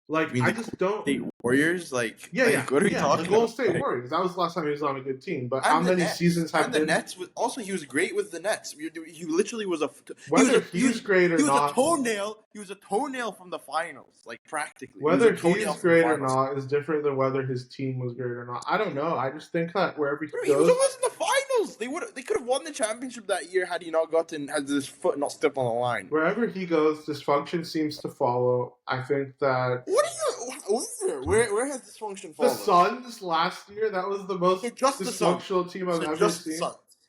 Like, I just don't. State Warriors, what are we talking the Golden about? State Warriors. That was the last time he was on a good team. But And how many seasons have the been? Nets? Also, he was great with the Nets. He literally was whether he's great or not. A toenail. He was a toenail from the finals, like practically. Whether he's great or not is different than whether his team was great or not. I don't know. I just think that wherever he goes, he was almost in the finals. They could have won the championship that year had he not had his foot not stepped on the line. Wherever he goes, dysfunction seems to follow. I think that. Where has dysfunction followed? The Suns last year, that was the most dysfunctional team I've ever seen.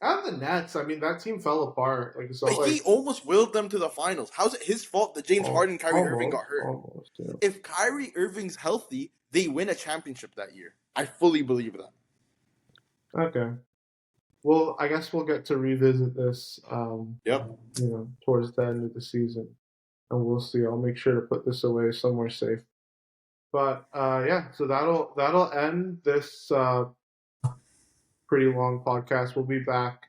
And the Nets, I mean, that team fell apart. He almost willed them to the finals. How's it his fault that James Harden and Kyrie Irving got hurt? Almost, yeah. If Kyrie Irving's healthy, they win a championship that year. I fully believe that. Okay. Well, I guess we'll get to revisit this. Towards the end of the season, and we'll see. I'll make sure to put this away somewhere safe. But so that'll end this pretty long podcast. We'll be back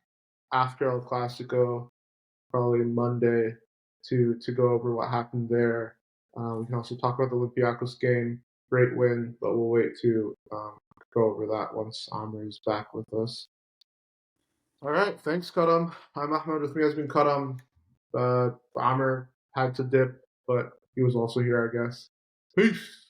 after El Clasico, probably Monday, to go over what happened there. We can also talk about the Olympiacos game. Great win, but we'll wait to go over that once Amr is back with us. All right, thanks, Karam. I'm Ahmed. With me has been Karam. Amr had to dip, but he was also here, I guess. Peace.